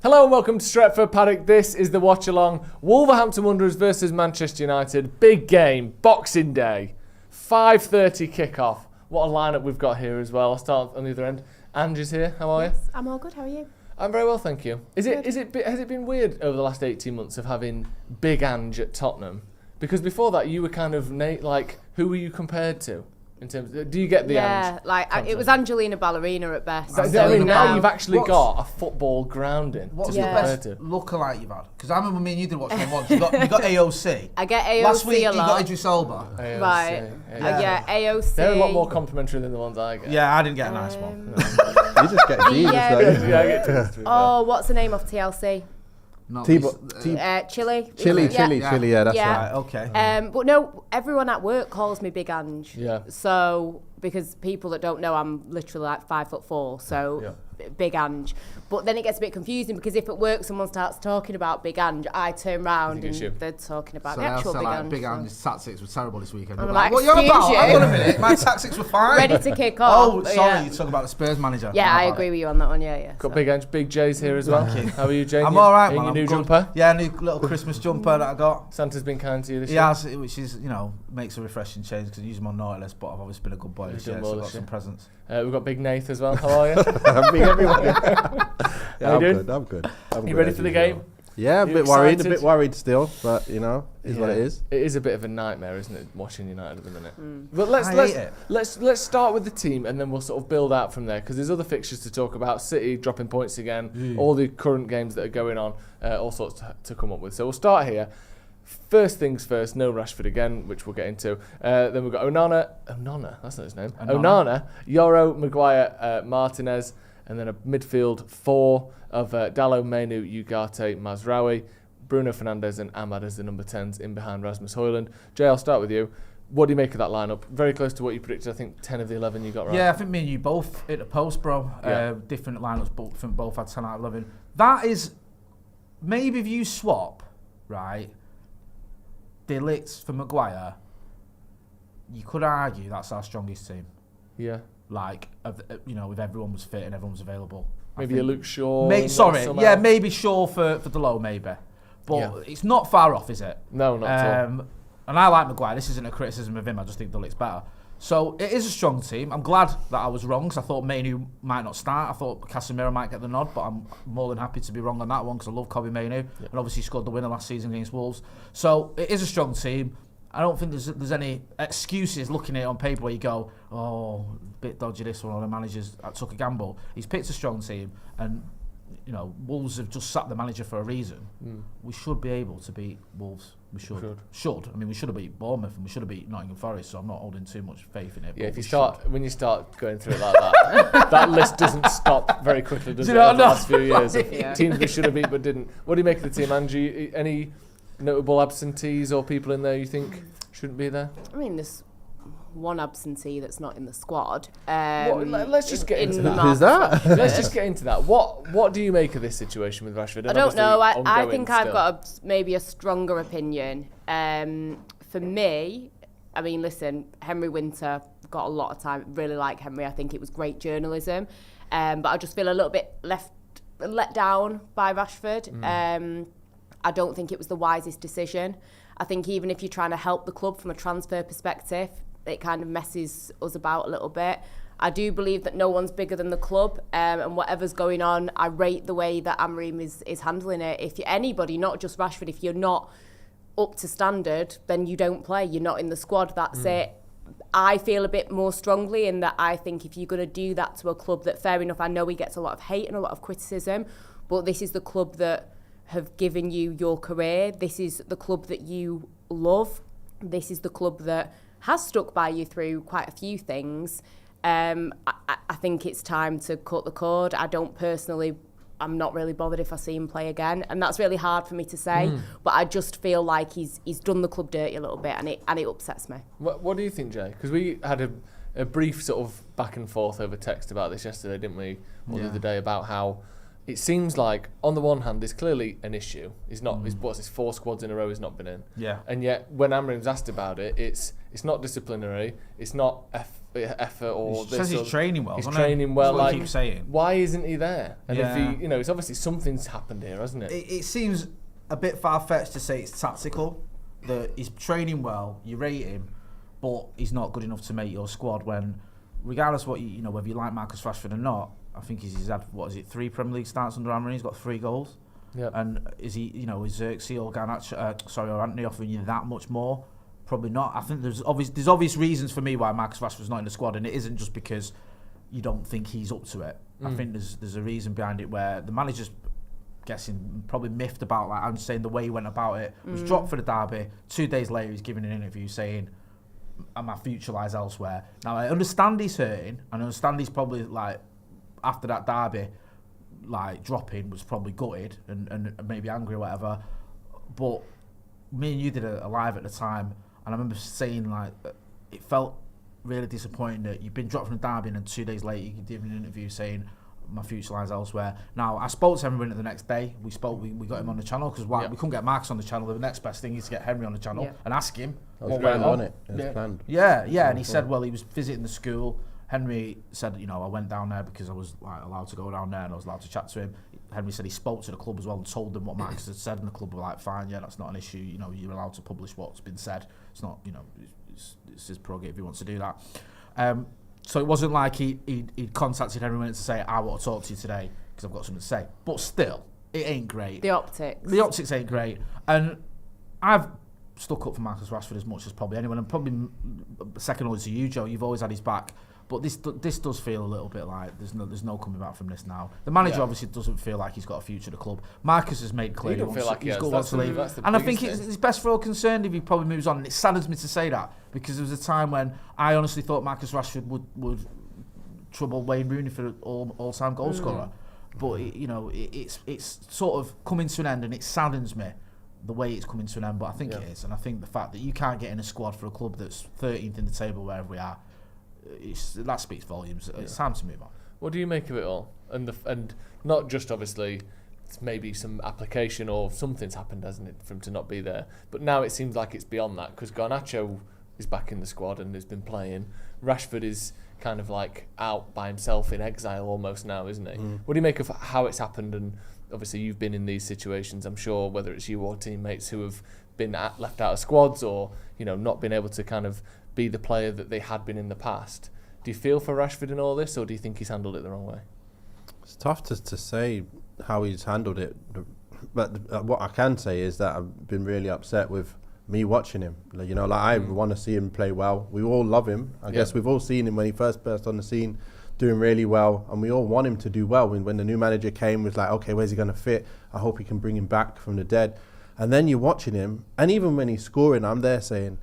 Hello and welcome to Stretford, Paddock. This is the watch-along. Wolverhampton Wanderers versus Manchester United. Big game, Boxing Day. 5:30 kickoff. What a lineup we've got here as well. I'll start on the other end. Ange is here. How are you? I'm all good. How are you? I'm very well, thank you. Has it been weird over the last 18 months of having Big Ange at Tottenham? Because before that, you were kind of who were you compared to? In terms of, do you get the Ange? It was Angelina Ballerina at best. Now you've actually got a football grounding. What's the best lookalike you've had? Because I remember me and you did watch them once. You got AOC. I get AOC Last week a lot. You got Idris Elba. AOC, right. Yeah, AOC. They're a lot more complimentary than the ones I get. Yeah, I didn't get a nice one. You just get Jesus, don't you? Yeah, I get Jesus. What's the name of TLC? Chili. Chili, yeah, that's right. Okay. But no, everyone at work calls me Big Ange. Yeah. So, because people that don't know, I'm literally like 5'4", so Big Ange. But then it gets a bit confusing because if at work someone starts talking about Big Ange, I turn round and they're talking about the actual Big Ange. Big Ange's tactics were terrible this weekend. I'm like, what are you on about? Hang on a minute, my tactics were fine. Ready to kick off. Oh, sorry, you're talking about the Spurs manager. Yeah, I agree with you on that one, yeah. Got Big Ange, Big J's here as well. How are you, Jay? I'm alright, man. In your new good. jumper? Yeah, new little Christmas jumper that I got. Santa's been kind to you this year? Yeah, which is, makes a refreshing change because I use my naughty list, but I've always been a good boy this year, so I've got some presents. We've got Big Nath as well. How are you? Me, everyone. How you doing? I'm good. You ready for the game? Yeah, a bit worried still, but is what it is. It is a bit of a nightmare, isn't it, watching United at the minute? But let's start with the team and then we'll sort of build out from there because there's other fixtures to talk about. City dropping points again, all the current games that are going on, all sorts to come up with. So we'll start here. First things first, no Rashford again, which we'll get into. Then we've got Onana, that's not his name. Onana, Yoro, Maguire, Martinez, and then a midfield four of Dalot, Menu, Ugarte, Mazraoui, Bruno Fernandes and Ahmad as the number 10s in behind Rasmus Hojlund. Jay, I'll start with you. What do you make of that lineup? Very close to what you predicted. I think 10 of the 11 you got right. Yeah, I think me and you both hit the post, bro. Different lineups, but both had 10 out of 11. That is, maybe if you swap, right, De Ligt for Maguire, you could argue that's our strongest team. Yeah. If everyone was fit and everyone was available. Maybe a Luke Shaw. Maybe Shaw for Dalot, maybe. But it's not far off, is it? No, not at all. And I like Maguire. This isn't a criticism of him. I just think De Ligt's better. So it is a strong team. I'm glad that I was wrong because I thought Manu might not start. I thought Casemiro might get the nod, but I'm more than happy to be wrong on that one because I love Kobe Manu and obviously scored the winner last season against Wolves. So it is a strong team. I don't think there's any excuses looking at it on paper where you go, oh, a bit dodgy this one, or the managers took a gamble. He's picked a strong team, and Wolves have just sacked the manager for a reason. We should be able to beat Wolves. We should. I mean, we should have beat Bournemouth and we should have beat Nottingham Forest. So I'm not holding too much faith in it. Yeah, when you start going through it like that, that list doesn't stop very quickly, does it? Over the last few years of teams we should have beat but didn't. What do you make of the team, Angie? Any notable absentees or people in there you think shouldn't be there? I mean, there's one absentee that's not in the squad. Let's just get into that. Who's that? Let's just get into that. What do you make of this situation with Rashford? I don't know. I think I've got maybe a stronger opinion. For me, I mean, listen, Henry Winter got a lot of time. Really like Henry. I think it was great journalism. But I just feel a little bit let down by Rashford. I don't think it was the wisest decision. I think even if you're trying to help the club from a transfer perspective, it kind of messes us about a little bit. I do believe that no one's bigger than the club, and whatever's going on, I rate the way that Amorim is handling it. If you're anybody, not just Rashford, if you're not up to standard, then you don't play. You're not in the squad. That's it. I feel a bit more strongly in that I think if you're going to do that to a club that, fair enough, I know he gets a lot of hate and a lot of criticism, but this is the club that have given you your career. This is the club that you love. This is the club that has stuck by you through quite a few things. I think it's time to cut the cord. I'm not really bothered if I see him play again, and that's really hard for me to say. But I just feel like he's done the club dirty a little bit, and it upsets me. What do you think, Jay? Because we had a brief sort of back and forth over text about this yesterday, didn't we? Or the other day, about how it seems like on the one hand there's clearly an issue. He's not. His 4 squads in a row he's not been in. Yeah. And yet when Amorim's asked about it, it's not disciplinary. It's not effort or he says he's training well. He's training well. That's what he keeps saying. Why isn't he there? And if he, it's obviously something's happened here, hasn't it? It seems a bit far-fetched to say it's tactical. That he's training well, you rate him, but he's not good enough to make your squad. When, regardless what whether you like Marcus Rashford or not, I think he's had 3 Premier League starts under Amorim. He's got 3 goals. Yeah. And is he, is Zirkzee or Anthony offering you that much more? Probably not. I think there's obvious reasons for me why Marcus Rashford's not in the squad, and it isn't just because you don't think he's up to it. I think there's a reason behind it where the manager's guessing probably miffed about, like I'm saying, the way he went about it. Was dropped for the derby. 2 days later, he's giving an interview saying, "My future lies elsewhere." Now I understand he's hurting, and I understand he's probably like after that derby, like dropping was probably gutted and maybe angry or whatever. But me and you did a live at the time, and I remember saying like it felt really disappointing that you've been dropped from the derby and then 2 days later you did an interview saying my future lies elsewhere. Now I spoke to Henry the next day. We got him on the channel because we couldn't get Marcus on the channel. The next best thing is to get Henry on the channel and ask him. It was planned on it. It was planned. Yeah. And he said, well, he was visiting the school. Henry said, I went down there because I was like allowed to go down there and I was allowed to chat to him. Henry said he spoke to the club as well and told them what Marcus had said, and the club were like, fine, that's not an issue. You're allowed to publish what's been said. It's not, it's his prerogative if he wants to do that. So it wasn't like he'd contacted Henry Winter to say, I want to talk to you today because I've got something to say. But still, it ain't great. The optics ain't great. And I've stuck up for Marcus Rashford as much as probably anyone, and probably second only to you, Joe. You've always had his back. But this does feel a little bit like there's no coming back from this now. The manager obviously doesn't feel like he's got a future at the club. Marcus has made clear he's got to leave. And I think it's best for all concerned if he probably moves on. And it saddens me to say that because there was a time when I honestly thought Marcus Rashford would trouble Wayne Rooney for all-time goal scorer. But it's sort of coming to an end, and it saddens me the way it's coming to an end. But I think it is, and I think the fact that you can't get in a squad for a club that's 13th in the table wherever we are. That speaks volumes. It's time to move on. What do you make of it all? And not just obviously maybe some application or something's happened, hasn't it, for him to not be there. But now it seems like it's beyond that because Garnacho is back in the squad and has been playing. Rashford is kind of like out by himself in exile almost now, isn't he? What do you make of how it's happened? And obviously you've been in these situations, I'm sure, whether it's you or teammates who have been left out of squads or not been able to kind of be the player that they had been in the past. Do you feel for Rashford in all this, or do you think he's handled it the wrong way? It's tough to say how he's handled it, but what I can say is that I've been really upset with me watching him. I want to see him play well. We all love him. I guess we've all seen him when he first burst on the scene, doing really well, and we all want him to do well. When the new manager came, it was like, okay, where's he going to fit? I hope he can bring him back from the dead. And then you're watching him, and even when he's scoring, I'm there saying,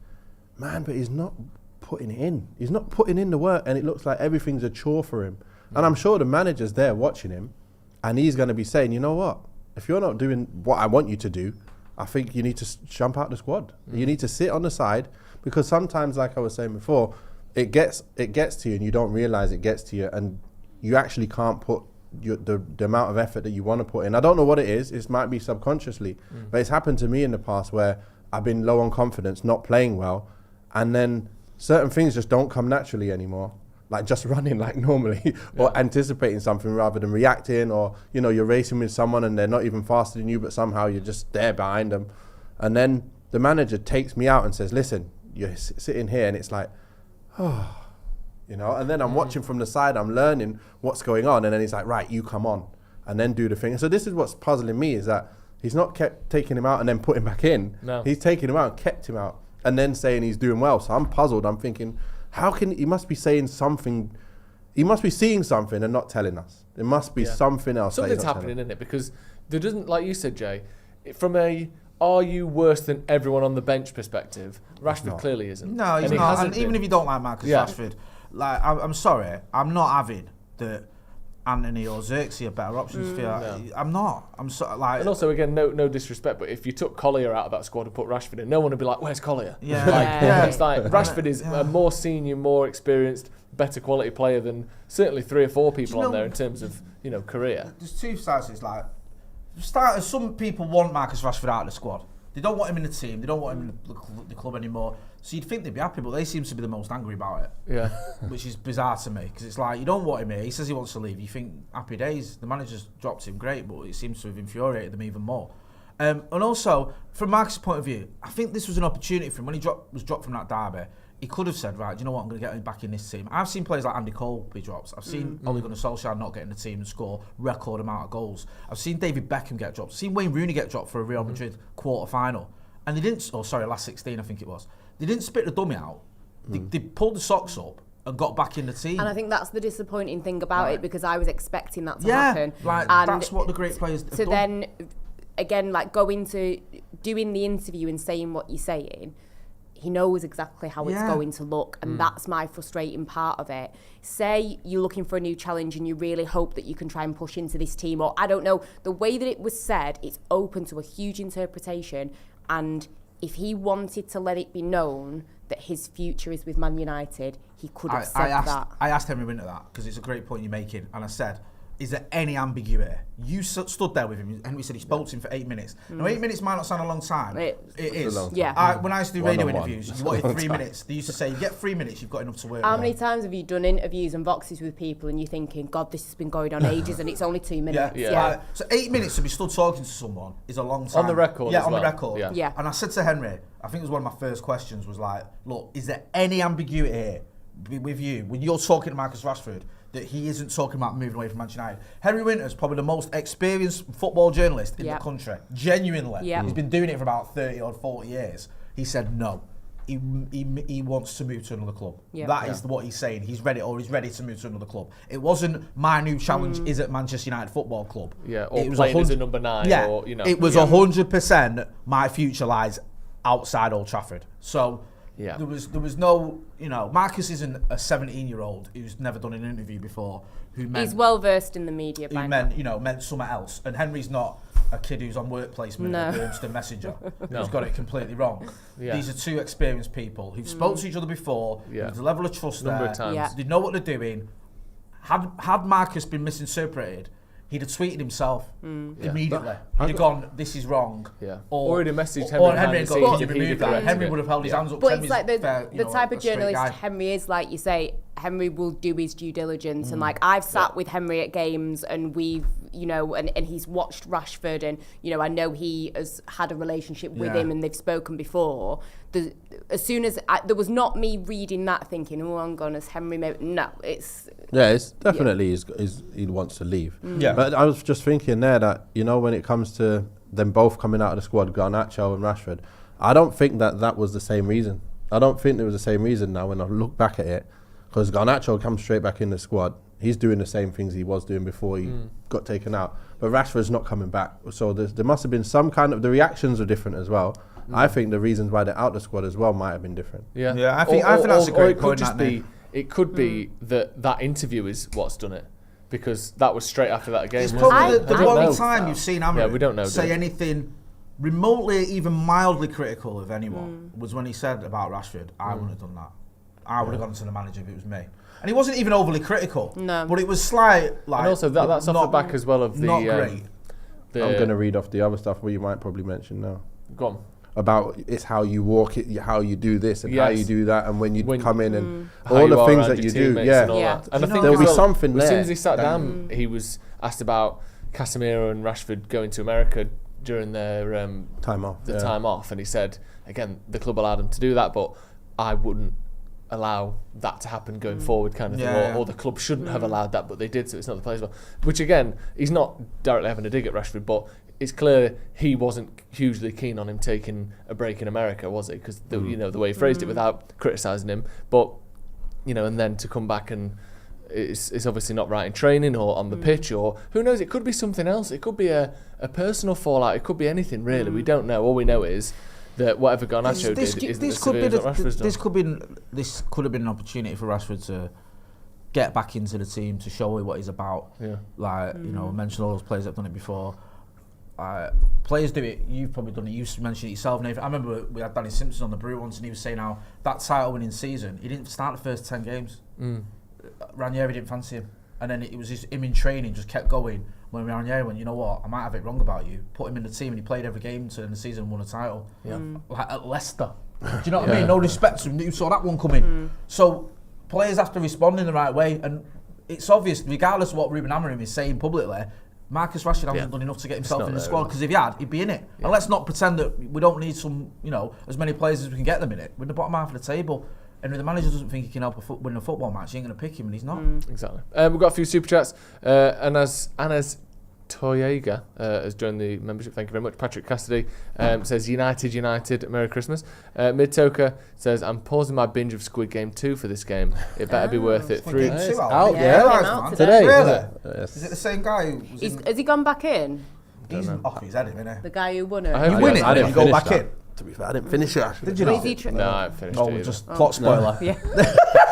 man, but he's not putting it in. He's not putting in the work, and it looks like everything's a chore for him. And I'm sure the manager's there watching him, and he's going to be saying, you know what? If you're not doing what I want you to do, I think you need to jump out the squad. You need to sit on the side, because sometimes, like I was saying before, it gets to you, and you don't realize it gets to you, and you actually can't put the amount of effort that you want to put in. I don't know what it is. It might be subconsciously, but it's happened to me in the past where I've been low on confidence, not playing well, and then certain things just don't come naturally anymore, like just running like normally or anticipating something rather than reacting, or you're racing with someone and they're not even faster than you, but somehow you're just there behind them. And then the manager takes me out and says, listen, you're sitting here, and it's like, and then I'm watching from the side, I'm learning what's going on, and then he's like, right, you come on and then do the thing. So this is what's puzzling me, is that he's not kept taking him out and then putting him back in. No. He's taken him out and kept him out, and then saying he's doing well. So I'm puzzled. I'm thinking, he must be saying something. He must be seeing something and not telling us. There must be something else. Something's happening, isn't it? Because there doesn't, like you said, Jay, from a are you worse than everyone on the bench perspective, Rashford clearly isn't. No, he's not. And even if you don't like Marcus Rashford, like I'm sorry, I'm not having that Anthony or Zirkzee are better options for you. No. I'm not. I'm so like. And also, again, no disrespect, but if you took Collier out of that squad and put Rashford in, no one would be like, "Where's Collier?" Yeah, It's like Rashford is a more senior, more experienced, better quality player than certainly 3 or 4 people on there in terms of career. There's 2 sides. It's like starters. Some people want Marcus Rashford out of the squad. They don't want him in the team. They don't want him in the club anymore. So you'd think they'd be happy, but they seem to be the most angry about it. Yeah. Which is bizarre to me, because it's like, you don't want him here. He says he wants to leave. You think, happy days. The manager's dropped him, great, but it seems to have infuriated them even more. And also, from Marcus' point of view, I think this was an opportunity for him. When he was dropped from that derby, he could have said, right, do you know what, I'm going to get him back in this team. I've seen players like Andy Cole be dropped. I've seen Ole Gunnar Solskjaer not get in the team and score record amount of goals. I've seen David Beckham get dropped. I've seen Wayne Rooney get dropped for a Real Madrid quarter-final. And they didn't, last 16, I think it was. They didn't spit the dummy out. They pulled the socks up and got back in the team. And I think that's the disappointing thing about it, because I was expecting that to happen. And that's what the great players have done. So then, again, like going to doing the interview and saying what you're saying, he knows exactly how it's going to look, and that's my frustrating part of it. Say you're looking for a new challenge and you really hope that you can try and push into this team, or I don't know, the way that it was said, it's open to a huge interpretation, and if he wanted to let it be known that his future is with Man United, he could have said that. I asked Henry Winter that, because it's a great point you're making, and I said, is there any ambiguity? You stood there with him, and we said he spoke to him for 8 minutes. Now, 8 minutes might not sound a long time. It is. When I used to do radio interviews, you wanted 3 minutes. They used to say, you get 3 minutes, you've got enough to work with. How many times have you done interviews and boxes with people and you're thinking, God, this has been going on ages and it's only 2 minutes? So 8 minutes to be stood talking to someone is a long time. On the record. Yeah, on the record. Yeah. And I said to Henry, I think it was one of my first questions, was like, look, is there any ambiguity here with you when you're talking to Marcus Rashford that he isn't talking about moving away from Manchester United? Henry Winter's probably the most experienced football journalist in the country. Genuinely. He's been doing it for about 30 or 40 years. He said no. He wants to move to another club. That is what he's saying. He's ready to move to another club. It wasn't my new challenge is at Manchester United Football Club. Yeah, or it was playing as a number 9. Yeah, or, you know. It was 100% my future lies outside Old Trafford. So there was no, Marcus isn't a 17-year-old who's never done an interview before. He's well versed in the media. Meant something else. And Henry's not a kid who's on work placement at the Instant Messenger who's got it completely wrong. These are two experienced people who've spoke to each other before. There's a level of trust there. They know what they're doing. Had Marcus been misinterpreted, he'd have tweeted himself immediately. He'd have gone, this is wrong. Or he'd have messaged Henry. Or Henry had gone, can you remove that? Henry would have held his hands up. But it's like the type of journalist Henry is, like you say, Henry will do his due diligence. And like I've sat with Henry at games and we've, and he's watched Rashford and, I know he has had a relationship with him and they've spoken before. As soon as there was not me reading that thinking, oh, I'm gone as Henry. No, it's... Yeah, it's definitely he wants to leave. But I was just thinking there that, when it comes to them both coming out of the squad, Garnacho and Rashford, I don't think that was the same reason. I don't think there was the same reason now when I look back at it, because Garnacho comes straight back in the squad. He's doing the same things he was doing before he got taken out. But Rashford's not coming back. So there must have been some kind of... The reactions are different as well. I think the reasons why they're out the squad as well might have been different. I think that's a great point. It could be that interview is what's done it, because that was straight after that game. It's probably the only time you've seen Amrit say anything remotely, even mildly critical of anyone was when he said about Rashford, I wouldn't have done that. I would have gone to the manager if it was me. And he wasn't even overly critical. No. But it was slight, like... And also, that's off the back as well of the... Not great. I'm going to read off the other stuff where you might probably mention now. Go on. About it's how you walk it, how you do this and how you do that, and when you come in and all the things that you do. And I think there'll be something there. As soon as he sat down, he was asked about Casemiro and Rashford going to America during their time off, and he said, again, the club allowed him to do that, but I wouldn't allow that to happen going forward, kind of thing, or the club shouldn't have allowed that, but they did, so it's not the players' fault. Which again, he's not directly having a dig at Rashford, but it's clear he wasn't hugely keen on him taking a break in America, was he? Because the way he phrased it, without criticising him, but and then to come back and it's obviously not right in training or on the pitch, or who knows, it could be something else. It could be a personal fallout. It could be anything really. We don't know. All we know is that whatever Garnacho did isn't as severe as what Rashford's done. This could have been an opportunity for Rashford to get back into the team, to show what he's about. I mentioned all those players that have done it before. Players do it. You've probably done it. You mentioned it yourself, Nathan. I remember we had Danny Simpson on the Brew once, and he was saying how that title-winning season, he didn't start the first 10 games. Ranieri didn't fancy him, and then it was him in training, just kept going, when Ranieri went, you know what, I might have it wrong about you. Put him in the team, and he played every game to end the season and won a title. Like at Leicester. Do you know what I mean? No respect to him. You saw that one coming. So players have to respond in the right way, and it's obvious, regardless of what Ruben Amorim is saying publicly, Marcus Rashford hasn't done enough to get himself in the squad, because if he had, he'd be in it. And let's not pretend that we don't need some, as many players as we can get them in it. We're in the bottom half of the table. And if the manager doesn't think he can help win a football match, he ain't going to pick him, and he's not. Exactly. We've got a few super chats. Anas Toyega has joined the membership. Thank you very much. Patrick Cassidy says, United, Merry Christmas. Midtoker says, I'm pausing my binge of Squid Game 2 for this game. It better be worth it. Today. Really? Yes. Is it the same guy who was has he gone back in? He's off his head, isn't he? The guy who won it? You win it, and then you go back in. To be fair, I didn't finish it. Did you not? No, I haven't finished it. Just plot spoiler. Yeah.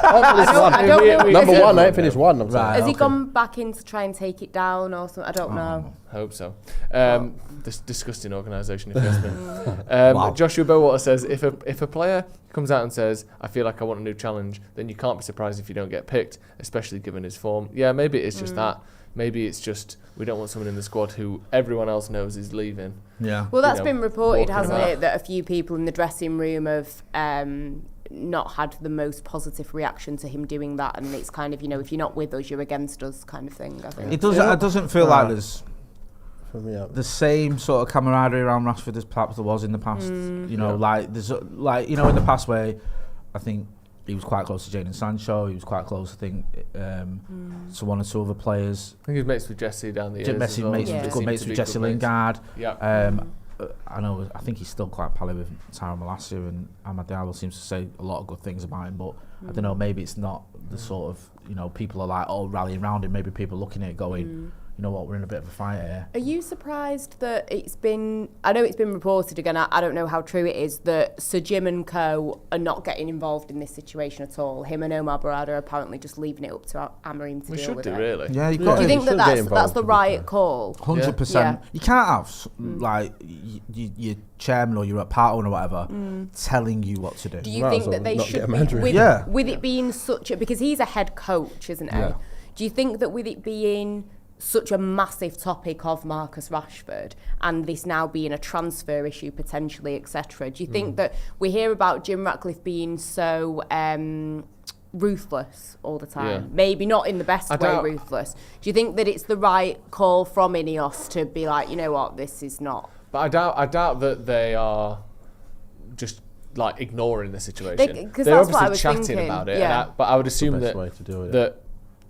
I don't know. Number one, I ain't finished one. Has he gone back in to try and take it down or something? I don't know. Hope so. This disgusting organisation, if you ask me. Joshua Bowater says, if a player comes out and says, I feel like I want a new challenge, then you can't be surprised if you don't get picked, especially given his form. Yeah, maybe it's just that. Maybe it's just we don't want someone in the squad who everyone else knows is leaving. Yeah. Well, that's been reported, hasn't it, that a few people in the dressing room have not had the most positive reaction to him doing that, and it's kind of, if you're not with us, you're against us kind of thing, I think. It doesn't feel like there's the same sort of camaraderie around Rashford as perhaps there was in the past. Like there's in the past where I think he was quite close to Jadon Sancho. He was quite close, I think, to one or two other players. I think he was mates with Jesse down the years. Good mates with Jesse Lingard. Yeah. I think he's still quite pally with Tyrone Malacia, and Amad Diallo seems to say a lot of good things about him. But I don't know, maybe it's not the sort of people are like rallying around him. Maybe people looking at it going, you know what, we're in a bit of a fight here. Are you surprised that I know it's been reported again, I don't know how true it is, that Sir Jim and co are not getting involved in this situation at all? Him and Omar Barada are apparently just leaving it up to Amorim to deal with it. Really. Yeah, do you think that's the right call? 100%. Yeah. You can't have your chairman or your part owner or whatever telling you what to do. Do you think that they should be, with it being such a, because he's a head coach, isn't he? Do you think that with it being such a massive topic of Marcus Rashford and this now being a transfer issue potentially, etc., do you think that we hear about Jim Ratcliffe being so ruthless all the time? Yeah. Maybe not in the best way ruthless. Do you think that it's the right call from Ineos to be like, you know what, this is not? But I doubt that they are just like ignoring the situation. They're obviously chatting about it. Yeah. But I would assume that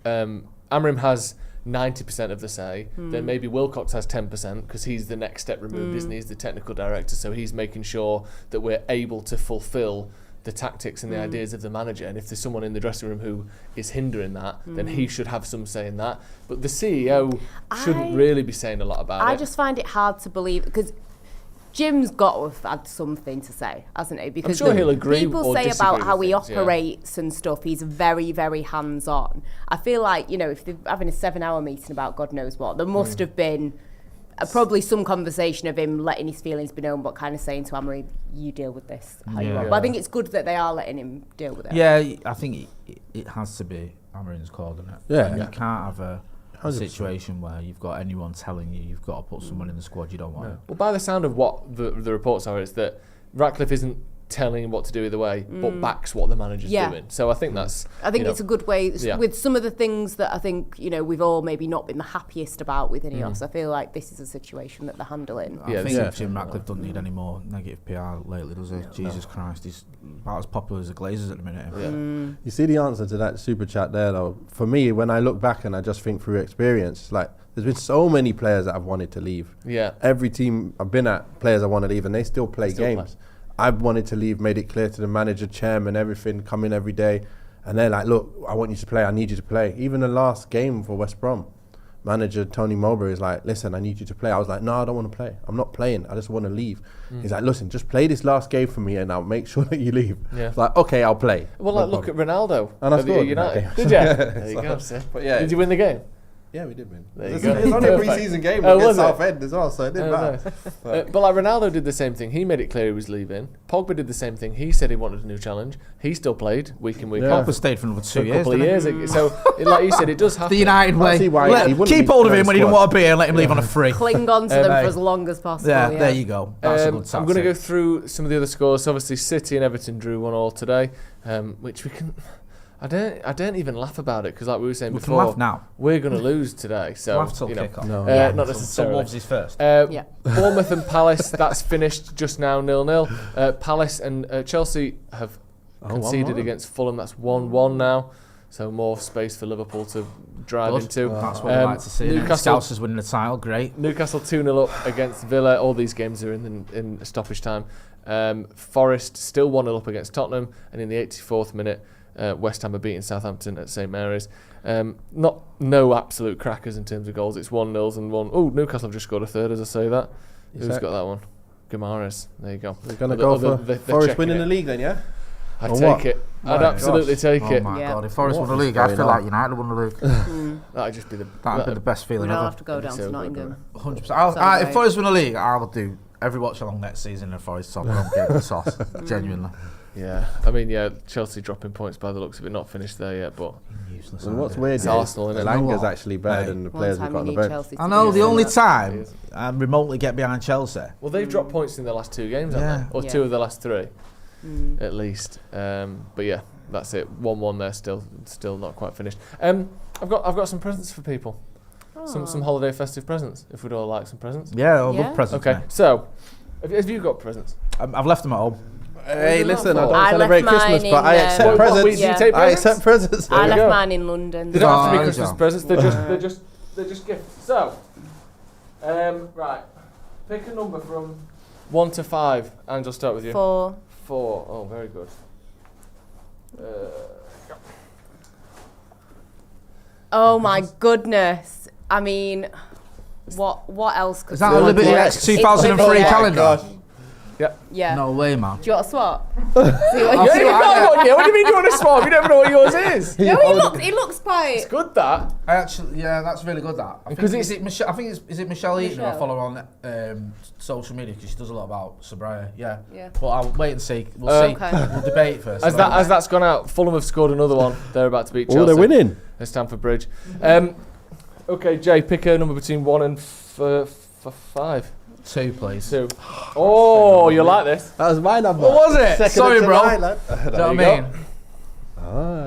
Amorim has 90% of the say, then maybe Wilcox has 10% because he's the next step removed, isn't he? He's the technical director, so he's making sure that we're able to fulfil the tactics and the ideas of the manager. And if there's someone in the dressing room who is hindering that, then he should have some say in that. But the CEO shouldn't really be saying a lot about it. I just find it hard to believe, because Jim's got to have had something to say, hasn't he? Because I'm sure he'll agree people say about how he operates and stuff, he's very, very hands-on. I feel like, if they're having a 7-hour meeting about God knows what, there must have been probably some conversation of him letting his feelings be known, but kind of saying to Amorim, you deal with this how you want. But I think it's good that they are letting him deal with it. Yeah, I think it has to be Amorim's call, doesn't it? Yeah. You can't have a situation where you've got anyone telling you've got to put someone in the squad you don't want. Well, by the sound of what the reports are, is that Ratcliffe isn't telling him what to do either way, but backs what the manager's doing. So I think that's... I think it's a good way, with some of the things that I think, we've all maybe not been the happiest about with Ineos. I feel like this is a situation that they're handling. I think Jim Ratcliffe doesn't need any more negative PR lately, does he? Jesus Christ, he's about as popular as the Glazers at the minute. You see the answer to that super chat there, though. For me, when I look back and I just think through experience, like, there's been so many players that I've wanted to leave. Yeah. Every team I've been at, players I want to leave, and they still play games. I've wanted to leave, made it clear to the manager, chairman, everything, come in every day. And they're like, look, I want you to play, I need you to play. Even the last game for West Brom, manager Tony Mowbray is like, listen, I need you to play. I was like, no, I don't want to play. I'm not playing, I just want to leave. He's like, listen, just play this last game for me and I'll make sure that you leave. Yeah. It's like, okay, I'll play. Well, look at Ronaldo. And I scored. Did you? There you go. But did you win the game? Yeah, we did win. There you go. It was only a pre-season game against Southend as well, so it didn't matter. Nice. But like Ronaldo did the same thing. He made it clear he was leaving. Pogba did the same thing. He said he wanted a new challenge. He still played week in, week out. Pogba stayed for another 2 years. A couple of years. So, like you said, it does happen. The United way. Keep hold of him when he don't want to be here and let him leave on a free. Cling on to them for as long as possible. Yeah, there you go. That's a good tactic. I'm going to go through some of the other scores. So obviously, City and Everton drew 1-1 today, which we can. I don't even laugh about it because, like we were saying before, can laugh now. We're going to lose today. So laugh till kick off. Not necessarily. So Wolves is first. Bournemouth and Palace. That's finished just now 0-0. Palace and Chelsea have conceded against Fulham. That's 1-1 now. So more space for Liverpool to drive into. That's what we like to see. Newcastle is winning the title. Great. Newcastle 2-0 up against Villa. All these games are in stoppage time. Forest still 1-0 up against Tottenham, and in the 84th minute, West Ham are beating Southampton at St Mary's. No absolute crackers in terms of goals. It's 1-0 and 1. Oh, Newcastle have just scored a third as I say that. Who's got that one? Guimaraes. There you go. We're going to go for Forest winning the league then, yeah? I'd take it. I'd absolutely take it. Oh my God! If Forest won the league, I feel like United won the league. That'd just be that'd be the best feeling ever. We'll have to go down to Nottingham. 100%. If Forest win the league, I will do every watch along next season in Forest top. I'm getting the sauce. Genuinely. Yeah, I mean, Chelsea dropping points by the looks of it, not finished there yet, but useless. And what's weird is Arsenal, isn't it? Langer's actually better than the players we've got on the bench. I know, the only time I remotely get behind Chelsea. Well, they've dropped points in their last 2 games, haven't they? Or 2 of the last 3, at least. But yeah, that's it. 1-1 there, still not quite finished. I've got some presents for people. Some holiday festive presents, if we'd all like some presents. Yeah, I love presents. Okay, so, have you got presents? I've left them at home. Hey, listen, I don't celebrate Christmas, but I accept presents. I accept presents. I left mine in London. They don't have to be Christmas presents. They're just gifts. So, right, pick a number from 1 to 5. Ange, I'll start with you. 4. 4. Oh, very good. Oh my goodness! I mean, what else could? Is that a Liberty X 2003 calendar? Yeah. No way, man. Do you want to swap? What do you mean you want to swap? You don't even know what yours is. No, he looks quite. It's good that. That's really good that. Because is it Michelle Eaton who I follow on social media because she does a lot about sobriety. Yeah. But I'll wait and see. We'll see. Okay. We'll debate first. As that's gone out, Fulham have scored another one. They're about to beat Chelsea. Oh, they're winning. At Stamford Bridge. Okay, Jay, pick a number between 1 and 5. 2, please. 2. Oh, you like this? That was my number. What was it? Sorry, bro. Do you know what I mean?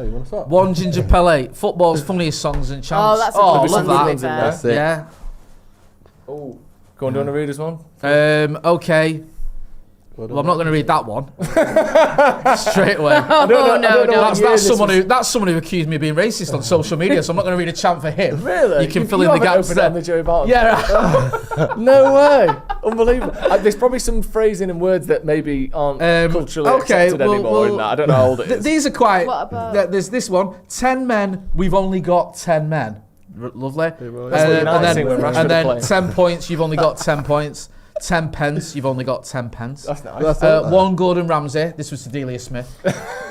You want to swap? 1 Ginger Pele. Football's funniest songs and chants. Oh, that's a good one. Love that. That's it. Yeah. Oh, go on, do you want to read us one? Okay. Well, I'm not going to read that one straight away. No. That's someone who accused me of being racist on social media, so I'm not going to read a chant for him. Really? You can fill in the gaps there. On the Joey Barton. Yeah. No way. Unbelievable. There's probably some phrasing and words that maybe aren't culturally accepted anymore in that. I don't know how old it is. These are quite. What about? There's this one. 10 men. We've only got 10 men. Lovely. That's what United sing when Rashford and then playing. 10 points. You've only got 10 points. 10 pence, you've only got 10 pence. That's nice. 1 Gordon Ramsay. This was to Delia Smith.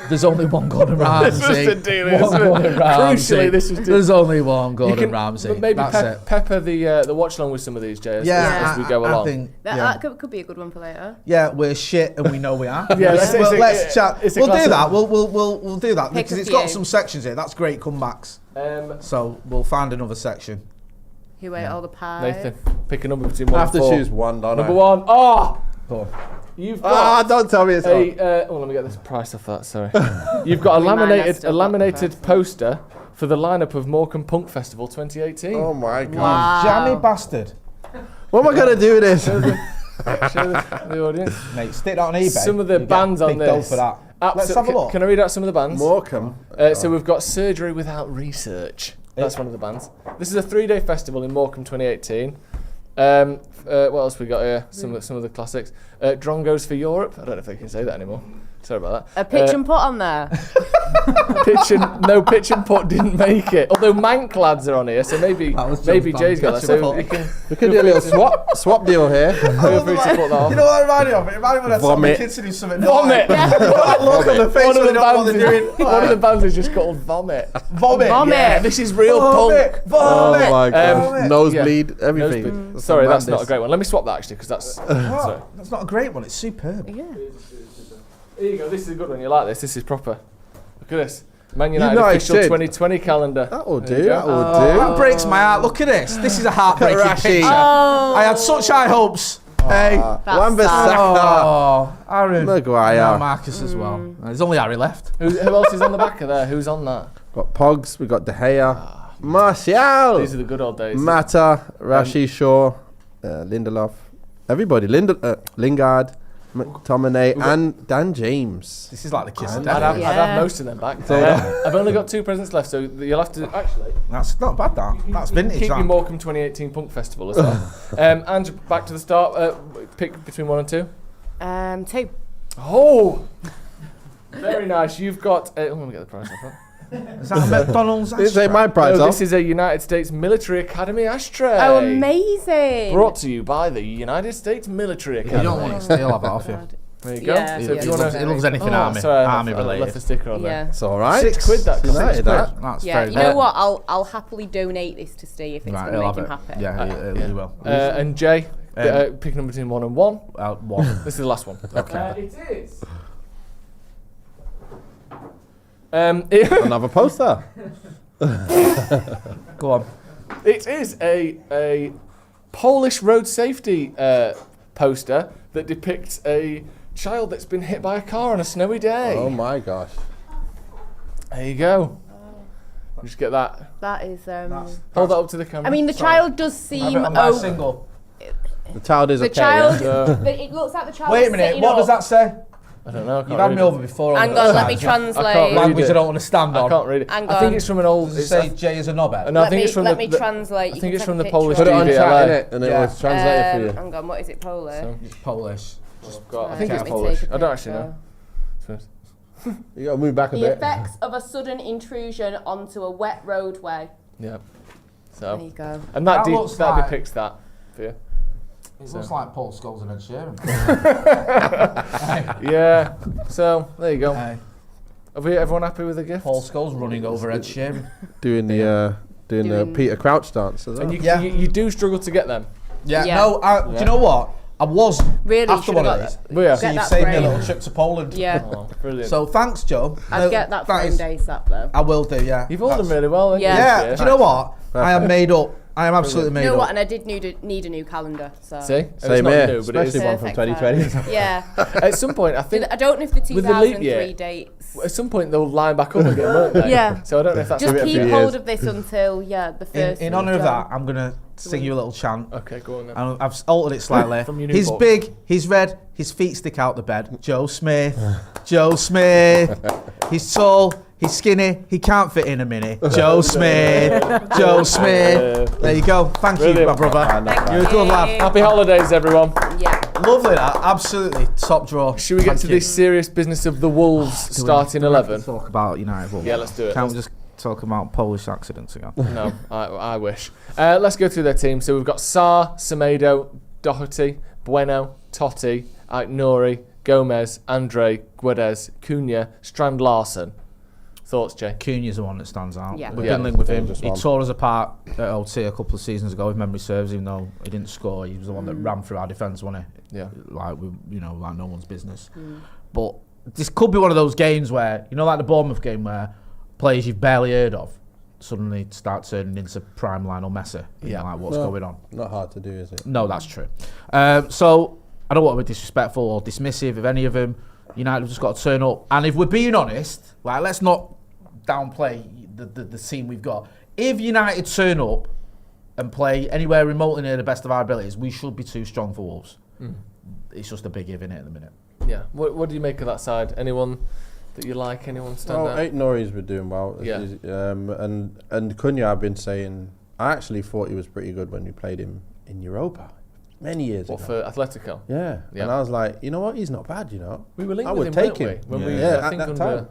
There's only 1 Gordon Ramsay. This was to Delia Smith. Crucially, there's only 1 Gordon Ramsay. Maybe pepper the watch along with some of these, Jay, as we go along. I think that could be a good one for later. Yeah, we're shit and we know we are. Let's chat. We'll do that. We'll do that because it's got some sections here. That's great comebacks. So we'll find another section. Who ate all the pie? Nathan, pick a number between 1 and 4. I have to choose 1, don't I? Number 1. Oh! Go on. You've got don't tell me it's let me get this price off that, sorry. You've got a laminated poster for the lineup of Morecambe Punk Festival 2018. Oh my God. Wow. Jammy bastard. What am I going to do with this? Show the audience. Mate, stick that on eBay. Some of the bands on this. For that. Let's have a look. Can I read out some of the bands? Morecambe. So we've got Surgery Without Research. That's one of the bands. This is a 3-day festival in Morecambe 2018. What else we got here? Some of the classics. Drongos for Europe. I don't know if I can say that anymore. Sorry about that. A pitch and put on there. Pitch and putt didn't make it. Although Mank lads are on here, so maybe Jay's got that. So we can do a little swap deal here. Feel free to put that off. You know what it reminded me of? It reminded me of some of the kids to do something. Vomit. That look on the face One of the doing. bands is just called Vomit. Vomit. Yeah, this is real punk. Vomit. Oh my God. Nosebleed, everything. Sorry, that's not a great one. Let me swap that actually, because that's. Sorry. That's not a great one. It's superb. Yeah. Here you go. This is a good one. You like this? This is proper. Look at this. Man United official 2020 calendar. That will do. That will do. That breaks my heart. Look at this. This is a heartbreaking picture. Oh. I had such high hopes. Hey. Wan-Bissaka. Oh, Aaron. Maguire. No, Marcus as well. There's only Harry left. Who else is on the back of there? Who's on that? Got Pogs. We got De Gea. Martial. These are the good old days. Mata. Rashi Shaw. Lindelof. Everybody. Lingard. McTominay and Dan James. This is like the kiss of I'd death. have most of them back. I've only got 2 presents left, so you'll have to actually. That's not bad. That's vintage. Keep that. your Morecambe 2018 Punk Festival as well. Ange, back to the start. Pick between 1 and 2. 2. Oh, very nice. You've got. Let me get the price off. Is that a McDonald's? This ain't my price. No, this is a United States Military Academy ashtray. Oh, amazing. Brought to you by the United States Military Academy. You don't want to steal have it off you. There you go. Yeah, So if you want to, It loves anything army I related. left the sticker on there. Yeah. It's all right. £6 that. United, that. That's Yeah, very you know what? I'll happily donate this to Steve if it's Right, going to he'll make him have it. happy. Yeah, he will. And Jay, pick number between 1 and 1. One. This is the last one. Okay. It is. Another poster. Go on. It is a Polish road safety poster that depicts a child that's been hit by a car on a snowy day. Oh my gosh. There you go. Just get that. That is. Hold that up to the camera. I mean, the child does seem. Single. The child is The okay. child. Yeah? It looks like the child. Wait a minute. sitting What up. does that say? I don't know. I can't You've had read me it. over before. Hang on, let me translate. Language it. I don't understand I on. can't read it. Hang I think on. it's from an old. Does it say Jay is a knobhead? No, I think it's from let the. me translate. I think You it's can from the take a Polish picture. Put it on DVLA. chat, innit? And it Yeah. was translated for you. Hang on, what is it, Polish? So, It's Polish. I think it's Let me Polish. take a I don't actually picture. know. You got to move back a The bit. effects of a sudden intrusion onto a wet roadway. Yeah. There you So. go. And that That looks like- depicts that for you. It looks like Paul Scholes and Ed Sheeran. Yeah. So there you go. Hey. Are everyone happy with the gift? Paul Scholes running over Ed Sheeran. Doing the Peter Crouch dance as well. And Yeah. you do struggle to get them. Yeah. Yeah. No. Do you know what? I was Really after should one have of got these. that. Well, yeah. So Get you've that saved me a frame. little trip to Poland. Yeah. Oh, brilliant. So thanks, Joe. I'd get that framed ASAP though. I will do. Yeah. You've all done really well. haven't you, Yeah. this Do year? you know what? I am made up. I am absolutely made You know up. what? And I did need a new calendar. So. See? It's Same not here, new, but it is. especially one from Perfect 2020. Yeah. At some point, I think I don't know if the with the leap 2003 year, dates. at some point they'll line back up again, won't they? Yeah. So I don't know if that's Just a bit keep of hold of this until the first. In honour of that, I'm gonna sing you a little chant. Okay, go on then. And I've altered it slightly. From your new He's book. big, he's red, his feet stick out the bed. Joe Smith, Joe Smith. He's tall, he's skinny, he can't fit in a minute. Joe Smith, Joe Smith. There you go. Thank you, my brother. You're a good lad. Happy holidays, everyone. Yeah. Lovely that, absolutely top draw. Should we get to this serious business of the Wolves starting 11? Talk about United. Yeah, let's do it. Can't we just talk about Polish accidents again? No, I wish. Let's go through their team. So we've got Sarr, Semedo, Doherty, Bueno, Totti, Aït-Nouri, Gomez, Andre, Guedes, Cunha, Strand Larsen. Thoughts, Jay? Cunha's the one that stands out. Yeah. We've Yeah. been linked with him. Dangerous He one. tore us apart at OT a couple of seasons ago, if memory serves, even though he didn't score. He was the one that ran through our defence, wasn't he? Yeah. Like no one's business. But this could be one of those games where, like the Bournemouth game where players you've barely heard of suddenly start turning into prime Lionel Messi. Yeah. Like what's going on. Not hard to do, is it? No, that's true. So I don't want to be disrespectful or dismissive of any of them. United have just got to turn up. And if we're being honest, like let's not downplay the team we've got. If United turn up and play anywhere remotely near the best of our abilities, we should be too strong for Wolves. It's just a big if in it at the minute. Yeah. What do you make of that side? Anyone that you like? Anyone stand out? Aït-Nouri's been doing well. Yeah. And Cunha, I've been saying, I actually thought he was pretty good when we played him in Europa. many years ago. For Atletico? Yeah. And I was like, you know what? He's not bad, you know. We were linked I with would him, take weren't him. we? When we, I think under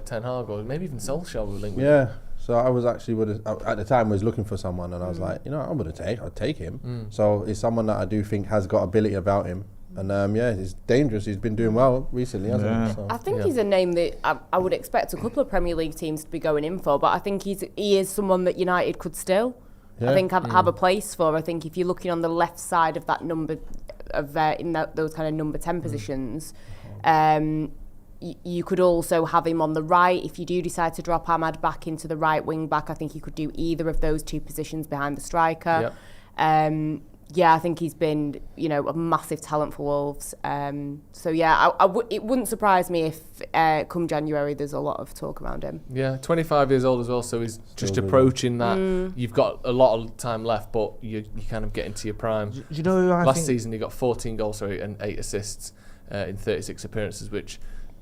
Ten Hag or maybe even Solskjaer we were linked with him. Yeah. So I was actually, at the time, was looking for someone, and I was like, you know, I'd take him. So he's someone that I do think has got ability about him. And he's dangerous. He's been doing well recently, hasn't he? So, I think he's a name that I would expect a couple of Premier League teams to be going in for, but I think he is someone that United could still, I think, have a place for. I think if you're looking on the left side of that number, those kind of number 10 positions, you could also have him on the right. If you do decide to drop Ahmad back into the right wing back, I think he could do either of those two positions behind the striker. Yep. I think he's been, a massive talent for Wolves. It wouldn't surprise me if come January there's a lot of talk around him. Yeah, 25 years old as well, so he's just approaching that. You've got a lot of time left, but you kind of get into your prime. Do you know who I Last think season he got 14 goals and 8 assists in 36 appearances, which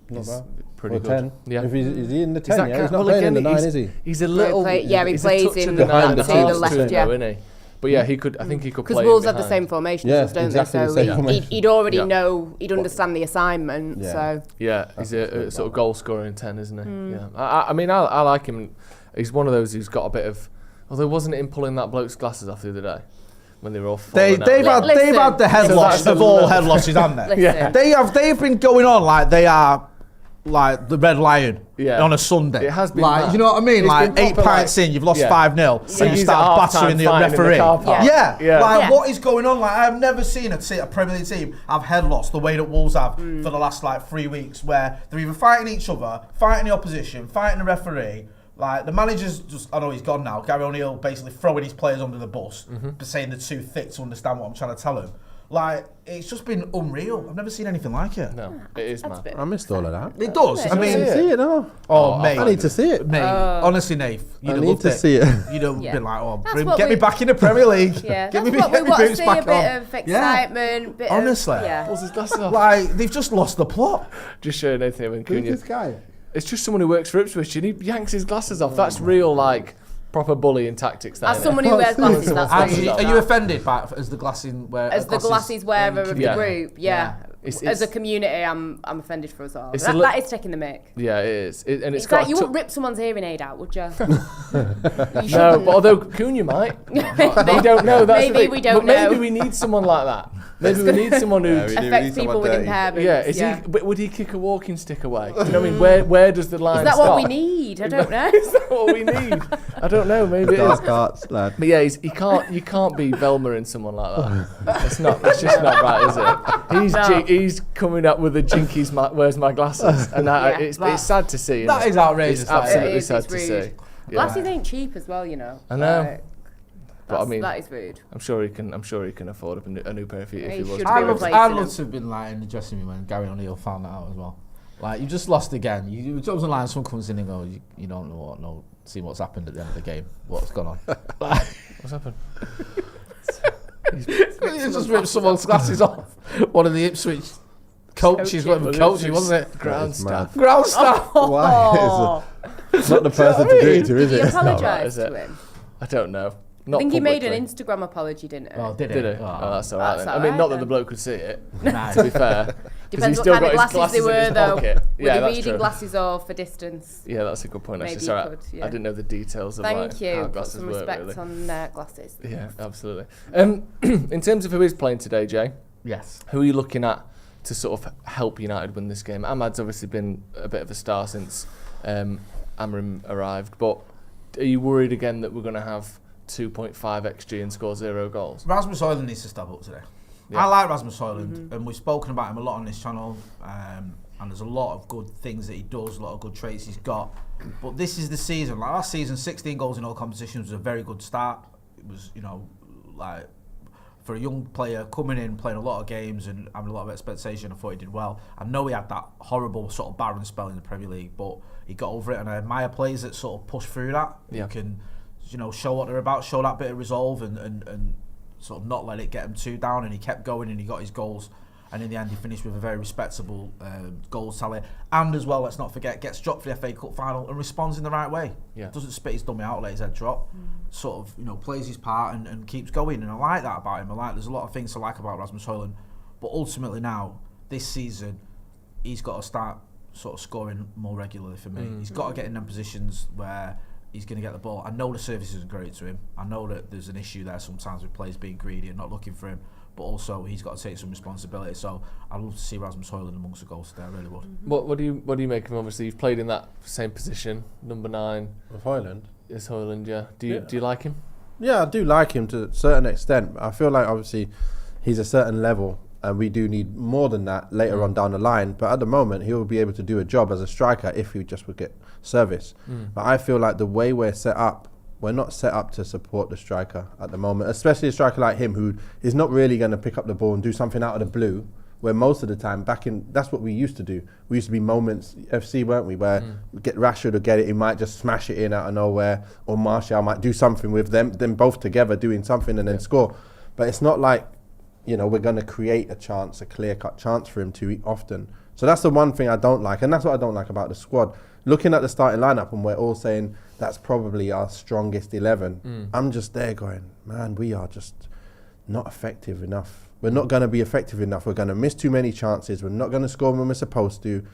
is pretty good. 10. Yeah. Is he in the 10? He's not well, playing again, in the 9, is he? He's a little. He plays in the left, isn't he? But yeah, he could. I think he could play. Because Wolves have the same formation, don't exactly they? So he'd already know. He'd understand the assignment. Yeah. So he's a sort of goal scorer in 10, isn't he? Yeah. I mean, I like him. He's one of those who's got a bit of. Although wasn't it him pulling that bloke's glasses off the other day when they were all falling they've had the head loss of all head losses, haven't they? Yeah. They've been going on like they are. Like the Red Lion on a Sunday. It has been like, mad. you know what I mean? It's like 8 pints in, you've lost 5-0, and you start battering the referee. What is going on? Like, I've never seen a Premier League team have head loss the way that Wolves have for the last 3 weeks, where they're either fighting each other, fighting the opposition, fighting the referee. Like, the manager's just, I know he's gone now, Gary O'Neill basically throwing his players under the bus, saying they're too thick to understand what I'm trying to tell him. Like, it's just been unreal. I've never seen anything like it. No, it is mad. I missed all of that. It does. I mean, see it now. Oh, mate. I need to see it. Mate, honestly, Nave, I need to see it. You'd have been like, get me back in the Premier League. Yeah, get that's me what we want to see, back a bit on. of excitement. Bit honestly. Pulls his glasses off. Like, they've just lost the plot. Just showing anything with Cunha. Who's this guy? It's just someone who works for Ipswich and he yanks his glasses off. That's real, proper bullying tactics. As someone who wears glasses, that's Actually, are you offended by as the glasses wearer? As the glasses wearer of the group, yeah. It's, as a community, I'm offended for us all. That is taking the mic. Yeah, it is. And it's like you wouldn't rip someone's hearing aid out, would you? No, but although Cunha might. We don't know. That's maybe we don't know. Maybe we need someone like that. Maybe we need someone who affects people with impairments. Yeah, would he kick a walking stick away? Do you know what I mean? Where does the line start? Is that what we need? I don't know. Is that what we need? I don't know. Maybe it is. Arts, lad. But yeah, you can't be Velma in someone like that. That's just not right, is it? He's coming up with a jinkies. Where's my glasses? And it's sad to see. That is outrageous. It's absolutely sad to see. Glasses ain't cheap as well, you know. I know. But I mean, that is rude. I'm sure he can afford a new pair if he was. I'd love to have been in the dressing room when Gary O'Neill found that out as well. Like, you just lost again. You jumps on line, someone comes in and goes, you don't know see what's happened at the end of the game. What's gone on? What's happened? He just ripped someone's glasses off. One of the Ipswich coaches, wasn't it? Ground staff. Why? It's not the person to do it to, is it? He apologised to him. I don't know. I think he made an Instagram apology, didn't he? Oh, did he? Did he? Oh, that's all right then. I mean, not that the bloke could see it, Nah. to be fair. Depends what kind of glasses they were, though. Were they reading glasses or for distance? Yeah, that's a good point, actually. Sorry, I didn't know the details of how glasses work, really. Thank you. Put some respect on glasses. Yeah, absolutely. In terms of who is playing today, Jay? Yes. Who are you looking at to sort of help United win this game? Ahmad's obviously been a bit of a star since Amram arrived, but are you worried again that we're going to have 2.5 XG and score 0 goals? Rasmus Hojlund needs to step up today. Yeah. I like Rasmus Hojlund, and we've spoken about him a lot on this channel, and there's a lot of good things that he does, a lot of good traits he's got. But this is the season. Like last season, 16 goals in all competitions was a very good start. It was, like for a young player coming in, playing a lot of games and having a lot of expectation, I thought he did well. I know he had that horrible sort of barren spell in the Premier League, but he got over it, and I admire players that sort of push through that. Yeah. You can, show what they're about, show that bit of resolve and sort of not let it get him too down, and he kept going and he got his goals, and in the end he finished with a very respectable goals tally, and as well, let's not forget, gets dropped for the FA Cup final and responds in the right way. Yeah. Doesn't spit his dummy out, let his head drop. sort of, plays his part and keeps going. And I like that about him. There's a lot of things to like about Rasmus Hojlund. But ultimately now, this season, he's got to start sort of scoring more regularly for me. He's got to get in them positions where he's going to get the ball. I know the service isn't great to him. I know that there's an issue there sometimes with players being greedy and not looking for him. But also he's got to take some responsibility. So I'd love to see Rasmus Hojlund amongst the goals today. I really would. What do you make of him? Obviously, you've played in that same position, number 9. With Hojlund? Yes, Hojlund. Yeah. Do you like him? Yeah, I do like him to a certain extent. I feel like obviously he's a certain level, and we do need more than that later on down the line. But at the moment, he will be able to do a job as a striker if he just would get service. But I feel like the way we're set up, we're not set up to support the striker at the moment, especially a striker like him who is not really going to pick up the ball and do something out of the blue, where most of the time that's what we used to do. We used to be moments, FC, weren't we, where we get Rashford or get it, he might just smash it in out of nowhere, or Martial might do something with them both together doing something and then score. But it's not like, we're going to create a clear-cut chance for him too often. So that's the one thing I don't like, and that's what I don't like about the squad. Looking at the starting lineup, and we're all saying that's probably our strongest 11. I'm just there going, man, we are just not effective enough. We're not going to be effective enough. We're going to miss too many chances. We're not going to score when we're supposed to.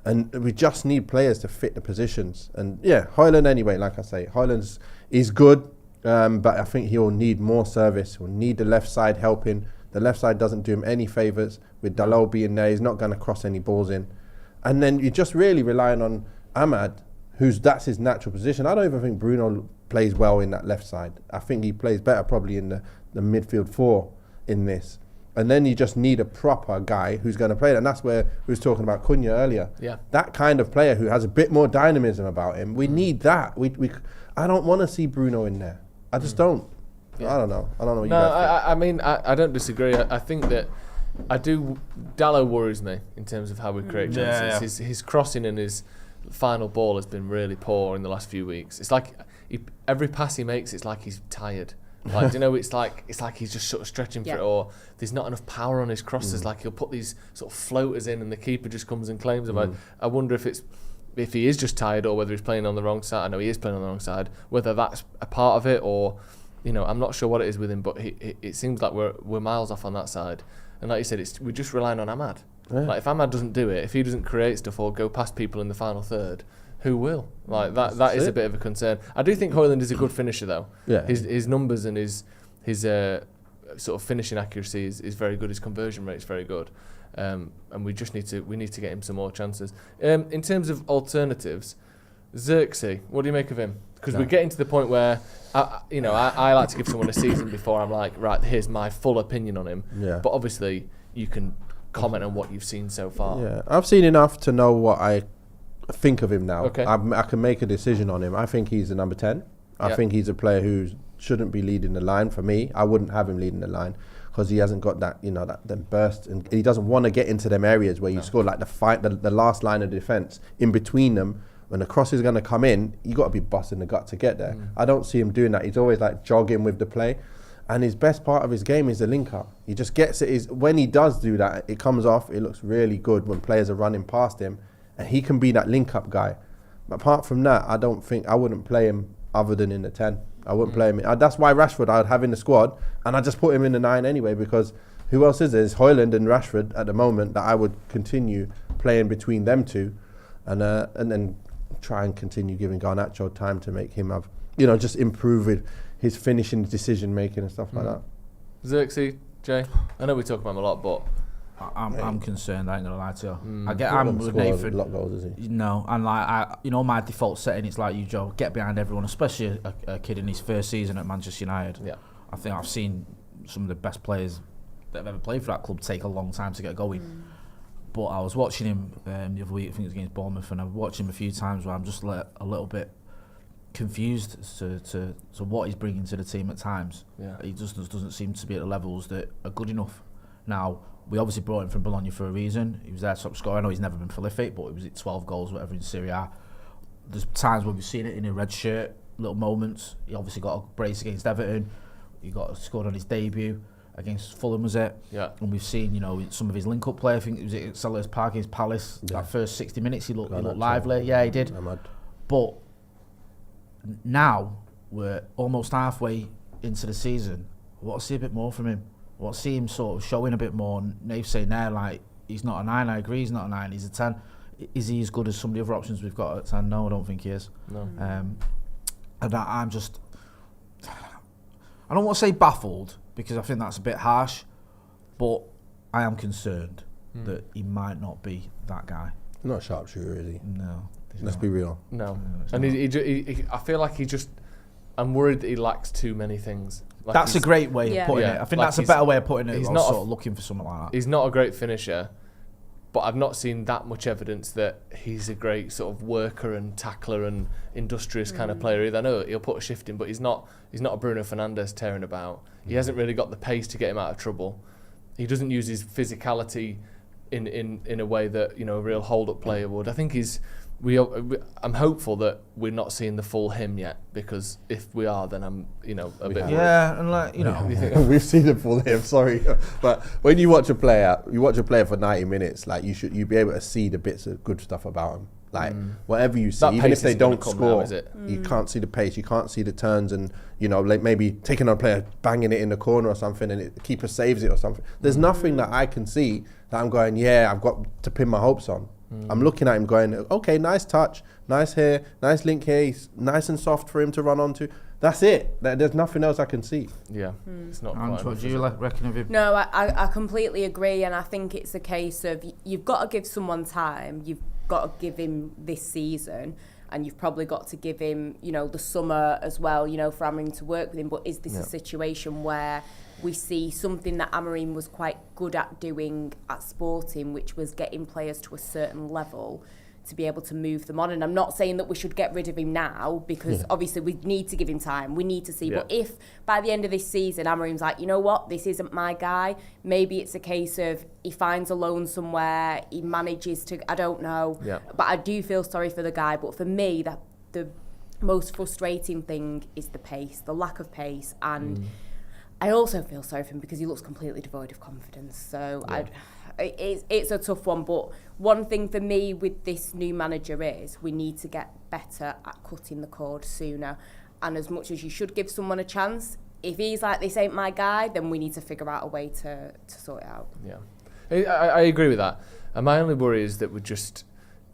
And we just need players to fit the positions. And yeah, Hojlund anyway, like I say, Hojlund is good, but I think he'll need more service. He'll need the left side helping. The left side doesn't do him any favours. With Dalot being there, he's not going to cross any balls in. And then you're just really relying on Ahmad, that's his natural position. I don't even think Bruno plays well in that left side. I think he plays better probably in the midfield 4 in this. And then you just need a proper guy who's going to play that. And that's where we was talking about Cunha earlier. Yeah. That kind of player who has a bit more dynamism about him. We need that. I don't want to see Bruno in there. I just don't. Yeah. I don't know what you guys think. I mean, I don't disagree. I think that Dalot worries me in terms of how we create chances. His crossing and his final ball has been really poor in the last few weeks. It's like every pass he makes, it's like he's tired. Like, it's like he's just sort of stretching for it, or there's not enough power on his crosses. Like, he'll put these sort of floaters in and the keeper just comes and claims them. I wonder if he is just tired or whether he's playing on the wrong side. I know he is playing on the wrong side, whether that's a part of it or, I'm not sure what it is with him, but it seems like we're miles off on that side. And like you said, we're just relying on Ahmad. Yeah. Like, if Ahmad doesn't do it, if he doesn't create stuff or go past people in the final third, who will? Like, that is a bit of a concern. I do think Hojlund is a good finisher, though. Yeah. His numbers and his sort of finishing accuracy is very good. His conversion rate is very good. And we need to get him some more chances. In terms of alternatives, Zirkzee, what do you make of him? Because we're getting to the point where I like to give someone a season before I'm like, right, here's my full opinion on him. Yeah. But obviously you can comment on what you've seen so far. Yeah, I've seen enough to know what I think of him now. Okay. I can make a decision on him. I think he's a number 10. I think he's a player who shouldn't be leading the line. For me, I wouldn't have him leading the line because he hasn't got that, that burst, and he doesn't want to get into them areas where you score, like the last line of defence in between them. When the cross is going to come in, you got to be busting the gut to get there. I don't see him doing that. He's always like jogging with the play. And his best part of his game is the link-up. He just gets it. When he does do that, it comes off. It looks really good when players are running past him. And he can be that link-up guy. But apart from that, I wouldn't play him other than in the 10. I wouldn't play him. That's why Rashford I would have in the squad. And I just put him in the 9 anyway, because who else is there? It's Hojlund and Rashford at the moment that I would continue playing between them two. And then try and continue giving Garnacho time to make him have, just improve with his finishing, decision making and stuff like that. Zirkzee, Jay, I know we talk about him a lot, but I'm concerned. I ain't gonna lie to you. I'm with Nathan. A lot of goals, is he? No, and like my default setting, it's like you, Joe, get behind everyone, especially a kid in his first season at Manchester United. Yeah, I think I've seen some of the best players that have ever played for that club take a long time to get going. But I was watching him the other week, I think it was against Bournemouth, and I've watched him a few times where I'm just a little bit confused to what he's bringing to the team at times. Yeah. He just doesn't seem to be at the levels that are good enough. Now, we obviously brought him from Bologna for a reason. He was their top scorer. I know he's never been prolific, but he was at 12 goals, whatever, in Serie A. There's times where we've seen it in a red shirt, little moments. He obviously got a brace against Everton. He scored on his debut against Fulham, was it? Yeah. And we've seen, some of his link-up play. I think it was at Selhurst Park against Palace. Yeah. That first 60 minutes, he looked lively. Yeah, he did. But now we're almost halfway into the season. I want to see a bit more from him. I want to see him sort of showing a bit more. And Nate's saying there, like, he's not a 9. I agree, he's not a 9. He's a 10. Is he as good as some of the other options we've got at 10? No, I don't think he is. No. And I'm just... I don't want to say baffled, because I think that's a bit harsh, but I am concerned that he might not be that guy. Not a sharpshooter, is he? No. Let's be real. No. And he, I feel like he just... I'm worried that he lacks too many things. Like that's a great way of putting it. I think like that's a better way of putting it. He's not sort of looking for something like that. He's not a great finisher, but I've not seen that much evidence that he's a great sort of worker and tackler and industrious kind of player either. I know he'll put a shift in, but he's not a Bruno Fernandes tearing about. He hasn't really got the pace to get him out of trouble. He doesn't use his physicality in a way that, you know, a real hold-up player would. I think I'm hopeful that we're not seeing the full him yet, because if we are, then I'm, you know, a bit. Yeah, and like, you know, we've seen the full him. Sorry, but when you watch a player, for 90 minutes. Like you'd be able to see the bits of good stuff about him. Like whatever you see, that even if they don't score, you can't see the pace, you can't see the turns, and you know, like maybe taking on a player, banging it in the corner or something, and the keeper saves it or something. There's nothing that I can see that I'm going, yeah, I've got to pin my hopes on. I'm looking at him going, okay, nice touch, nice here, nice link here, he's nice and soft for him to run onto. That's it. There's nothing else I can see. Yeah, it's not. Ange, what do you reckon of him? No, I completely agree, and I think it's a case of you've got to give someone time. You've got to give him this season, and you've probably got to give him, you know, the summer as well, you know, for Amorim to work with him. But is this a situation where we see something that Amorim was quite good at doing at Sporting, which was getting players to a certain level to be able to move them on? And I'm not saying that we should get rid of him now, because obviously we need to give him time. We need to see. But if by the end of this season Amorim's like, you know what, this isn't my guy, maybe it's a case of he finds a loan somewhere, he manages to, I don't know. Yeah. But I do feel sorry for the guy. But for me, the most frustrating thing is the pace, the lack of pace. And I also feel sorry for him because he looks completely devoid of confidence. So it's a tough one. But one thing for me with this new manager is we need to get better at cutting the cord sooner. And as much as you should give someone a chance, if he's like, this ain't my guy, then we need to figure out a way to sort it out. Yeah, I agree with that. And my only worry is that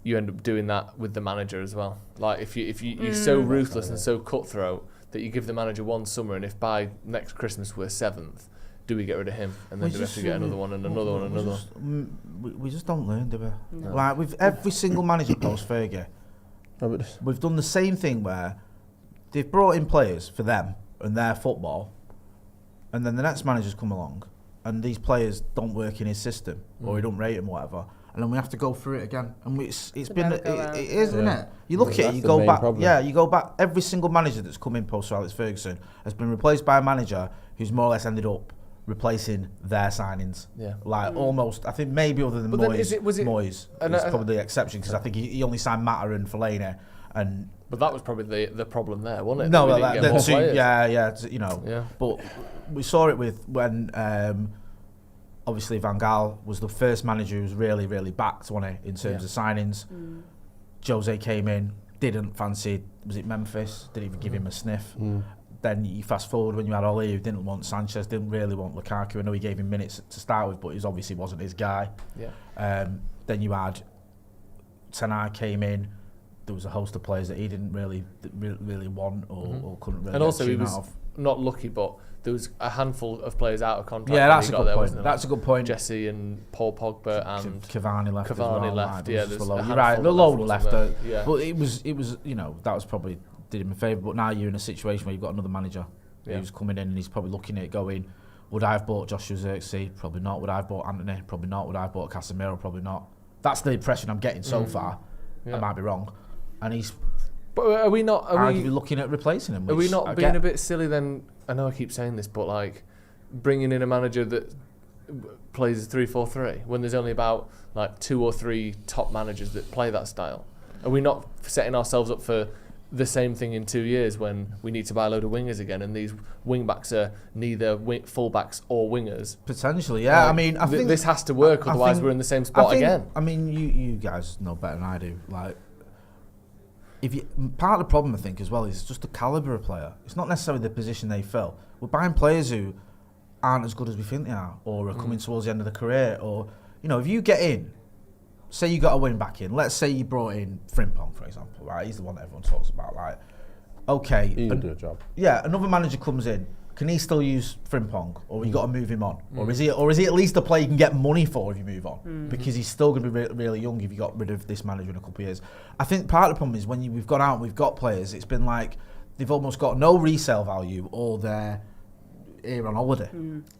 you end up doing that with the manager as well. Like if you're so ruthless and so cutthroat that you give the manager one summer, and if by next Christmas we're 7th, do we get rid of him? And then do we have to get another one and another one and another one? We just don't learn, do we? No. Like with every single manager post Fergie, we've done the same thing where they've brought in players for them and their football, and then the next manager's come along and these players don't work in his system or he don't rate them, whatever. And then we have to go through it again, and it's been it is, isn't it? You look at it, you go back, you go back. Every single manager that's come in post Alex Ferguson has been replaced by a manager who's more or less ended up replacing their signings. Yeah, like almost. I think maybe other than Moyes, Moyes is probably the exception, because I think he only signed Mata and Fellaini, and. But that was probably the problem there, wasn't it? No, you know. Yeah. But we saw it with when. Obviously, Van Gaal was the first manager who was really, really backed, wasn't he, in terms of signings. Jose came in, didn't fancy, was it Memphis? Didn't even give him a sniff. Then you fast forward when you had Oli, who didn't want Sanchez, didn't really want Lukaku. I know he gave him minutes to start with, but he obviously wasn't his guy. Yeah. Then you had Ten Hag came in. There was a host of players that he didn't really want or couldn't really. And also he was not lucky, but there was a handful of players out of contract. Yeah, that's a good point. That's a good point. Jesse and Paul Pogba and Cavani left. Cavani left. Yeah, you're right. The loan left. But it was you know, that was probably did him a favour. But now you're in a situation where you've got another manager who's coming in and he's probably looking at it going, would I have bought Joshua Zirkzee? Probably not. Would I have bought Anthony? Probably not. Would I have bought Casemiro? Probably not. That's the impression I'm getting so far. I might be wrong. And he's. But are we not? Are we looking at replacing him? Are we not being a bit silly then? I know I keep saying this, but like bringing in a manager that plays a 3-4-3 when there's only about like 2 or 3 top managers that play that style. Are we not setting ourselves up for the same thing in 2 years when we need to buy a load of wingers again, and these wing backs are neither full-backs or wingers? Potentially, yeah. I mean, I think this has to work, otherwise we're in the same spot again. I mean, you guys know better than I do. Like, part of the problem I think as well is just the calibre of player. It's not necessarily the position they fill. We're buying players who aren't as good as we think they are, or are coming towards the end of the career, or if you get in, say you got a wing back in. Let's say you brought in Frimpong, for example, right? He's the one that everyone talks about. Like, okay, he can do a job. Yeah, another manager comes in. Can he still use Frimpong, or you got to move him on, or is he at least a player you can get money for if you move on, because he's still going to be really young if you got rid of this manager in a couple of years. I think part of the problem is when we've gone out and we've got players, it's been like they've almost got no resale value, or they're here on holiday.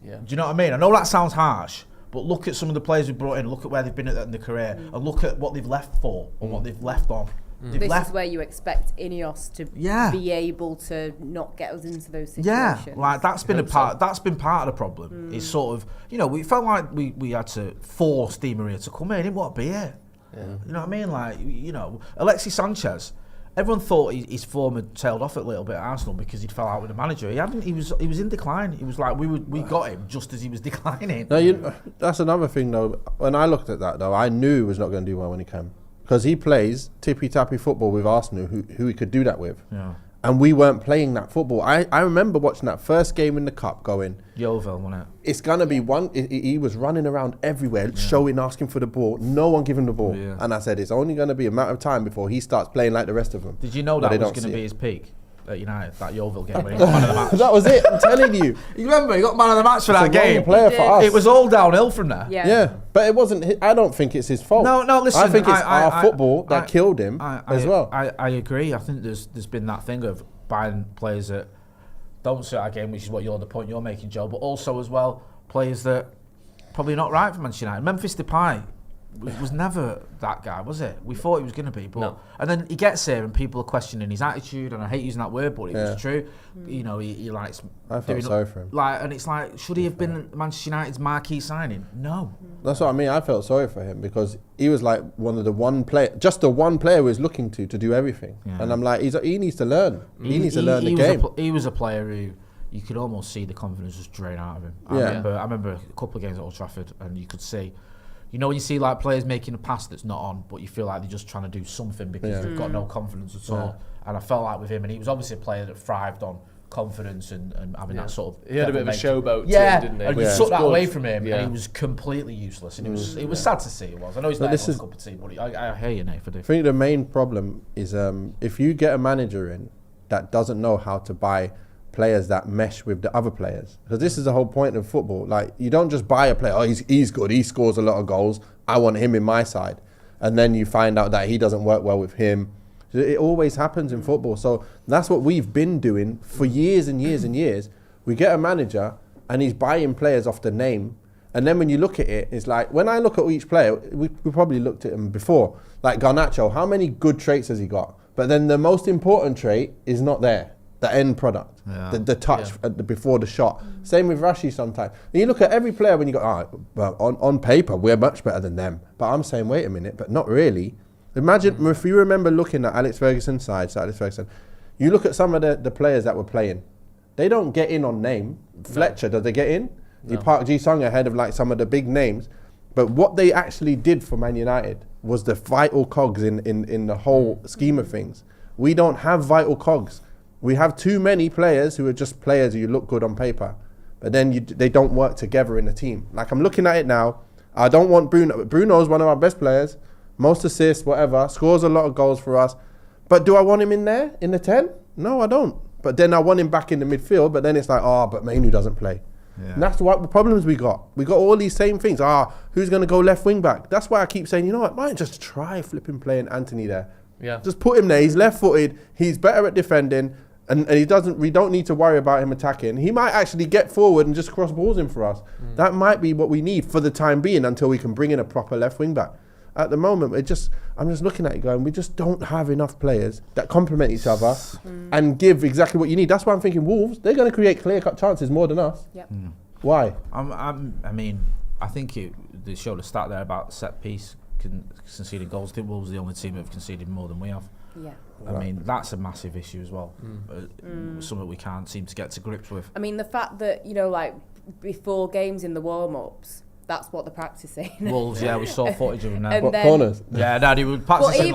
Yeah. Do you know what I mean? I know that sounds harsh, but look at some of the players we've brought in, look at where they've been in their career, and look at what they've left for and what they've left on. This is where you expect Ineos to be able to not get us into those situations. Yeah, like that's been part of the problem. It's sort of, we felt like we had to force Di Maria to come in. He didn't want to be here. Yeah. You know what I mean? Like, Alexis Sanchez. Everyone thought his form had tailed off a little bit at Arsenal because he'd fell out with the manager. He hadn't. He was in decline. He was like we got him just as he was declining. No, that's another thing though. When I looked at that though, I knew he was not going to do well when he came. Because he plays tippy-tappy football with Arsenal, who he could do that with. Yeah. And we weren't playing that football. I remember watching that first game in the Cup going... Yeovil, wasn't it? It's going to be one... He was running around everywhere, showing, asking for the ball. No one giving the ball. Yeah. And I said, it's only going to be a matter of time before he starts playing like the rest of them. Did you know that was going to be his peak? At United, that Yeovil game when he got man of the match. That was it, I'm telling you. You remember, he got man of the match for that game. Player for us. It was all downhill from there. Yeah, but it wasn't. I don't think it's his fault. No, listen. I think it's our football that killed him as well. I agree. I think there's been that thing of buying players that don't suit our game, which is the point you're making, Joe. But also as well, players that probably not right for Manchester United. Memphis Depay was never that guy, was it? We thought he was going to be, but no. And then he gets here and people are questioning his attitude, and I hate using that word, but it was true. He likes. I felt sorry for him. And it's like, should he have been Manchester United's marquee signing? No. That's what I mean. I felt sorry for him because he was like the one player who was looking to do everything, and I'm like, he needs to learn. He needs to learn the game. He was a player who you could almost see the confidence just drain out of him. I remember a couple of games at Old Trafford, and you could see. When you see like players making a pass that's not on, but you feel like they're just trying to do something because they've got no confidence at all. And I felt like with him, and he was obviously a player that thrived on confidence and having that sort of... He had a bit of a showboat to him, didn't he? And you took that away from him, and he was completely useless. And it was sad to see, it was. I know he's not a cup of tea, but I hear you, Nate, for I think the main problem is if you get a manager in that doesn't know how to buy players that mesh with the other players, because this is the whole point of football. Like, you don't just buy a player, he's good, he scores a lot of goals, I want him in my side, and then you find out that he doesn't work well with him. It always happens in football. So that's what we've been doing for years and years and years. We get a manager and he's buying players off the name, and then when you look at it, it's like, when I look at each player, we probably looked at him before, like Garnacho, how many good traits has he got? But then the most important trait is not there. The end product, the touch before the shot. Same with Rashi sometimes. And you look at every player when you go, well, on paper, we're much better than them. But I'm saying, wait a minute, but not really. Imagine, if you remember looking at Alex Ferguson's side, Alex Ferguson, you look at some of the players that were playing. They don't get in on name. Fletcher, does they get in? No. You park Ji-Sung ahead of like some of the big names. But what they actually did for Man United was the vital cogs in the whole scheme of things. We don't have vital cogs. We have too many players who are just players who look good on paper, but then they don't work together in a team. Like, I'm looking at it now. I don't want Bruno. Bruno's one of our best players, most assists, whatever, scores a lot of goals for us. But do I want him in there, in the 10? No, I don't. But then I want him back in the midfield, but then it's like, but Mainu doesn't play. Yeah. And that's what the problems we got. We got all these same things. Who's going to go left wing back? That's why I keep saying, you know what, might just try flipping playing Anthony there. Yeah. Just put him there. He's left-footed. He's better at defending. And we don't need to worry about him attacking. He might actually get forward and just cross balls in for us. That might be what we need for the time being until we can bring in a proper left wing back. At the moment, I'm just looking at it going, we just don't have enough players that complement each other and give exactly what you need. That's why I'm thinking Wolves, they're going to create clear-cut chances more than us. Yep. Why? I think they showed a stat there about set piece conceding goals. I think Wolves are the only team that have conceded more than we have. Yeah. I mean, that's a massive issue as well. Something we can't seem to get to grips with. I mean, the fact that, like, before games in the warm-ups, that's what they're practicing. Wolves, yeah, we saw footage of them now. What, corners? Yeah, no, he was practicing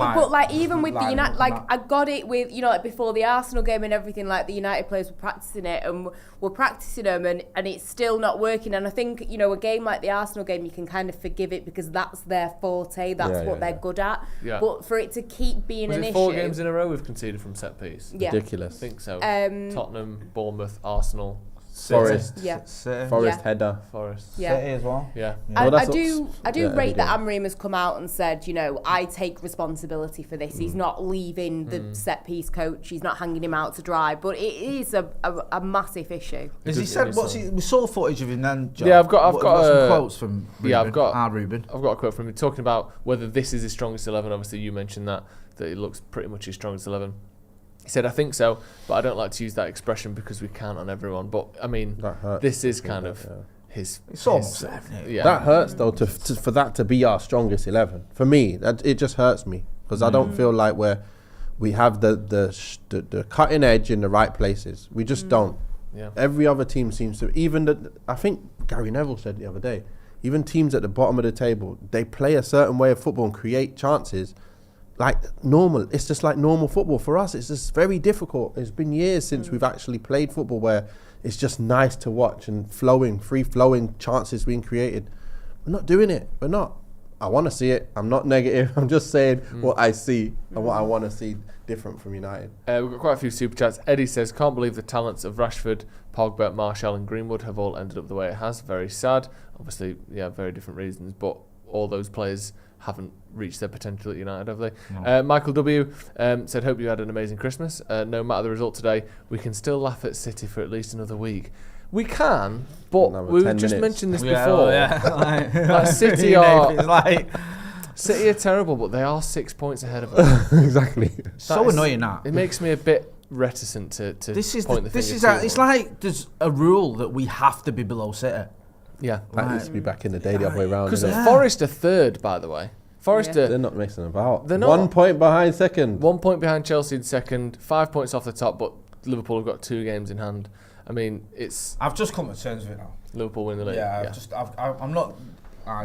even with the United, like I got it with, you know, like before the Arsenal game and everything, like the United players were practicing it and we're practicing them and it's still not working. And I think, you know, a game like the Arsenal game, you can kind of forgive it because that's their forte, that's what they're good at. Yeah. But for it to keep being an issue. 4 games in a row we've conceded from set piece? Yeah. Ridiculous. I think so. Tottenham, Bournemouth, Arsenal, Forest, City. Forest header, Forest, City as well. Yeah, I do rate that Amrim has come out and said, you know, I take responsibility for this. He's not leaving the set piece coach. He's not hanging him out to dry. But it is a massive issue. As he said, we saw footage of him then. John. Yeah, I've got some quotes from Ruben. Yeah, I've got Ruben. I've got a quote from him talking about whether this is his strongest 11. Obviously, you mentioned that it looks pretty much his strongest 11. He said, I think so, but I don't like to use that expression because we count on everyone. But, I mean, this is kind of his... It's almost there, yeah. That hurts, though, for that to be our strongest 11. For me, it just hurts me because I don't feel like we have the cutting edge in the right places. We just don't. Yeah. Every other team seems to... I think Gary Neville said the other day, even teams at the bottom of the table, they play a certain way of football and create chances like normal. It's just like normal football. For us, it's just very difficult. It's been years since we've actually played football where it's just nice to watch and free-flowing chances being created. We're not doing it. We're not. I want to see it. I'm not negative. I'm just saying what I see and what I want to see different from United. We've got quite a few super chats. Eddie says, can't believe the talents of Rashford, Pogba, Martial and Greenwood have all ended up the way it has. Very sad. Obviously, yeah, very different reasons, but all those players haven't reached their potential at United, have they? No. Michael W. Said, hope you had an amazing Christmas. No matter the result today, we can still laugh at City for at least another week. We can, but we just mentioned this before. Like City City are terrible, but they are 6 points ahead of us. Exactly. So annoying that. It makes me a bit reticent to point the finger. It's like there's a rule that we have to be below City. Yeah, that used to be back in the day the other way around. Because Forest are third, by the way. They're not messing about. They're not. 1 point behind second. 1 point behind Chelsea in second. 5 points off the top, but Liverpool have got 2 games in hand. I mean, it's. I've just come to terms with it now. Liverpool win the league. Yeah, I'm not.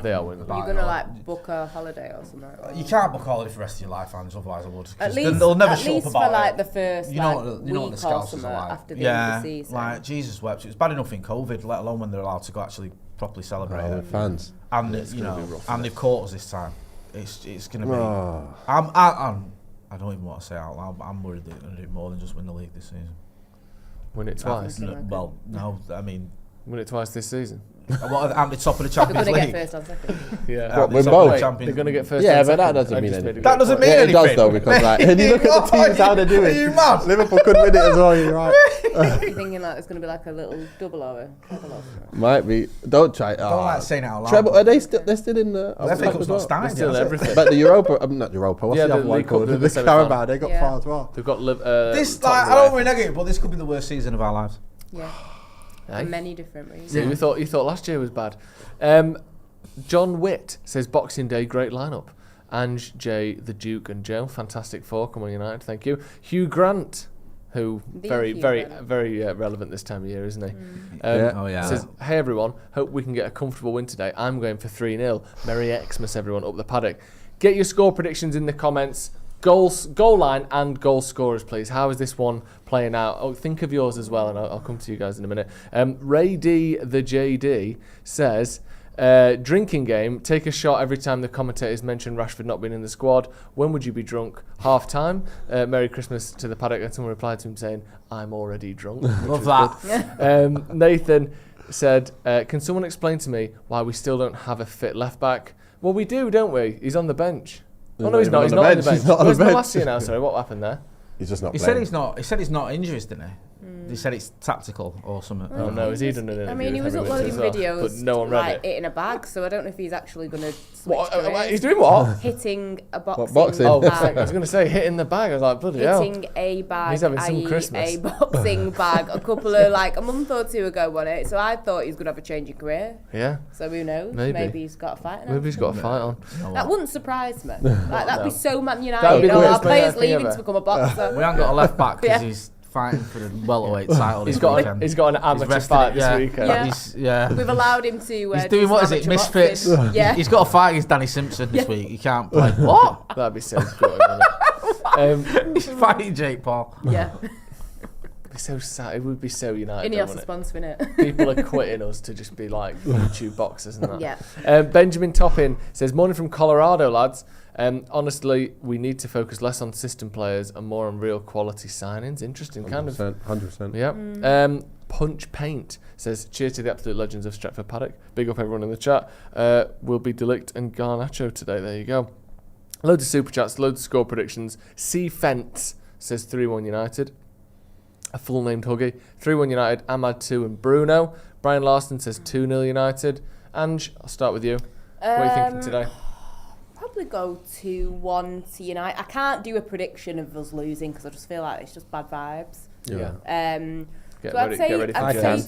They are winning the league. You're gonna like book a holiday or something. You can't book a holiday for the rest of your life, fans. Otherwise, I would. At least, they'll never shut up about for like the first week what the scouts or something like. after the end of the season. Like Jesus wept. It's bad enough in COVID, let alone when they're allowed to go actually properly celebrate it. Fans. And and they've caught us this time. It's gonna be. I don't even want to say it out loud, but I'm worried they're gonna do more than just win the league this season. Win it twice? Well, no, I mean. Win it twice this season. At the top of the Champions League. They're going to get first and second. Yeah. Win both. They're going to get first. Yeah, but that doesn't mean anything. That doesn't mean anything. It does though, because like, when you look at the teams how they're doing. Are you mad? Liverpool could win it as well. You're right. You're thinking like it's going to be like a little double or a treble or something. Might be. Don't try. Don't like saying it out loud. Treble? Are they still? They're still in the. The FA Cup's not started. Still everything. But the Europa, not Europa. What's the other one called? The Carabao. They got far as well. They've got. This, I don't really negative, but this could be the worst season of our lives. Yeah. For many different reasons. Yeah, you thought last year was bad. John Witt says Boxing Day, great lineup. Ange, Jay, the Duke, and Joe, fantastic 4. Come on, United, thank you. Hugh Grant, who very relevant this time of year, isn't he? Says, hey everyone, hope we can get a comfortable win today. I'm going for 3-0. Merry Xmas, everyone, up the paddock. Get your score predictions in the comments. Goal line and goal scorers, please. How is this one playing out? Oh, think of yours as well, and I'll come to you guys in a minute. Ray D, the JD, says, drinking game, take a shot every time the commentators mention Rashford not being in the squad. When would you be drunk? Half time. Merry Christmas to the paddock. And someone replied to him saying, I'm already drunk. Love that. Nathan said, can someone explain to me why we still don't have a fit left back? Well, we do, don't we? He's on the bench. Oh no, he's not. He's not on the bench. Where's Malacia now? Sorry, what happened there? He's just not. He said he's not. He said he's not injuries, didn't he? He said it's tactical or something. Oh no, has he done an interview? I mean, he was uploading videos, but no one read it in a bag. So I don't know if he's actually going to. What? He's doing what? Hitting a boxing. Bag. I was going to say hitting the bag. I was like, bloody hell. Hitting a bag. He's having some Christmas. A boxing bag. A couple of a month or 2 ago, wasn't it? So I thought he was going to have a change in career. Yeah. So who knows? Maybe he's got a fight now. Maybe he's got a fight on. That wouldn't surprise me. That'd be so Man United. Our players leaving to become a boxer. We haven't got a left back because he's fighting for the welterweight title. He's got an amateur fight this weekend. We've allowed him to. He's doing what is it? Misfits. Yeah. He's got a fight against Danny Simpson this week. He can't play. What? That'd be so good. He's fighting Jake Paul. Yeah. It'd be so sad. It would be so United. Ineos are sponsoring it. People are quitting us to just be like YouTube boxers and that. Yeah. Benjamin Toppin says, morning from Colorado, lads. Honestly, we need to focus less on system players and more on real quality signings. Interesting, 100%. Yeah. Punch Paint says, cheers to the absolute legends of Stretford Paddock. Big up everyone in the chat. Will be Delict and Garnacho today. There you go. Loads of super chats, loads of score predictions. C Fence says 3-1 United. A full named Huggy. 3-1 United, Ahmad 2 and Bruno. Brian Larson says 2-0 United. Ange, I'll start with you. What are you thinking today? Probably go 2-1 to United. I can't do a prediction of us losing because I just feel like it's just bad vibes. Yeah. I'd say 2-1. I'd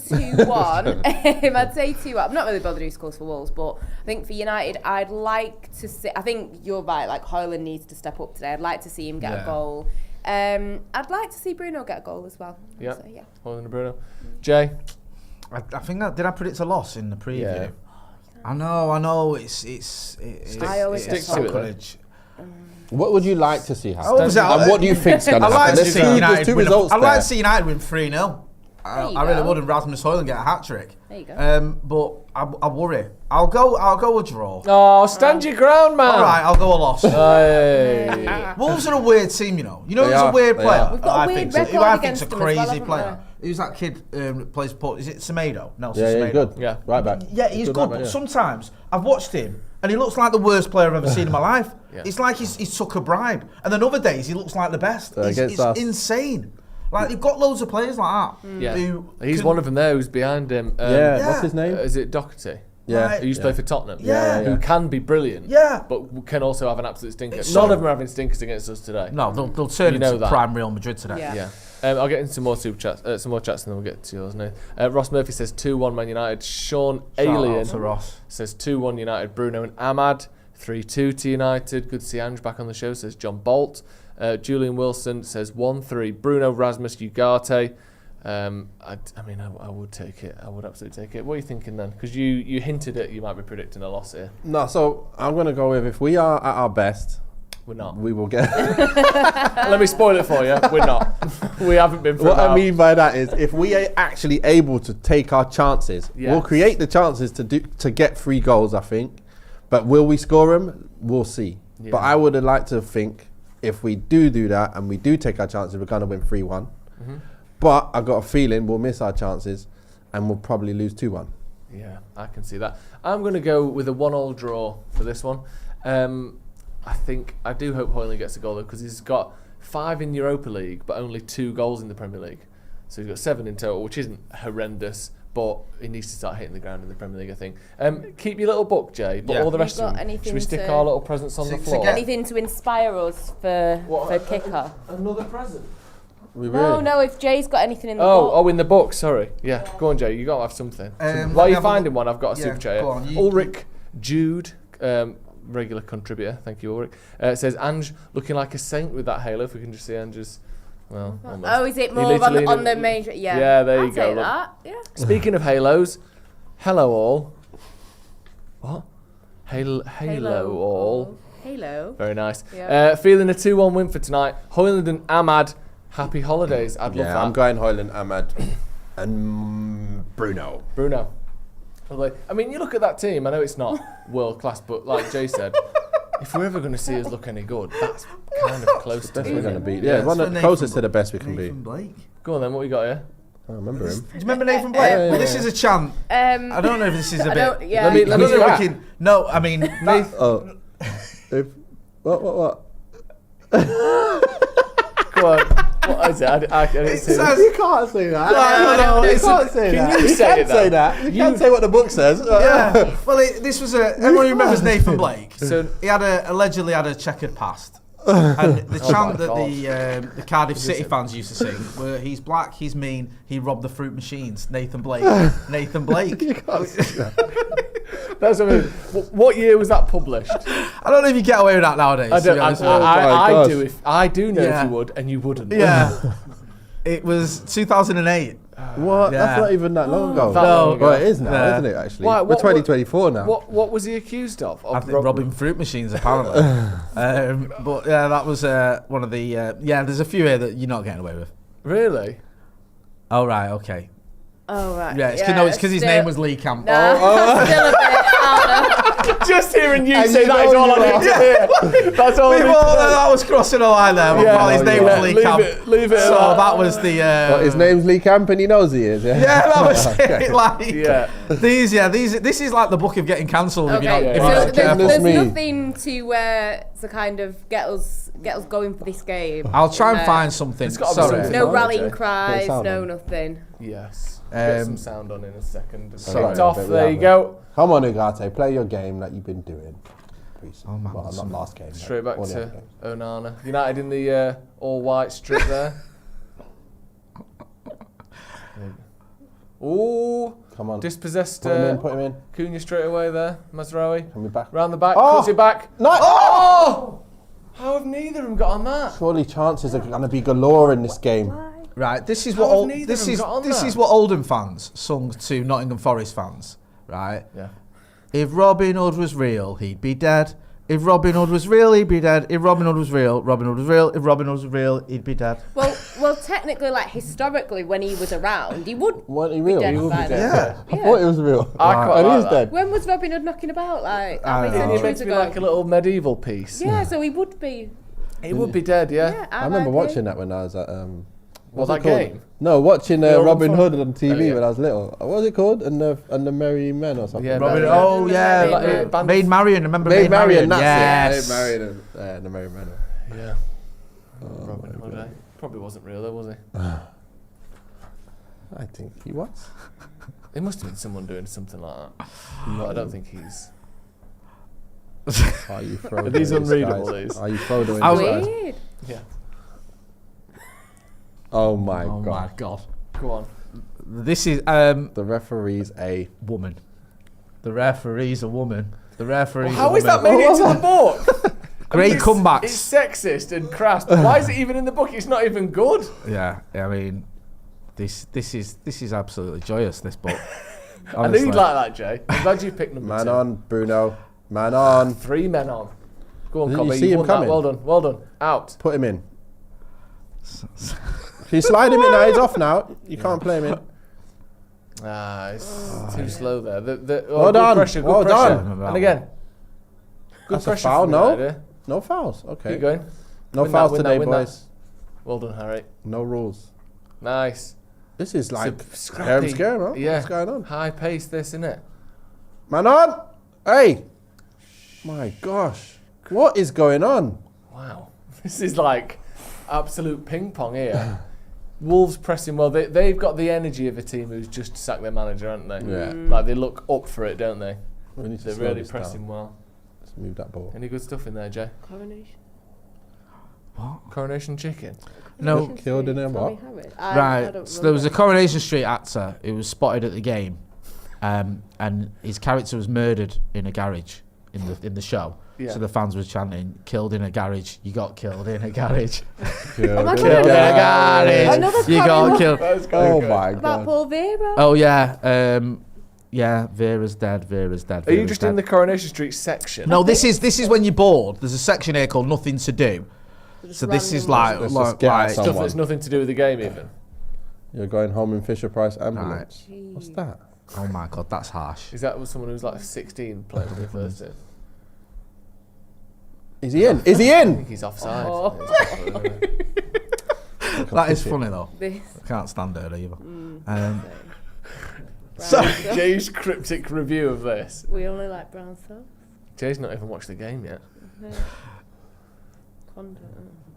say 2-1. I'm not really bothered who scores for Wolves, but I think for United, I'd like to see. I think you're right. Like Hojlund needs to step up today. I'd like to see him get a goal. I'd like to see Bruno get a goal as well. Yeah. So, yeah. Hojlund and Bruno. Jay. I think did I predict a loss in the preview? Yeah. I know. It's sacrilege. What would you like to see happen? And what do you think's going to happen? I'd like to see United win. I'd like to see United win 3-0. I really would, and Rasmus Hojlund get a hat trick. There you go. But I worry. I'll go a draw. Oh, stand your ground, man. All right, I'll go a loss. Hey. Wolves are a weird team, you know. You know who's a weird player? We've got a weird record I against think's a them as well, crazy haven't player. Who's that kid that plays Port? Is it Semedo? No, Yeah, he's Semedo. good. Yeah. Right back. Yeah, he's good, but sometimes I've watched him and he looks like the worst player I've ever seen in my life. Yeah. It's like he's took a bribe. And then other days he looks like the best. It's insane. Like, you've got loads of players like that. Yeah. He's one of them there who's behind him. What's his name? Is it Doherty? Yeah. Right. Who used to play for Tottenham. Yeah. Who can be brilliant. Yeah. But can also have an absolute stinker. None of them are having stinkers against us today. No, they'll turn into prime Real Madrid today. Yeah. I'll get into some more super chats, and then we'll get to yours now. Ross Murphy says 2-1 Man United. Sean Alien says 2-1 United. Bruno and Ahmad. 3-2 to United. Good to see Ange back on the show, says John Bolt. Julian Wilson says 1-3. Bruno, Rasmus, Ugarte. I would take it. I would absolutely take it. What are you thinking then? Because you hinted at you might be predicting a loss here. No, so I'm going to go with if we are at our best, we're not. We will get. Let me spoil it for you. We're not. We haven't been. What I mean by that is, if we are actually able to take our chances, we'll create the chances to get 3 goals. I think, but will we score them? We'll see. Yeah. But I would like to think if we do that and we do take our chances, we're going to win 3-1. Mm-hmm. But I've got a feeling we'll miss our chances and we'll probably lose 2-1. Yeah, I can see that. I'm going to go with a 1-1 draw for this one. I do hope Hojlund gets a goal though, because he's got 5 in Europa League but only 2 goals in the Premier League. So he's got 7 in total, which isn't horrendous, but he needs to start hitting the ground in the Premier League, I think. Keep your little book, Jay, but all the rest of them, should we stick our little presents on the floor? Anything to inspire us for kicker? Another present? No, if Jay's got anything in the book. Oh, in the book, sorry. Yeah, go on, Jay, you got to have something. While you're finding one, I've got a super chat here. Ulrich Jude, regular contributor, thank you, Ulrich, says, Ange looking like a saint with that halo, if we can just see Ange's, well, almost. Oh, is it more on the main? Yeah. Yeah, there you go. I'll take that, yeah. Speaking of halos, hello all. What? Halo all. Halo. Very nice. Yeah. Feeling a 2-1 win for tonight. Hojlund and Ahmad, happy holidays. I'd love that. I'm going Hojlund, Ahmad, and Bruno. Lovely. I mean, you look at that team, I know it's not world class, but like Jay said, if we're ever going to see us look any good, that's kind of close to it. We're going to beat. Yeah, one of the closest to the best we can be. Blake. Go on then, what we got here? I remember him. Do you remember Nathan Blake? Well, this is a chant. I don't know if this is a bit. Yeah. Let me see. No, I mean. Nathan. What? Go on. What is it? I didn't see it. You can't say that. No, you can't say that. You can't say that. You can't say what the book says. Yeah. Well, this was everyone remembers Nathan Blake. So he allegedly had a checkered past. And the chant that the Cardiff City fans used to sing were, he's black, he's mean, he robbed the fruit machines. Nathan Blake. Nathan Blake. You can't say that. That's what I mean. What year was that published? I don't know if you get away with that nowadays. I do know if you would, and you wouldn't. Yeah. It was 2008. What? Yeah. That's not even that long ago. No. Well, it is now, Yeah. isn't it, actually? Why, We're 2024 now. What was he accused of? I think robbing fruit machines, apparently. But yeah, that was one of the... yeah, there's a few here that you're not getting away with. Really? Oh, right, okay. Oh, right. Yeah, it's because his name was Lee Camp. Nah, still a bit. I don't know. Just hearing you And say you that is know all I you need to hear. That's all I need to Well, hear. that was crossing a line there. But Yeah, his name was Lee leave Camp. Leave it So at that was the... What, his name's Lee Camp and he knows he is, yeah? Yeah, that was it. Like, Yeah. This is like the book of getting cancelled. Okay, If you're so not careful. there's me. nothing to kind of get us going for this game. I'll try and find something. It's gotta be Sorry. something. No Sound, rallying Jay. cries, sound no on. nothing. Yes. Get Um, some sound on in a second. Sorry. Kicked off. Yeah, There you yeah. go. Come on, Ugarte, play your game like you've been doing. Oh, man, Well, not some- last game. Straight back all the other to games. Onana. United in the all-white strip there. Ooh. Come on. Dispossessed Put him in. Cunha straight away there. Mazraoui. Can we back? Round the back. Oh! Cuts it back. No! Oh! How have neither of them got on that? Surely chances are going to be galore in this game. Right, this is How what have old, neither this of them is got on this that? is what Oldham fans sung to Nottingham Forest fans, right? Yeah. If Robin Hood was real, he'd be dead. If Robin Hood was real, he'd be dead. If Robin Hood was real, Robin Hood was real. If Robin Hood was real, he'd be dead. Well, technically, like historically, when he was around, he would. Weren't he real? dead He would be by dead. now. I thought it was real. I quite And like he's that. dead. When was Robin Hood knocking about? Like how I many don't know. Isn't he meant centuries to be ago? like a little medieval piece? Yeah, so he would be. He would be dead, yeah. Yeah, I remember watching that when I was at... What, what's that it called? game? No, watching The Robin Oldham Hood on TV Oh, yeah. when I was little. What was it called? And the Merry Men or something? Yeah, Robin, Maid oh yeah, Marian. Band- Maid Marian. Remember Maid Marian, that's Yes. it. Maid Marian and the Merry Men. Yeah. Robin Hood, eh? Probably wasn't real though, was he? I think he was. It must have been someone doing something like that. But I don't think he's... Are you Frodo? Are these in unreadable, disguise? these? Are you Frodo in I was- disguise? Weird. Yeah. Oh my Oh my god. god. Go on. This is The referee's a... woman. The referee's a woman. The referee's How a is that woman. made it into the book? Great it's, comebacks. It's sexist and crass. But why is it even in the book? It's not even good. Yeah, I mean, this is absolutely joyous. This book. I knew Honestly. you'd like that, Jay. I'm glad you picked number Man 2. on, Bruno. Man on. 3 men on. Go on, Didn't you Cobby. see You him won that. coming? Well done. Well done. Out. Put him in. If you slide him in now, he's off now. You can't play him in. Ah, it's too slow there. Well good done. pressure, good Well pressure. done. And again. Good That's a pressure foul, from no? United, eh? No fouls. Okay. Keep going. No Win that, fouls win that, today, win that. boys. Well done, Harry. No rules. Nice. This is like Scrappy. scare, man. Yeah. What's going on? High pace, this, isn't it? Man on. Hey. My gosh. What is going on? Wow. This is like absolute ping pong here. Wolves pressing well. They've got the energy of a team who's just sacked their manager, haven't they? Yeah. Like they look up for it, don't they? We need to They're slow really this pressing down. well. Let's move that ball. Any good stuff in there, Jay? Coronation. Coronation chicken. No. Killed in him, what? Right. So there was a Coronation Street actor who was spotted at the game, and his character was murdered in a garage in the show. Yeah. So the fans were chanting, "Killed in a garage! You got killed in a garage! Oh my Killed in a God. garage! Another You got Coronation- killed!" That's Oh my About god. Paul Vera. Oh yeah, yeah. Vera's dead. Vera's dead. Are you Vera's just dead. in the Coronation Street section? No, this is when you're bored. There's a section here called Nothing to Do. Just So this is random- Let's like just get out Stuff someone. that's nothing to do with the game, even. You're going home in Fisher-Price ambulance. What's that? oh my god, that's harsh. Is that with someone who's like 16 playing for the first team? Is he in? Is he I in? think he's offside. Oh. That is funny though. This. I can't stand her either. So, Jay's cryptic review of this. We only like brown sauce. Jay's not even watched the game yet. No. Condom.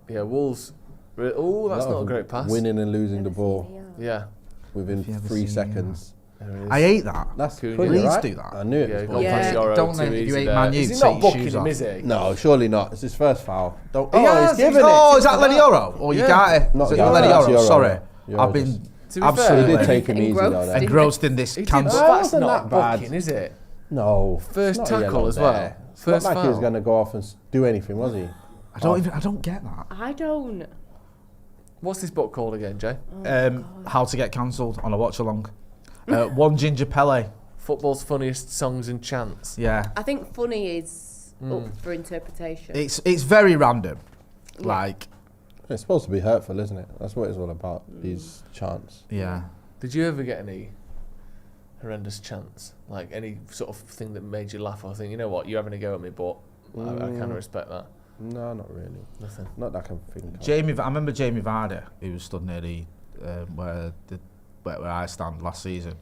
Yeah, Wolves. Oh, that's lot not a of great pass. Winning and losing the ball Yeah. within Have you ever 3 seen seconds. There it is. I hate that. That's Cunha. Cunha, Please right? do that. I knew it. Yeah, was gone Yeah. past Euro Don't too let- if easy you hate there. Man U, Is he take not your booking shoes him, off. is he? No, surely not. It's his first foul. Don't. He has, he's given Oh, it. is that Lenny Oro? Or you Yeah. got it? Not Is it Yoro, Lenny that's Oro? Yoro. Sorry. Yoro I've been To be He absolutely did take him easy though. Engrossed there. engrossed in this He did, cancer. but that's wasn't not that bad. booking, is it? No. First it's not a tackle yellow as well. there. First It's not like he was foul. going to go off and do anything, was he? I don't get that. I don't. What's this book called again, Jay? How to Get Cancelled on a watch-along. One Ginger Pele. Football's funniest songs and chants. Yeah. I think funny is up for interpretation. It's very random. Yeah. Like, It's supposed to be hurtful, isn't it? That's what it's all about, these chants. yeah. Did you ever get any horrendous chants? Like any sort of thing that made you laugh or think, you know what, you're having a go at me, but I kind of respect that. No, not really. Nothing. Not that I can think of. I remember Jamie Vardy, who was stood near the where I stand last season,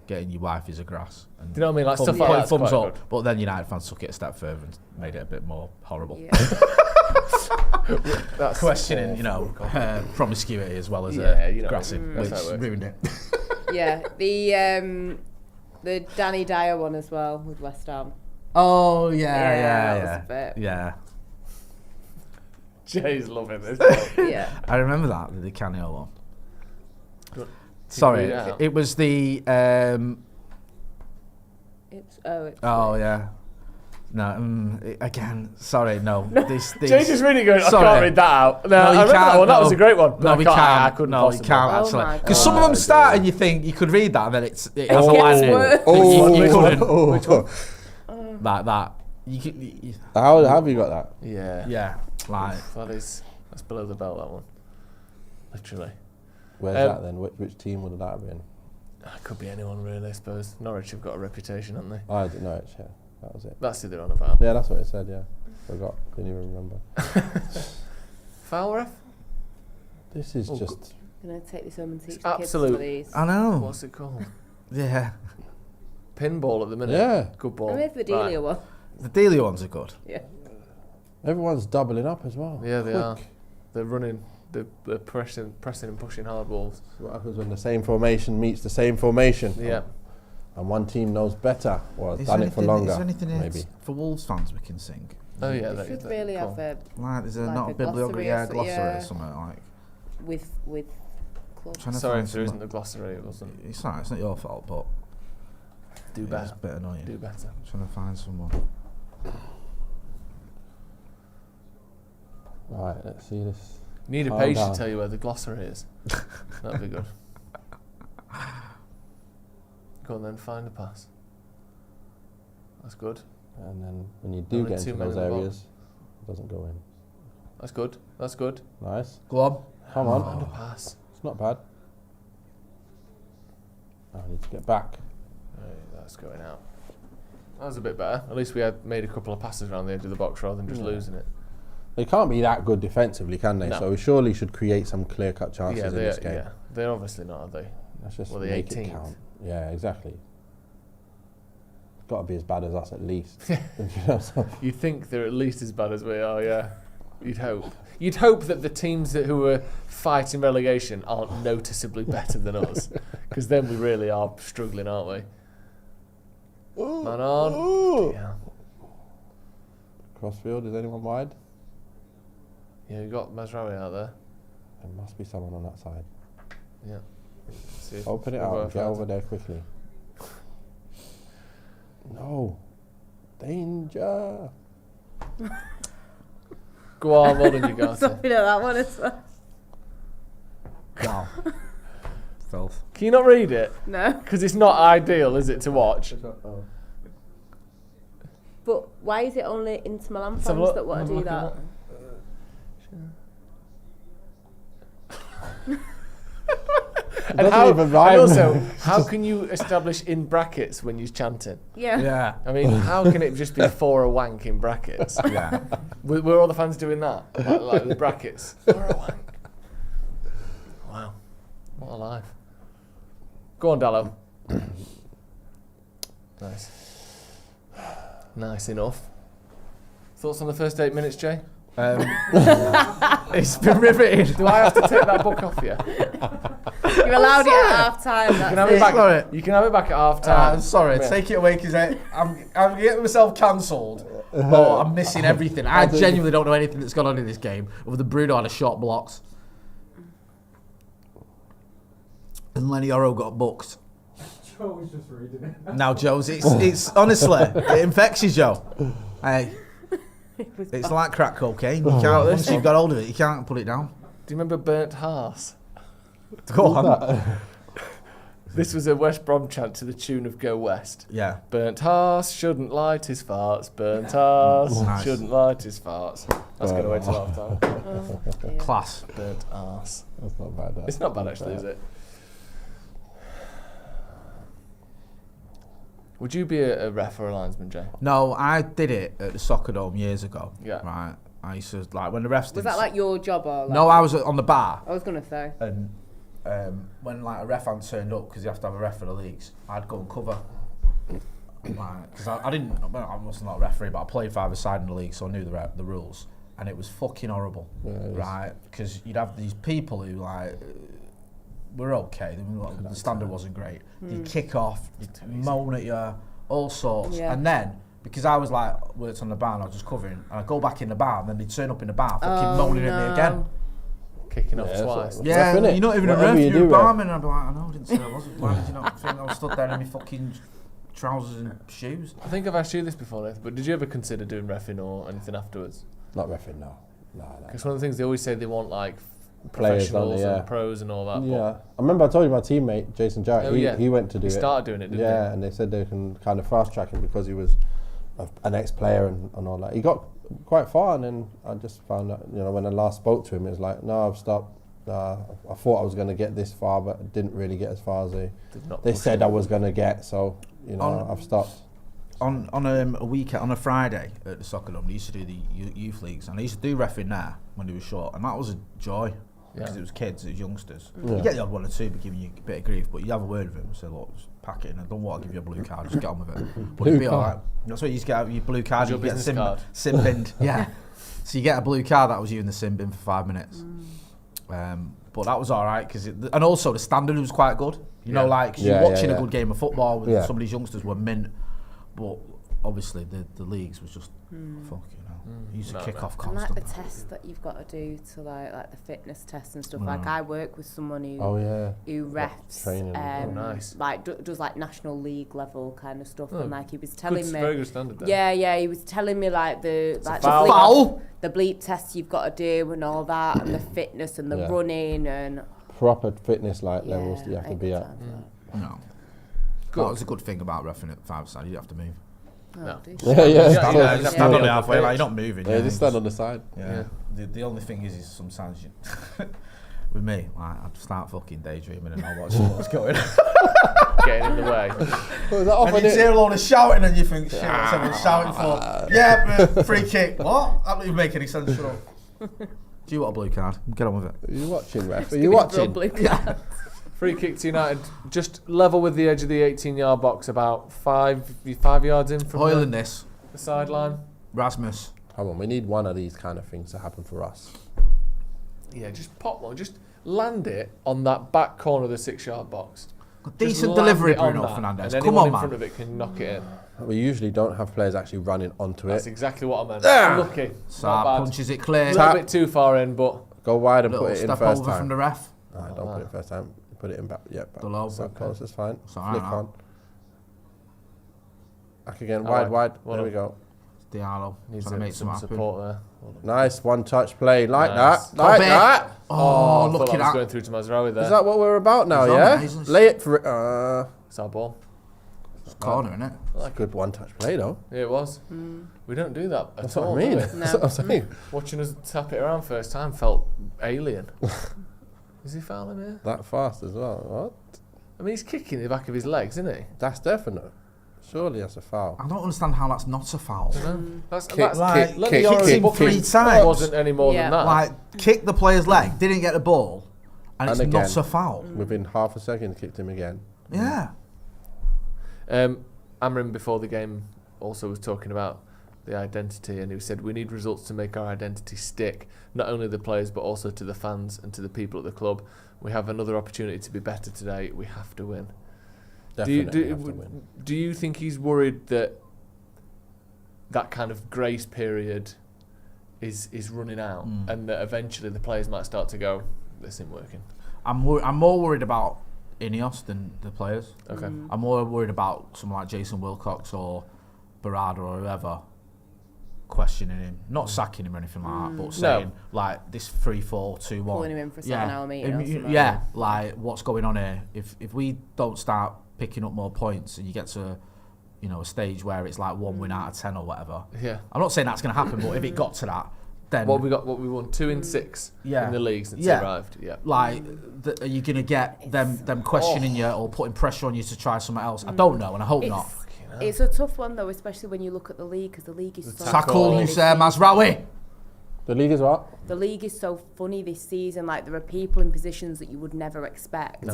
getting your wife is a grass. And Do you know what I mean? Like stuff like that's thumbs quite up. good. But then United fans took it a step further and made it a bit more horrible. Yeah. That's Questioning, awful. promiscuity as well as grassy, that's which how it works. ruined it. Yeah, the Danny Dyer one as well with West Ham. Oh that was a bit. yeah. Jay's loving this. Yeah. I remember that the Canio one. Good. Sorry, Read it out. it was the. Oh yeah. No, again. Sorry, no. This. Jay's just reading going, I Sorry. can't read that out. No, I you read that can't. one. That No. was a great one. No, we I can't. couldn't No, you possibly. can't Oh actually. my Because God. some of them start and you think you could read that and then it has a line in it. Oh, You couldn't. Which one? Like that. You could, How have you got that? Yeah. yeah. Like. That's below the belt, that one. Literally. Where's that then? Which team would that have been? It could be anyone really, I suppose. Norwich have got a reputation, haven't they? I didn't know it, yeah. That was it. That's who they're on about. Yeah, that's what it said, yeah. Forgot. Didn't even remember. Foul ref? This is just... I'm going to take this home and teach It's the kids absolute- some of these. I know. What's it called? Yeah. Pinball at the minute. Yeah. Good ball. I made the Delia one. The Delia ones are good. Yeah. Everyone's doubling up as well. Yeah, they Quick. are. They're running. They're pressing and pushing hard Wolves. What happens when the same formation meets the same formation? Yeah. And one team knows better, or has Is done there it for anything- longer, Is there anything maybe. for Wolves fans we can sing? Oh yeah. We should really have a Like, there's Like not a a bibliography, glossary glossary or or something like. with clubs. Trying to Sorry find if there some- isn't a glossary. It wasn't. It's alright, it's not your fault, but Do it's better. a bit annoying. Do better. Trying to find someone. Right, let's see this. Need a Calm page down. to tell you where the glossary is. That'd be good. Go on then, find a pass. That's good. And then when you do Only get two into men those in the box. areas, it doesn't go in. That's good. That's good. Nice. Go on. Come on. Find a pass. It's not bad. I need to get back. Right, that's going out. That was a bit better. At least we had made a couple of passes around the edge of the box rather than just losing it. They can't be that good defensively, can they? No. So we surely should create some clear-cut chances in this game. Yeah, they're obviously not, are they? Let's just Well, the make it 18th. count. Yeah, exactly. It's got to be as bad as us at least. You know, so- You think they're at least as bad as we are, yeah. You'd hope. You'd hope that the teams who are fighting relegation aren't noticeably better than us, because then we really are struggling, aren't we? Man on. Yeah. Crossfield, is anyone wide? Yeah, you got Mazraoui out there. There must be someone on that side. Yeah. See if Open it we'll out. work Get out. over there quickly. No. Danger. Go on, well done, you guys. Something like that one as well. Wow. Filth. Can you not read it? No. Because it's not ideal, is it, to watch? But why is it only Inter Milan Let's have a fans look. that want Have to a do look at that? And doesn't even rhyme. and also, how can you establish in brackets when you're chanting? Yeah. Yeah. I mean, how can it just be for a wank in brackets? Yeah. Were all the fans doing that? Like the brackets? For a wank. Wow. What a life. Go on, Dallo. Nice. Nice enough. Thoughts on the first 8 minutes, Jay? It's been riveting. Do I have to take that book off you? You're allowed it at half time. You can have it back. Sorry. You can have it back at half time. I'm sorry, Yeah. take it away because I'm getting myself cancelled. Oh, I'm missing everything. I genuinely don't know anything that's gone on in this game other than Bruno had a shot blocked. And Lenny Oro got booked. Joe was just reading it. Now, Joe's, it's honestly, it infects you, Joe. Hey, it's like crack cocaine. You can't, once you've got hold of it, you can't put it down. Do you remember Burnt Hearse? Go on. This was a West Brom chant to the tune of Go West. Yeah. Burnt Hearse shouldn't light his farts. Burnt Hearse shouldn't light his farts. That's going to wait till half time. Class. Burnt arse. That's not bad. It's not bad actually, is it? Would you be a ref or a linesman, Jay? No, I did it at the Soccer Dome years ago. Yeah. Right. I used to, like, when the refs... Was that like your job or? Like no, I was on the bar. I was going to say. And when like a ref hadn't turned up, because you have to have a ref for the leagues, I'd go and cover. Because I didn't... Well, I was not a referee, but I played 5-a-side in the league, so I knew the rules. And it was fucking horrible. Yeah, right? Because you'd have these people who, like... We're okay. The standard wasn't great. You'd kick off, you'd moan at you, all sorts. Yeah. And then, because I was like, worked on the bar and I was just covering, and I'd go back in the bar and then they'd turn up in the bar fucking moaning at me again. Kicking off twice. Yeah, you're not even a ref, you're a barman. And I'd be like, I know, I didn't say I wasn't. Why did you not think I was stood there in my fucking trousers and shoes? I think I've asked you this before, Nathan, but did you ever consider doing reffing or anything afterwards? Not reffing, no. Because one of the things they always say they want, like, professionals and pros and all that. Yeah, I remember I told you my teammate Jason Jarrett. He went to do it. He started doing it, didn't he? Yeah, and they said they can kind of fast track him because he was an ex-player and all that. He got quite far, and then I just found out, when I last spoke to him, it was like, no, I've stopped. I thought I was going to get this far, but I didn't really get as far as they said I was going to get. So I've stopped. On a weekend, on a Friday at the Soccer Dome, they used to do the youth leagues, and they used to do reffing there when they were short, and that was a joy. Because it was kids, it was youngsters. You get the odd one or two giving you a bit of grief, but you have a word with him and say, look, just pack it in. I don't want to give you a blue card, just get on with it. But you'll be alright. That's what you used to get, your blue card, you get sin binned. Yeah. So you get a blue card, that was you in the sin bin for 5 minutes. But that was alright, and also the standard was quite good. You know, like, cause you're watching a good game of football with some of these youngsters were mint, but obviously the leagues was just fucking hell. You used to kick off constantly. And like the tests that you've got to do to like the fitness tests and stuff. Like I work with someone who refs, like does like national league level kind of stuff, and like he was telling me, very good standard then. Yeah, he was telling me like the bleep tests you've got to do and all that, and the fitness and the running and proper fitness levels that you have to be at. No, that was a good thing about reffing at 5-a-side. You don't have to move. No. Stand on the halfway, like you're not moving. Yeah, just stand on the side. Yeah. The only thing is sometimes with me, like, I'd start fucking daydreaming and not watching what's going on. Getting in the way. And you hear a load of shouting and you think, shit, what's everyone shouting for? Yeah, free kick. What? That doesn't even make any sense. Shut up. Do you want a blue card? Get on with it. Are you watching, ref? Are you watching? Free kick to United, just level with the edge of the 18-yard box, about 5 yards in from Hojlund the sideline. Rasmus. Come on, we need one of these kind of things to happen for us. Yeah, just pop one, just land it on that back corner of the 6-yard box. Decent delivery, Bruno Fernandes. Come on, man. In front of it can knock it in. We usually don't have players actually running onto it. That's exactly what I meant. Unlucky. Saab punches it clear. A little bit too far in, but go wide and put it in first time. Step over from the ref. Don't put it first time. Put it in back. Yeah, back. So close is fine. Flick on. Back again. Wide. There we go. Diallo. Needs to make some support there. Nice one-touch play. Like that. Oh, look at that. Going through to Mazraoui there. Is that what we're about now, Lay it for it. It's our ball. It's a corner, isn't it? That's a good one-touch play, though. Yeah, it was. We don't do that That's at all, what I mean. do we? That's what I'm saying. Watching us tap it around first time felt alien. Is he fouling here? That fast as well. What? I mean, he's kicking the back of his legs, isn't he? That's definite. Surely that's a foul. I don't understand how that's not a foul. That's kick. Kicked him 3 times. It wasn't any more than that. Like, kicked the player's leg, didn't get the ball, and it's again, not a foul. Within half a second, kicked him again. Yeah. Amrin, before the game, also was talking about the identity, and he said we need results to make our identity stick, not only the players but also to the fans and to the people at the club. We have another opportunity to be better today. We have to win. Definitely have to win. Do you think he's worried that kind of grace period is running out, and that eventually the players might start to go, this isn't working? I'm more worried about Ineos than the players. Okay. I'm more worried about someone like Jason Wilcox or Barada or whoever questioning him, not sacking him or anything like that, but saying like this 3-4-2-1, pulling him in for a 7-hour meeting. Or something. Yeah, like what's going on here? If we don't start picking up more points and you get to a stage where it's like 1 win out of 10 or whatever. Yeah. I'm not saying that's going to happen, but if it got to that, then what we won 2 in 6 in the league since he arrived. Yeah. Like, are you going to get them questioning you or putting pressure on you to try something else? I don't know, and I hope not. It's a tough one though, especially when you look at the league, because the league is so tackle Nusayr Mazraoui. The league is what? The league is so funny this season. Like, there are people in positions that you would never expect.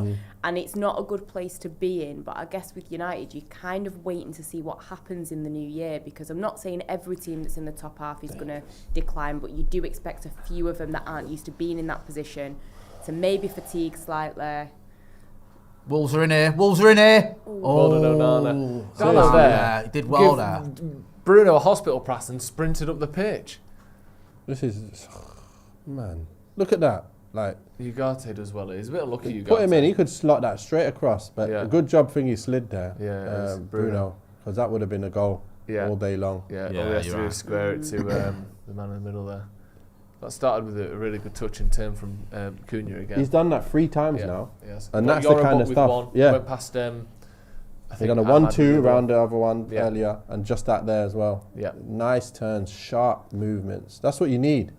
And it's not a good place to be in. But I guess with United, you're kind of waiting to see what happens in the new year, because I'm not saying every team that's in the top half is going to decline, but you do expect a few of them that aren't used to being in that position to maybe fatigue slightly. Wolves are in here. Well done, Onana. Dallo there. He did well there. Bruno a hospital pass and sprinted up the pitch. This is, man. Look at that. Like, Ugarte does well. He's a bit unlucky. Ugarte. Put him in. He could slot that straight across. But a good job thing he slid there. Yeah, Bruno, because that would have been a goal all day long. Yeah, all he has to do is square it to the man in the middle there. That started with a really good touch and turn from Cunha again. He's done that 3 times now. Yes. And that's the kind of stuff. Yeah. Went past I think he done a 1-2 around the other one earlier, and just that there as well. Yeah. Nice turns, sharp movements. That's what you need.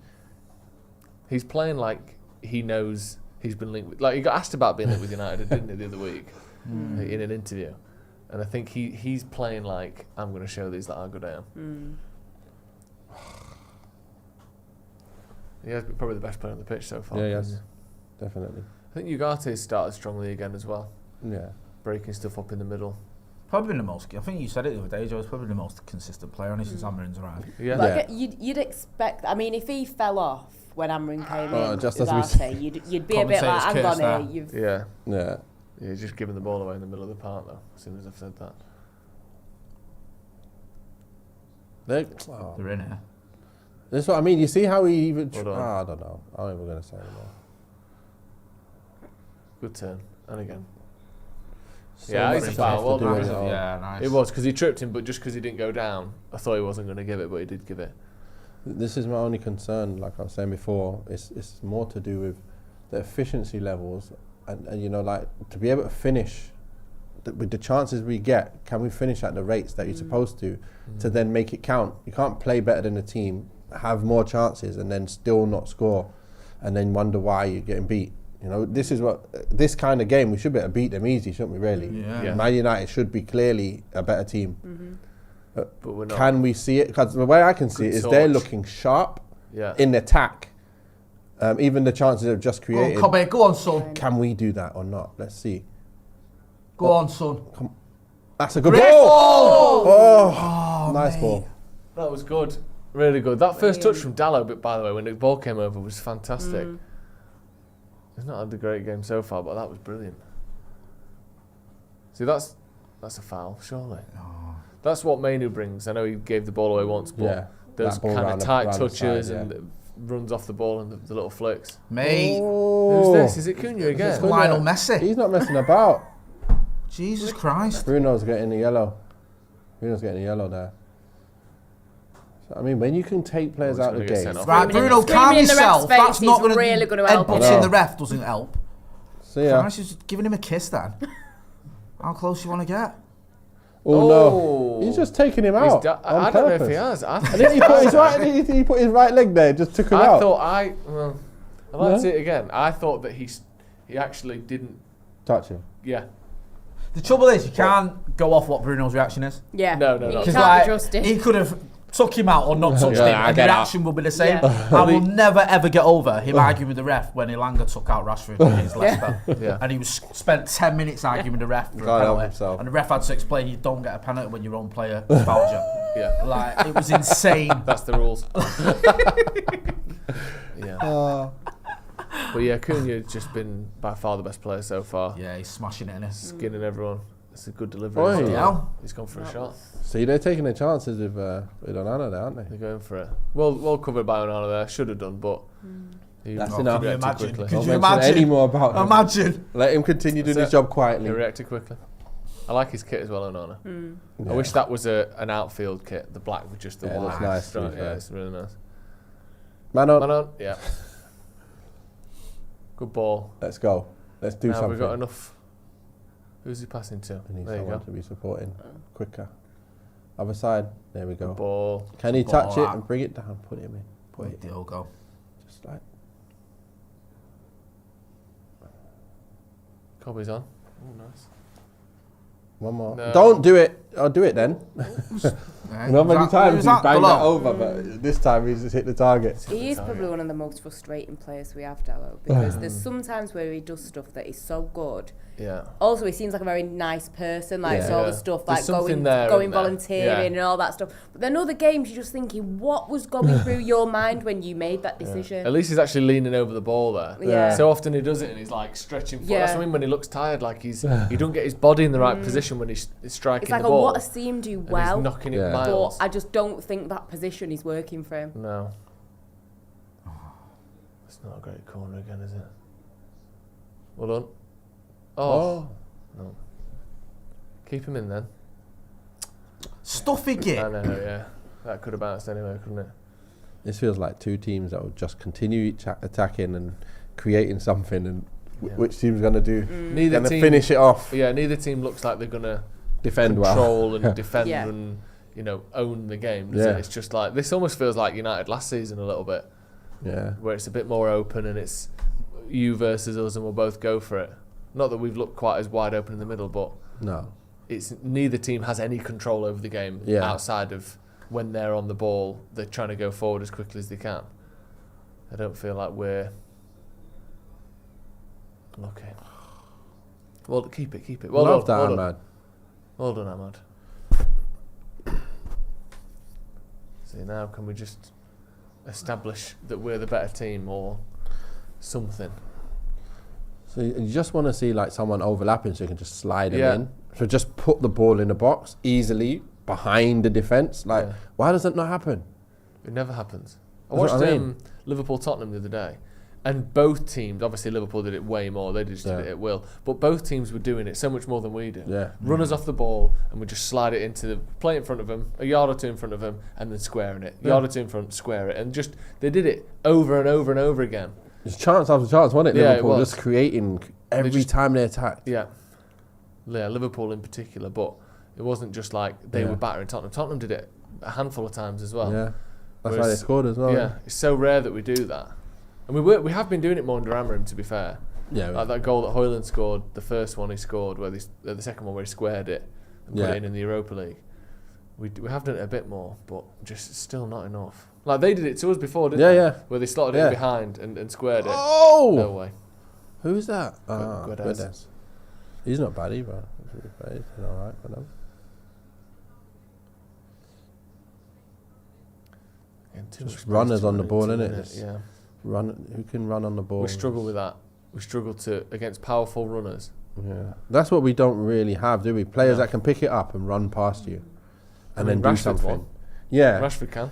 He's playing like he knows he's been linked with. Like, he got asked about being linked with United, didn't he, the other week in an interview? And I think he's playing like, I'm going to show these that how good I am. Yeah, probably the best player on the pitch so far. Yeah, yes, definitely. I think Ugarte started strongly again as well. Yeah. Breaking stuff up in the middle. Probably been the most. I think you said it the other day, Joe. It's probably the most consistent player on it since Amarin's arrived. Yeah. Like, you'd expect. I mean, if he fell off when Amarin came in, just Ugarte, you'd be a bit like, hang on here. Yeah, he's just giving the ball away in the middle of the park though. As soon as I've said that. They're in here. That's what I mean. You see how he even... I don't know. I ain't even going to say anymore. Good turn. And again. So it's a foul. Well, nice. It was, because he tripped him, but just because he didn't go down, I thought he wasn't going to give it, but he did give it. This is my only concern, like I was saying before. It's more to do with the efficiency levels and like, to be able to finish with the chances we get, can we finish at the rates that you're supposed to then make it count? You can't play better than the team, have more chances, and then still not score, and then wonder why you're getting beat. This kind of game, we should be able to beat them easy, shouldn't we, really? Yeah. Man United should be clearly a better team. But we're not. Can we see it? Because the way I can see it is they're looking sharp in attack. Even the chances they've just created. Kobe, go on, son. Can we do that or not? Let's see. Go on, son. That's a good ball! Oh, nice mate. ball. That was good. Really good. That first touch from Dallo, but by the way, when the ball came over, was fantastic. He's not had a great game so far, but that was brilliant. See, that's a foul, surely. Oh. That's what Mainu brings. I know he gave the ball away once, but those kind of tight touches and runs off the ball and the little flicks. Mate. Who's this? Is it Cunha again? It's Lionel Messi. He's not messing about. Jesus Christ. Bruno's getting the yellow. There. So, I mean, when you can take players out of the game. Right, Bruno, calm yourself. That's not going really to help. Headbutting the ref doesn't help. See ya. Christ, he's giving him a kiss then. How close you want to get? Oh no! He's just taking him out. I don't know if he has. I think he put his right leg there, just took him out. I'd like to see it again. I thought that he actually didn't touch him. Yeah. The trouble is, you can't go off what Bruno's reaction is. Yeah. No. Because he could have took him out or not touched him, and the reaction will be the same. I will never ever get over him arguing with the ref when Elanga took out Rashford against Leicester, and he was spent 10 minutes arguing with the ref for a penalty, and the ref had to explain you don't get a penalty when your own player fouled you. Yeah, like it was insane. That's the rules. But yeah, Cunha's just been by far the best player so far. Yeah, he's smashing it in it. Skinning everyone. It's a good delivery. He's gone for a shot. See, they're taking their chances with Onana there, aren't they? They're going for it. Well covered by Onana there. Should have done, but that's enough. Could you imagine? Any more about him. Imagine. Let him continue doing his job quietly. He reacted quickly. I like his kit as well, Onana. I wish that was an outfield kit, the black with just the white. That's nice. Stripe. Yeah, it's really nice. Man on. Man on, yeah. Good ball. Let's go. Let's do something. We've got enough. Who's he passing to? We need there you someone go. to be supporting quicker. Other side. There we go. Good ball. Can he touch it and bring it down? Put him in. Put it in. Diogo. Just like. Cobby's on. Oh, nice. One more. No. Don't do it. I'll do it then. You know, many times he's banged that over, but this time he's just hit the target. He is probably one of the most frustrating players we have, Dallo, because there's some times where he does stuff that is so good. Yeah. Also, he seems like a very nice person, like all the stuff, like going volunteering and all that stuff. But then other games, you're just thinking, what was going through your mind when you made that decision? At least he's actually leaning over the ball there. Yeah. So often he does it and he's like stretching forward. That's what I mean when he looks tired, like he don't get his body in the right position when he's striking it's like the ball. What a seam do well, he's knocking it miles. But I just don't think that position is working for him. No. It's not a great corner again, is it? Well done. Oh. No. Keep him in then. Stuffy git. I know, yeah. That could have bounced anyway, couldn't it? This feels like two teams that will just continue attacking and creating something, and which team's going to do? Neither team finish it off. Yeah, neither team looks like they're going to defend control well. and defend and own the game, does it? It's just like, this almost feels like United last season a little bit. Yeah. Where it's a bit more open and it's you versus us and we'll both go for it. Not that we've looked quite as wide open in the middle, but it's neither team has any control over the game outside of when they're on the ball, they're trying to go forward as quickly as they can. I don't feel like we're... Okay. Well, keep it. Well done, Ahmad. Well done, Ahmad. See, now can we just establish that we're the better team or something? So you just want to see like someone overlapping so you can just slide them in. So just put the ball in the box easily behind the defence. Like, why does that not happen? It never happens. I watched Liverpool-Tottenham the other day, and both teams, obviously Liverpool did it way more, they just did it at will, but both teams were doing it so much more than we do. Yeah. Runners off the ball, and we just slide it into the play in front of them, a yard or two in front of them, and then squaring it. Yard or two in front, square it. And just, they did it over and over and over again. It's chance after chance, wasn't it? Yeah, Liverpool it was. just creating every time they attacked. Yeah, Liverpool in particular, but it wasn't just like they were battering Tottenham. Tottenham did it a handful of times as well. Yeah, that's why they scored as well. Yeah, it's so rare that we do that. And we have been doing it more under Amorim, to be fair. Yeah, like that goal that Hojlund scored, the first one he scored, where the second one where he squared it and put it in the Europa League. We have done it a bit more, but just still not enough. Like they did it to us before, didn't they? Yeah. Where they slotted it in behind and squared it. Oh! No way. Who's that? Guedes. He's not bad either. He's alright for them. Just runners on the ball, innit? Yeah. Who can run on the ball? We struggle with that. We struggle against powerful runners. Yeah. That's what we don't really have, do we? Players that can pick it up and run past you. And then do something. One. Yeah. Rashford can.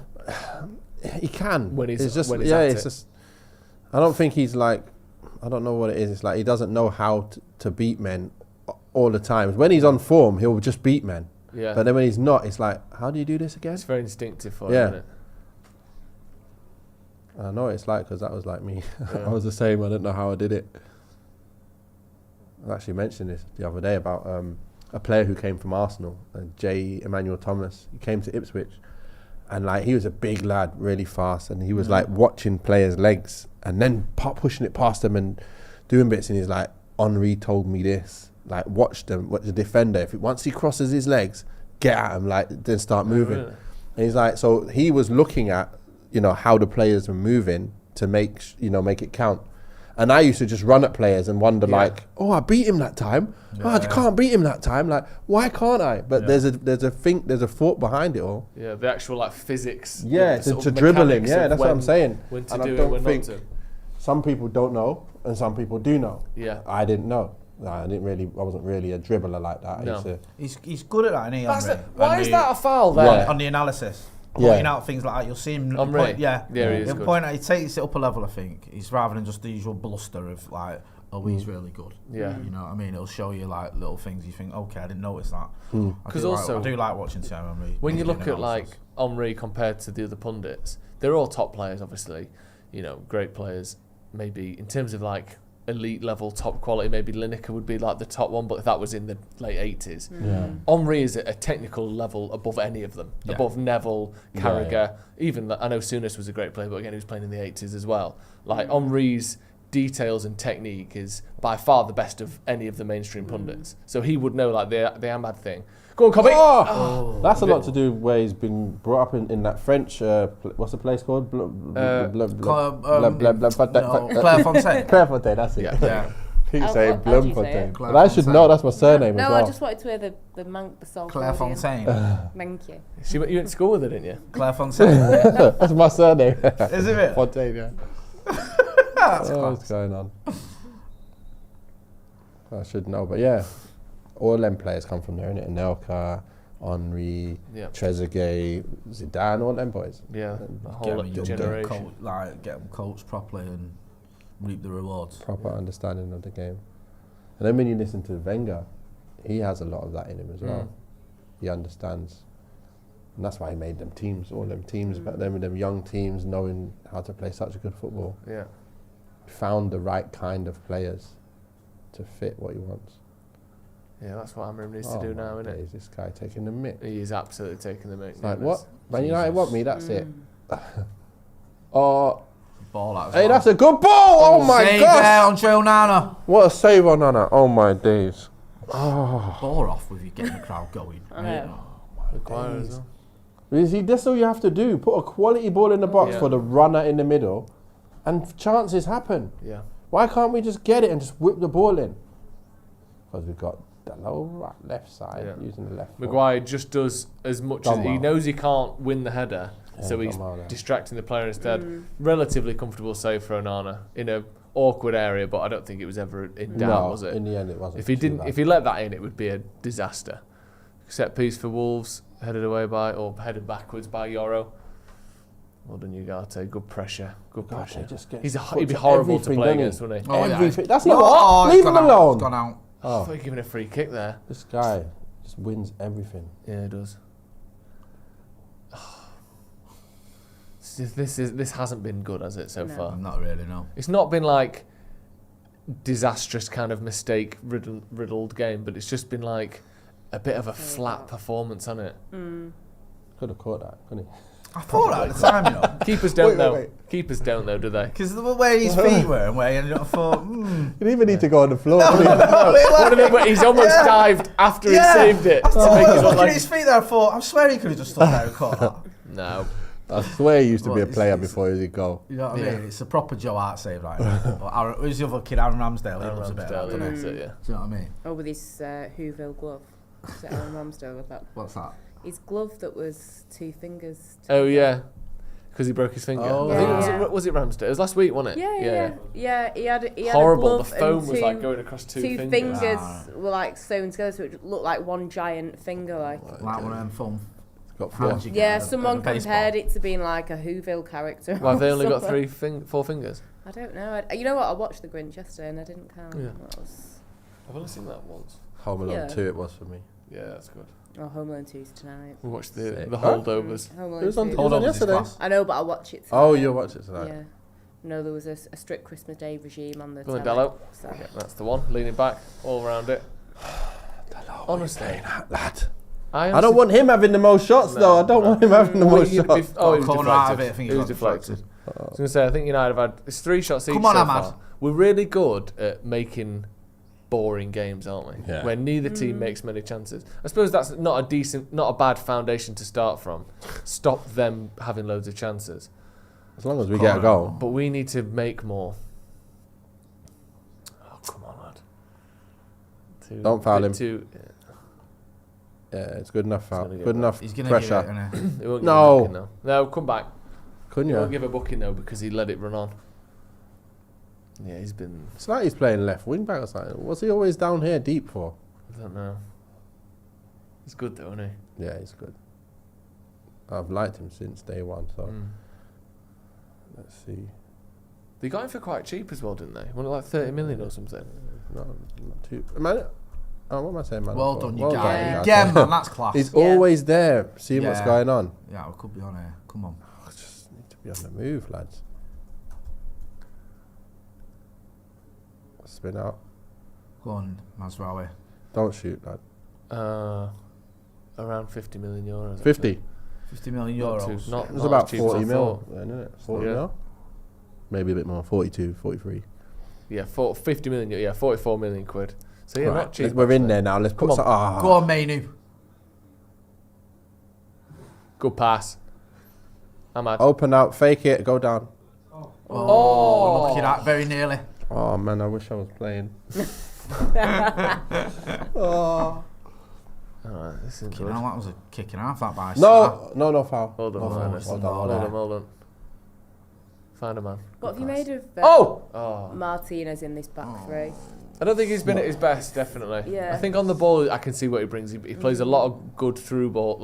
He can. When he's just, at it's just... I don't think he's like... I don't know what it is. It's like he doesn't know how to beat men all the time. When he's on form, he'll just beat men. Yeah. But then when he's not, it's like, how do you do this again? It's very instinctive for him, isn't it? I know what it's like because that was like me. I was the same. I didn't know how I did it. I actually mentioned this the other day about a player who came from Arsenal, J. Emmanuel Thomas. He came to Ipswich, and like he was a big lad, really fast, and he was like watching players' legs and then pushing it past them and doing bits. And he's like, Henri told me this. Like, watch the defender. Once he crosses his legs, get at him, like then start moving. Really? And he's like, so he was looking at how the players were moving to make it count. And I used to just run at players and wonder like, oh, I beat him that time. I can't beat him that time. Like, why can't I? But there's a thought behind it all. Yeah, the actual like physics. Yeah, to dribble him. Yeah, that's what I'm saying. When to do it, when not to. Some people don't know, and some people do know. Yeah, I didn't know. I wasn't really a dribbler like that. No. He's good at that, isn't he? Why is that a foul there? On the analysis. Pointing out things like that, you'll see him. He is he'll good. point out, he takes it up a level. I think he's rather than just the usual bluster of like oh, he's really good. Yeah. You know what I mean? It'll show you like little things you think, okay, I didn't notice that. Because also, I do like watching Thierry Henry. When you look at like Henry compared to the other pundits, they're all top players, obviously. You know, great players. Maybe in terms of like elite level, top quality, maybe Lineker would be like the top one, but that was in the late 80s. Henry is at a technical level above any of them, above Neville, Carragher, even I know Souness was a great player, but again he was playing in the 80s as well. Like Henry's details and technique is by far the best of any of the mainstream pundits. So he would know like the Ahmad thing. Go on, Cobby! That's a lot to do with where he's been brought up in that French, what's the place called? Clairefontaine. Clairefontaine, that's it. Yeah. Keep saying how do you say Blumfontaine. it? And I should know, that's my surname as No, well. I just wanted to hear the song. Clairefontaine. Thank you. You went to school with her, didn't you? Clairefontaine. That's my surname. Is it? Fontaine, yeah. That's What's going on? I should know, but yeah. All them players come from there, innit? Anelka, Henry, Trezeguet, Zidane, all them boys. Yeah, the whole generation. Get them coached properly and reap the rewards. Proper understanding of the game. And then when you listen to Wenger, he has a lot of that in him as well. He understands. And that's why he made them teams, all them teams back then with them young teams knowing how to play such a good football. Yeah. Found the right kind of players to fit what he wants. Yeah, that's what Amorim needs to do now, isn't it? Is this guy taking the mick? He is absolutely taking the mick. Like, what? Man United want me, that's it. Ball out. Hey, that's a good ball! Oh my Save gosh! there on Onana. What a save on Onana. Oh my days. Ball off with you getting the crowd going. Maguire as well. You see, that's all you have to do. Put a quality ball in the box for the runner in the middle, and chances happen. Yeah. Why can't we just get it and just whip the ball in? Because we've got the low left side using the left foot. Maguire just does as much as he knows he can't win the header, so he's distracting the player instead. Relatively comfortable save for Onana in a awkward area, but I don't think it was ever in doubt, was it? In the end, it wasn't. If he let that in, it would be a disaster. Set piece for Wolves, headed backwards by Yoro. Well done, Ugarte. Good pressure. Good pressure. He'd be horrible to play against, wouldn't he? Everything. That's not what. Leave him alone. It's gone out. I thought he was giving a free kick there. This guy just wins everything. Yeah, he does. This hasn't been good, has it, so far? Not really, no. It's not been like disastrous kind of mistake riddled game, but it's just been like a bit of a flat performance, hasn't it? Could have caught that, couldn't he? I thought that at the time, you know. Keepers don't know. Keepers don't know, do they? Because the way his feet were and where he ended up, I thought, You didn't even need to go on the floor. One of them where he's almost dived after he saved it. I was looking at his feet there, I thought, I swear he could have just stood there and caught that. No. I swear he used to be a player before he go. You know what I mean? It's a proper Joe Hart save right now. Who's the other kid? Aaron Ramsdale. He loves a bit of that, doesn't he? Yeah. Do you know what I mean? Oh, with his Whoville glove. Was it Aaron Ramsdale with that? What's that? His glove that was 2 fingers. Oh, yeah. Because he broke his finger. Oh. I think was it Ramsdale? It was last week, wasn't it? Yeah, he had horrible. A glove The foam and was like going across two fingers. Fingers were like sewn together, so it looked like one giant finger. Like one of them foam. Yeah, someone compared it to being like a Whoville character. Well, have they only got 4 fingers? I don't know. You know what? I watched The Grinch yesterday and I didn't count. Yeah. I've only seen that once. Home Alone 2 it was for me. Yeah, that's good. Oh, Home Alone 2's tonight. We watched the holdovers. Home Alone It was on 2. yesterday. I know, but I'll watch it tonight. Oh, you'll watch it tonight? Yeah. No, there was a strict Christmas Day regime on the Go on, telly. Dello. So. Yeah, that's the one. Leaning back, all around it. Honestly. Lad. I don't want him having the most shots, though. I don't want him having the most shots. Oh, he was corner out of it, I deflected. think He was deflected. I was going to say, I think United have had 3 shots each so far. We're really good at making boring games, aren't we? Yeah. Where neither team makes many chances. I suppose that's not a bad foundation to start from. Stop them having loads of chances. As long as we get a goal. But we need to make more. Oh, come on, lad. Don't foul him. Yeah, it's good enough foul. Good enough He's gonna pressure. Give it, He won't give No. a booking, though. No, come back. Couldn't He you? won't give a booking, though, because he let it run on. Yeah, he's been... It's like he's playing left wing back or something. What's he always down here deep for? I don't know. He's good, though, isn't he? Yeah, he's good. I've liked him since day one, so let's see. They got him for quite cheap as well, didn't they? Wasn't it like 30 million or something? Not too. Man, what am I saying, man? Well done, you Well guy. done, Again, man, that's class. He's always there, seeing what's going on. Yeah, we could be on here. Come on. I just need to be on the move, lads. Spin out. Go on, Mazraoui. Don't shoot, lad. Around 50 million euros. 50. 50 million euros. Not It was about as cheap as 40 I mil, thought. then, isn't it? 40 mil? Maybe a bit more. 42, 43. Yeah, 50 million. Yeah, 44 million quid. So yeah, not cheap. We're in there now. Let's put some. Go on, Mainu. Good pass. Ahmad. Open out, fake it, go down. Oh, look at that, very nearly. Oh man, I wish I was playing. Alright, this is good. That was a kicking off, that by No foul. Well done, well done. Find a man. What have you made of Martinez in this back three? I don't think he's been at his best, definitely. Yeah. I think on the ball, I can see what he brings. He plays a lot of good through ball,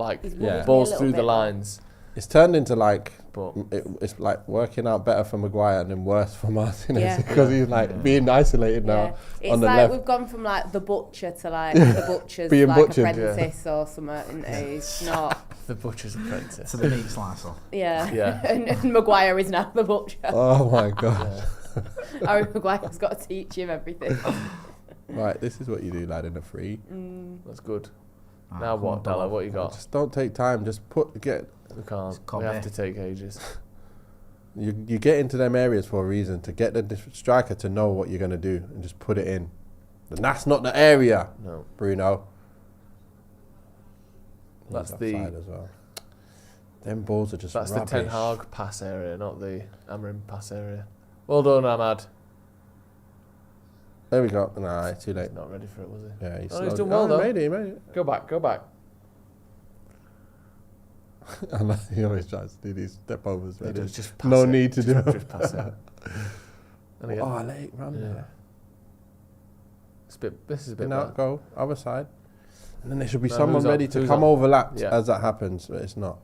balls through the lines. It's turned into like, but it's like working out better for Maguire and then worse for Martinez because he's like being isolated now. It's on the like left. we've gone from like the butcher to like the butcher's Being like butchered, apprentice or something. It's not the butcher's apprentice. To the meat slicer. Yeah. and Maguire is now the butcher. Oh my god. Harry Maguire's got to teach him everything. Right, this is what you do, lad, in a free. That's good. Now what, Dalla? What you got? Just don't take time. Just get. We can't. We have to take ages. You get into them areas for a reason, to get the striker to know what you're going to do and just put it in. And that's not the area, no. Bruno. That's He's the... offside as well. Them balls are just That's rubbish. the Ten Hag pass area, not the Amorim pass area. Well done, Ahmad. There we go. Nah, it's too late. He's not ready for it, was he? Yeah, he's done well, though. He made it. Go back. And he always tries to do these step overs. He does, just pass no it. need to do it. Just pass it. And again. Oh, late run there. This is a bit Now bad. go other side, and then there should be someone ready to come overlapped as that happens, but it's not.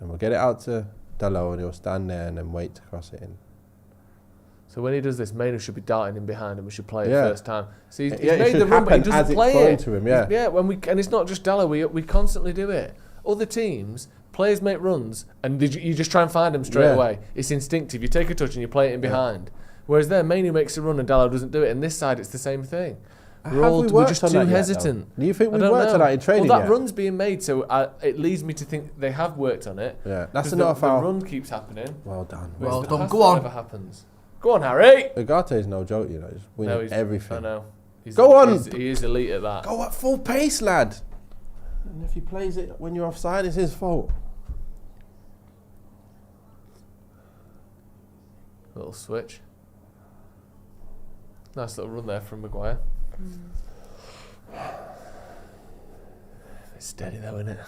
And we'll get it out to Dalot, and he'll stand there and then wait to cross it in. So when he does this, Mainu should be darting in behind, and we should play it first time. See, he's it made should the run, but he happen doesn't as play it's thrown it. to him, and it's not just Dalot. We constantly do it. Other teams, players make runs, and you just try and find them straight away. It's instinctive. You take a touch and you play it in behind. Whereas there, Mainu makes a run and Dalot doesn't do it. And this side, it's the same thing. We're just too hesitant. Do you think we've worked on that in training? Well, that run's being made, so it leads me to think they have worked on it. Yeah, that's another foul. The run keeps happening. Well done. Well done. Go on. Never happens. Go on, Harry. Ugarte's no joke, you know. He's winning everything. I know. Go on. He is elite at that. Go at full pace, lad. And if he plays it when you're offside, it's his fault. Little switch. Nice little run there from Maguire. It's steady though, isn't it?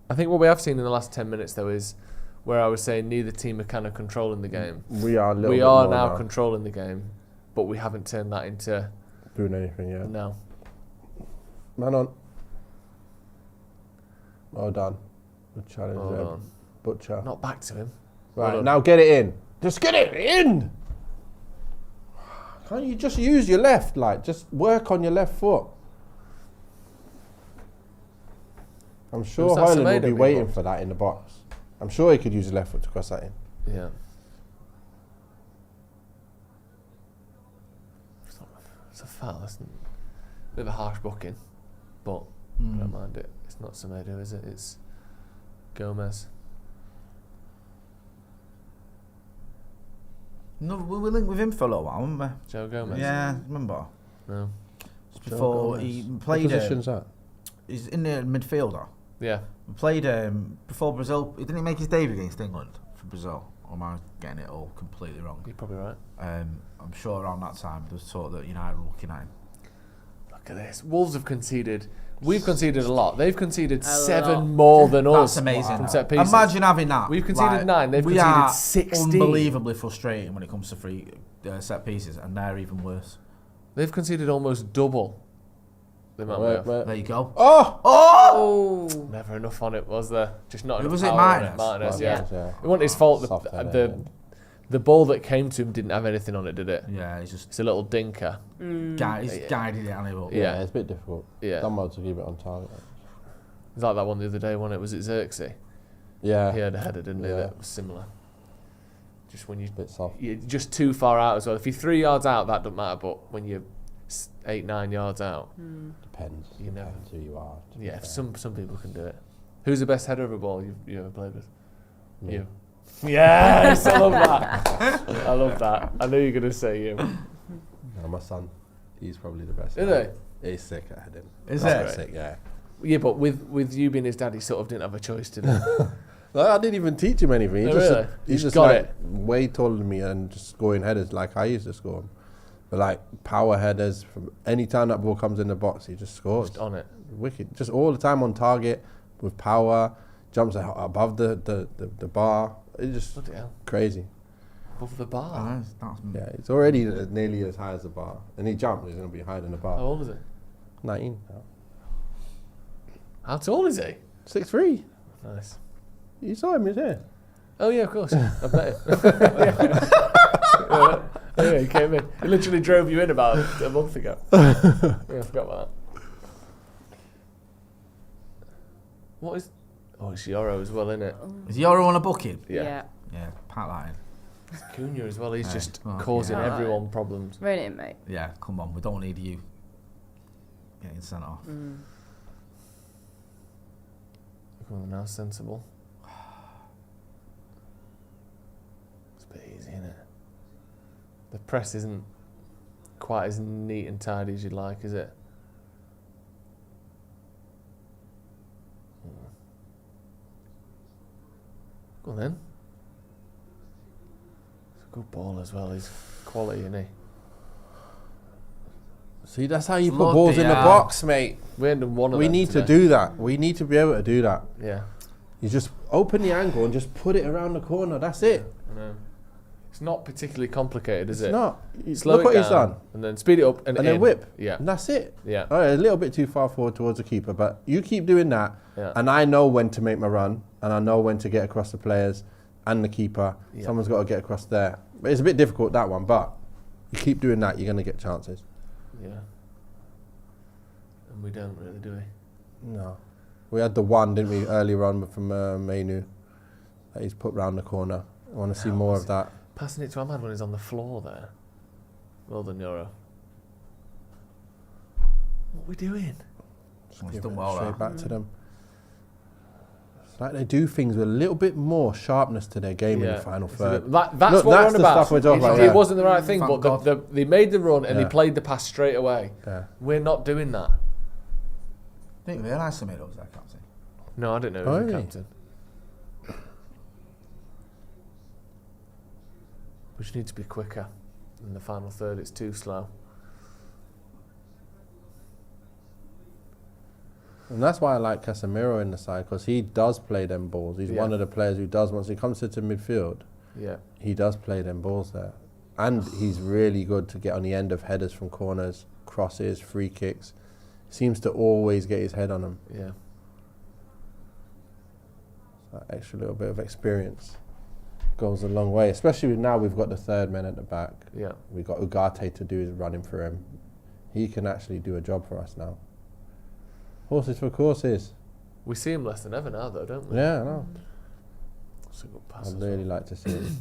I think what we have seen in the last 10 minutes though is where I was saying neither team are kind of controlling the game. We are now controlling the game, but we haven't turned that into doing anything yet. No. Man on. Well done. Good challenge there. Butcher. Not back to him. Right, now get it in. Just get it in! Can't you just use your left? Just work on your left foot. I'm sure Hojlund will be waiting for that in the box. I'm sure he could use his left foot to cross that in. Yeah. It's a foul, isn't it? Bit of a harsh booking, but I don't mind it. It's not Semedo, is it? It's Gomez. No, we were linked with him for a little while, weren't we? Joe Gomez? Yeah, remember? No. Just before he played... What position's that? He's in the midfielder. Yeah. We played before Brazil. Didn't he make his debut against England for Brazil? Or am I getting it all completely wrong? You're probably right. I'm sure around that time there was talk that United were looking at him. Look at this. Wolves have conceded. We've conceded a lot. They've conceded 7 more than us. That's amazing. From set pieces. Imagine having that. We've conceded 9. They've conceded 16. Unbelievably frustrating when it comes to free set pieces, and they're even worse. They've conceded almost double. They might have. There you go. Oh! Never enough on it, was there? Just not enough. Was it power on it. Martinez? Yeah. Yeah. It wasn't his fault. Soft header, The ball that came to him didn't have anything on it, did it? Yeah, he's just It's a little dinker. he's guided it on it up. Yeah, it's a bit difficult. Yeah. Done well to keep it on target. It's like that one the other day, wasn't it? Was it Zirkzee? Yeah. He had a header, didn't he? Yeah. That was similar. Just when A bit soft. you're just too far out as well. If you're 3 yards out, that doesn't matter. But when you're 8-9 yards out, Depends. You never- Depends who you are. to be yeah, fair. some people can do it. Who's the best header of a ball you ever played with? Me. You. Yes, I love that. I love that. I knew you were going to say you. No, my son, he's probably the best. Is he? He's sick at heading. Is Proper it? sick, yeah. Yeah, but with you being his dad, he sort of didn't have a choice, did he? Like, I didn't even teach him anything. He Oh, just, really? he's He's just got like it. way taller than me and just scoring headers like I used to score them. But like power headers, from any time that ball comes in the box, he just scores. Just on it. Wicked. Just all the time on target with power, jumps above the bar. It's just Bloody hell. crazy. Above the bar. That's Yeah, it's already nearly as high as the bar. And he jumped, he's going to be higher than the bar. How old is he? 19 now. How tall is he? 6'3". Nice. You saw him, he's here. Oh yeah, of course. I bet him. Yeah, he came in. He literally drove you in about a month ago. Yeah, I forgot about that. What is? Oh, it's Euro as well, isn't it? Is Euro on a booking? Yeah. Yeah, pack that in. It's Cunha as well. He's Hey, just well, causing yeah. everyone problems. Rein it in, mate. Yeah, come on, we don't need you getting sent off. Come on now, sensible. It's a bit easy, isn't it? The press isn't quite as neat and tidy as you'd like, is it? Go on then. It's a good ball as well. He's quality, isn't he? See, that's how you put Bloody balls in the hell. box, mate. We ain't done one of We them need to today. do that. We need to be able to do that. Yeah, You just open the angle and just put it around the corner. That's it. I know. It's not particularly complicated, is It's it? not. Slow Look it what down, he's done. and then speed it up, and And then in. whip. Yeah, And that's it. yeah, All right, a little bit too far forward towards the keeper, but you keep doing that, yeah. and I know when to make my run, and I know when to get across the players and the keeper. Yeah. Someone's got to get across there. But it's a bit difficult, that one, but you keep doing that, you're going to get chances. Yeah. And we don't really, do we? No. We had the one, didn't we, earlier on from Mainu that he's put round the corner. I want to see How more was of that. Passing it to Ahmad when he's on the floor there. Well done, Euro. What are we doing? He's Give done it well straight there. back to them. It's like they do things with a little bit more sharpness to their game in the final third. That's Look, what that's we're the on about. stuff we're talking about, It yeah. wasn't the right thing, Thank but God. they made the run and they Yeah. played the pass straight away. Yeah. We're not doing that. Didn't realise Semedo was there, captain. No, I didn't know he Oh, was the really? captain. We just need to be quicker in the final third. It's too slow. And that's why I like Casemiro in the side, because he does play them balls. He's Yeah. one of the players who does, once he comes to midfield, Yeah. he does play them balls there. And he's really good to get on the end of headers from corners, crosses, free kicks. Seems to always get his head on them. Yeah. That extra little bit of experience goes a long way, especially now we've got the third man at the back. Yeah. We've got Ugarte to do his running for him. He can actually do a job for us now. Horses for courses. We see him less than ever now, though, don't we? Yeah, I know. It's a good pass. I'd as really well. like to see it.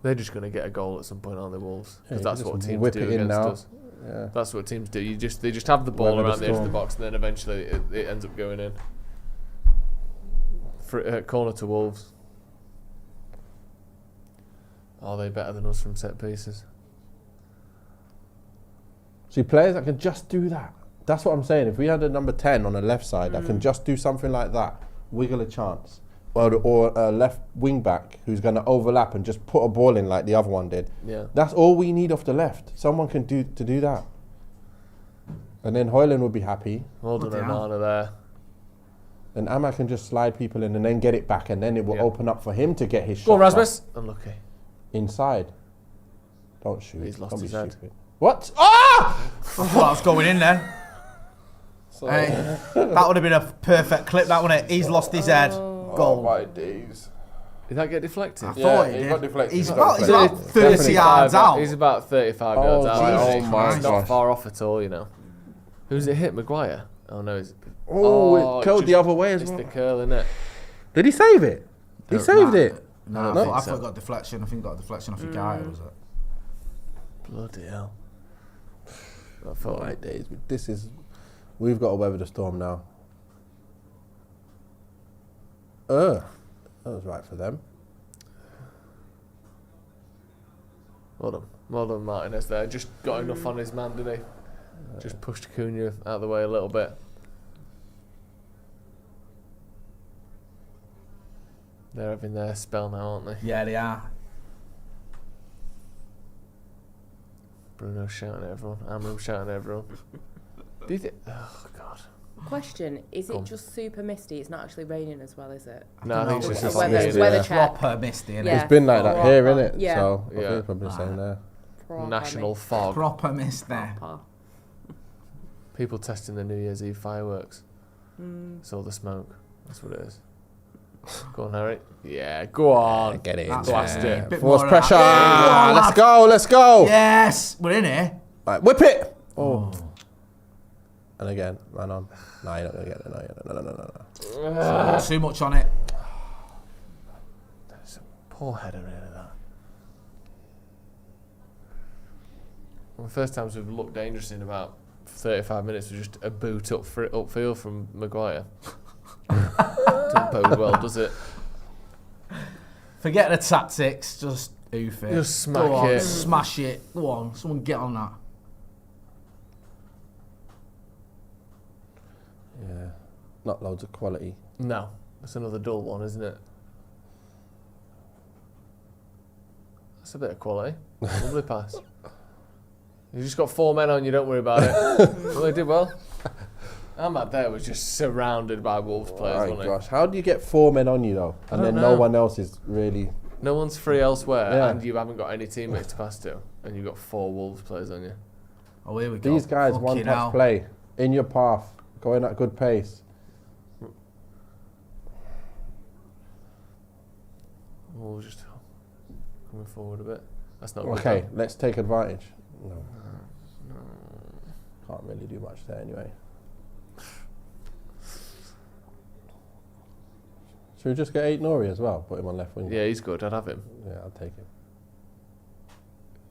They're just going to get a goal at some point, aren't they, Wolves? Yeah, Because you that's just what teams whip do it in against now. us. Yeah. That's what teams do. They just have the ball Weather the around the edge of the storm. box, and then eventually it ends up going in. Corner to Wolves. Are they better than us from set pieces? See, players that can just do that. That's what I'm saying. If we had a number 10 on the left side that can just do something like that, wiggle a chance. Or a left wing back who's going to overlap and just put a ball in like the other one did. Yeah. That's all we need off the left. Someone can do that. And then Hojlund would be happy. Well done, Bloody hell. Onana there. And Amma can just slide people in and then get it back, and then it will Yeah. open up for him to get his shot. Go on, off Rasmus. Unlucky. inside. Don't shoot. He's lost Don't be his head. stupid. What? Ah! I thought I was going in then. Hey, that would have been a perfect clip, that wouldn't it? He's lost his head. Goal. Oh my days. Did that get deflected? I thought he got did. deflected. He's about 30 yards out. He's about 35 yards out. Jesus He's Christ. not far off at all, you know. Who's it hit? Maguire? Oh no, it Curled the other way as well. It's the curl, innit? Did he save it? He saved it. No, No? I thought it got deflection. I think it got a deflection off your guy, was it? Bloody hell. I Oh thought my days. We've got to weather the storm now. That was right for them. Well done, Martinez there. Just got enough on his man, didn't he? Just pushed Cunha out of the way a little bit. They're having their spell now, aren't they? Yeah, they are. Bruno shouting at everyone. Amram shouting at everyone. Do you think? Oh God. Question: is it just super misty? It's not actually raining as well, is it? No, I think it's just weather check. Proper misty, innit? Yeah. It's been like that here, innit? Yeah. So I Yeah. think it's probably the same there. Proper National mist. fog. Proper mist there. Proper. People testing the New Year's Eve fireworks. It's all the smoke. That's what it is. Go on, Harry. Yeah, go on. Get it. That's Blast it. it. Bit Force more of pressure. that. Yeah, Let's go. Let's go. Yes, we're in here. Right, whip it. Oh. And again, man on. No, you're not going to get it. No. Too much on it. That's a poor header, really, that. One of the first times we've looked dangerous in about 35 minutes was just a boot upfield from Maguire. Doesn't bode well, does it? Forget the tactics, just oof it. Just smack Go on, it. smash it. Go on, someone get on that. Yeah. Not loads of quality. No, that's another dull one, isn't it? That's a bit of quality. Lovely pass. You just got 4 men on you, don't worry about it. Well, they did well. Ahmad there was just surrounded by Wolves players, Oh wasn't he? gosh, how do you get 4 men on you though? And don't then know. no one else is really... No one's free elsewhere, Yeah. and you haven't got any teammates to pass to, and you've got 4 Wolves players on you. Oh, here we go. These guys Fucking one-touch hell. play, in your path, going at good pace. Wolves just coming forward a bit. That's not Okay, good. let's take advantage. No. Can't really do much there anyway. Should we just get 8 Nori as well? Put him on left wing? Yeah, he's good. I'd have him. Yeah, I'll take him.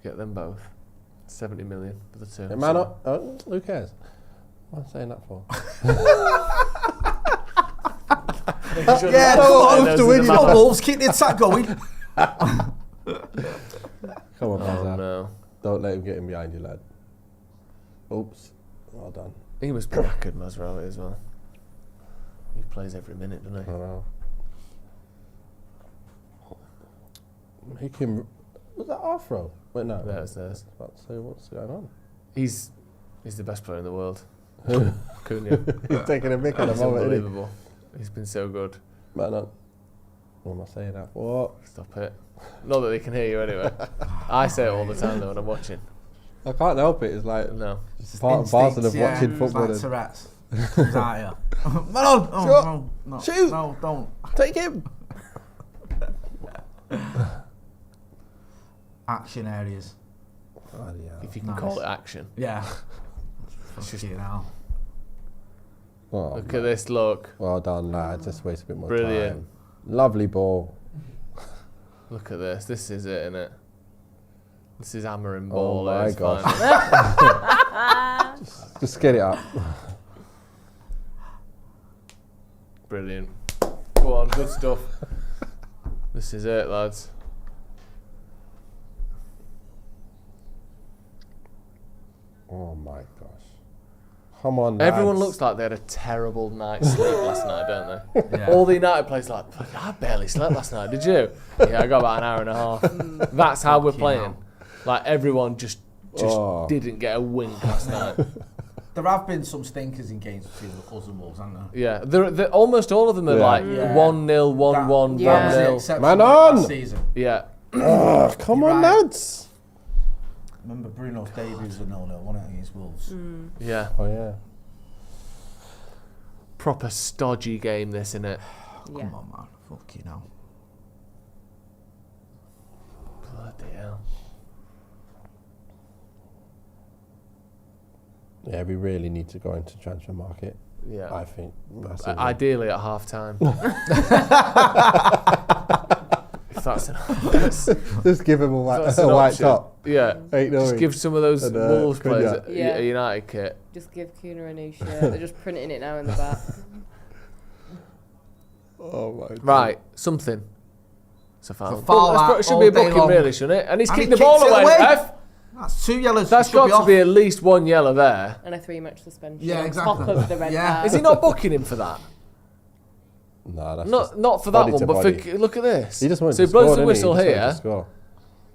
Get them both. 70 million for the 2. Hey, man up. Who cares? What am I saying that for? Yeah, Those are the come man- on, Wolves, keep the attack going. Come on, Oh Bazan. no. Don't let him get in behind you, lad. Oops. Well done. He was knackered, Mazraoui, as well. He plays every minute, doesn't I he? know. Make him... Was that Afro? Wait, no. There's. I was about to say, what's going on? He's the best player in the world. Cunha. He's taking a mick at the It's moment, isn't he? unbelievable. He's been so good. Man up. What am I saying that for? Stop it. Not that they can hear you anyway. I say it all the time though when I'm watching. I can't help it. It's like No. part and parcel of watching It's football. like and- Tourette's. Comes out here. Man on! Oh, Shut. no, Shoot. No, don't. Take him. Action areas. Bloody hell. If you can Nice. call it action. Yeah. It's just- Fucking hell. Oh, Look man. at this look. Well done, lad. Just waste a bit more Brilliant. time. Lovely ball. Look at this. This is it, innit? This is hammering Oh ball. my it's gosh. fine. Just get it up. Brilliant. Go on, good stuff. This is it, lads. Oh my gosh. Come on, lads. Everyone looks like they had a terrible night's sleep last night, don't they? Yeah. All the United players are like, "Fuck, I barely slept last night, did you? Yeah, I got about an hour and a half. That's how we're Fucking playing. hell. Like, everyone just Oh. didn't get a wink last night. There have been some stinkers in games between us and Wolves, haven't there? Yeah, they're almost all of them are Yeah. like Yeah. 1-0, 1-1, Yeah. That was the 1-0. exception Man of on! last season. Yeah. Oh, come You're on, right. lads. Remember Bruno's debut was a 0-0, wasn't it, against Wolves? Yeah. Oh yeah. Proper stodgy game, this, innit? Yeah. Come on, man. Fuck you know. Bloody hell. Yeah, we really need to go into transfer market. Yeah. I think massively. Ideally at half time. If that's an Just give him a white option. top. Yeah. Ain't no Just way. give some of those And, Wolves players Yeah. a United kit. Just give Kuna a new shirt. They're just printing it now in the back. Oh my God. Right, something. It's a foul. It's a foul, Well, it should be a booking, really, shouldn't it? And he's And kicked he the ball kicks it away. away. Ref. That's 2 yellows. That's got to be at least 1 yellow there. And a 3-match suspension. Yeah, on exactly. top of the red card. Is he not booking him for that? No, that's just Not for that body one, to but body. for look at this. He just wanted so to he blows score, the didn't he? whistle He just wanted here. to score.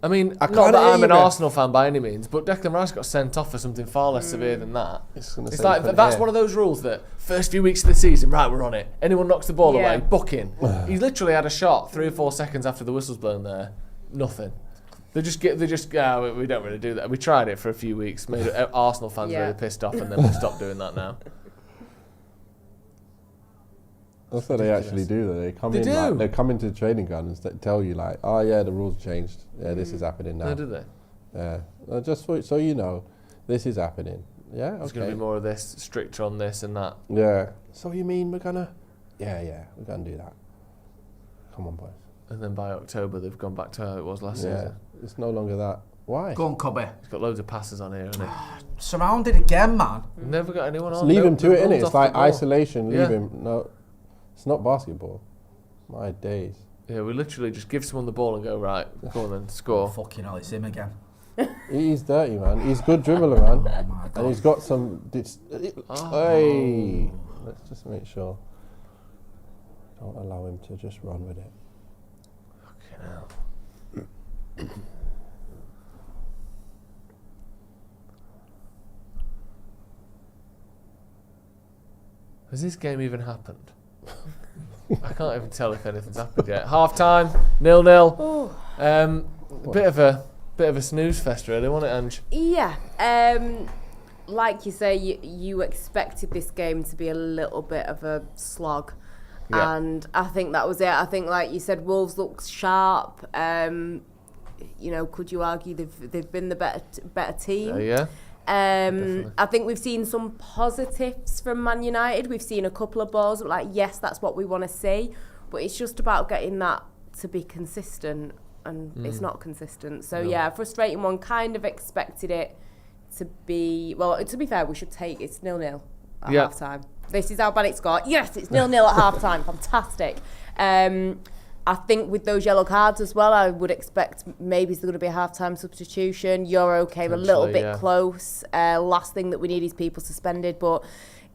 I mean, I not can't that hear I'm you, an ref. Arsenal fan by any means, but Declan Rice got sent off for something far less severe than that. It's It's like that's one of those rules that first few weeks of the season, right, we're on it. Anyone knocks the ball Yeah. away, booking. He literally had a shot 3 or 4 seconds after the whistle's blown there. Nothing. We don't really do that. We tried it for a few weeks, made Arsenal fans Yeah. really pissed off, and then we stopped doing that now. That's what they actually do. Though. They come They in, do. like, they come into the training ground and tell you like, oh yeah, the rules changed. Yeah, this is happening now. No, do they? Yeah, just so you know, this is happening. Yeah, There's going to okay. be more of this, stricter on this and that. Yeah. So you mean we're gonna? Yeah, we're gonna do that. Come on, boys. And then by October, they've gone back to how it was last Yeah, season. it's no longer that. Why? Go on, Cobby. He's got loads of passes on here, hasn't he? Surrounded again, man. Never got anyone Just on. leave No- him to no it, innit? runs It's off the like ball. isolation. Yeah. Leave him. No, it's not basketball. My days. Yeah, we literally just give someone the ball and go, right, go on then, score. Fucking hell, it's him again. He's dirty, man. He's good dribbler, man. Oh my God. And he's got some. Hey, let's just make sure. Don't allow him to just run with it. Fucking hell. Has this game even happened? I can't even tell if anything's happened yet. Half time, 0-0. Bit of a snooze fest, really, wasn't it, Ange? Yeah. Like you say, you expected this game to be a little bit of a slog. Yeah. And I think that was it. I think, like you said, Wolves looked sharp. Could you argue they've been the better team? Yeah. Definitely. I think we've seen some positives from Man United. We've seen a couple of balls, like, yes, that's what we want to see. But it's just about getting that to be consistent, and it's not consistent. So, yeah, frustrating one. Kind of expected it to be... Well, to be fair, we should take... It's 0-0 at half-time. This is how bad it's got. Yes, it's 0-0 at half-time. Fantastic. I think with those yellow cards as well, I would expect maybe there's going to be a half-time substitution. You're okay, we're a little bit close. Last thing that we need is people suspended, but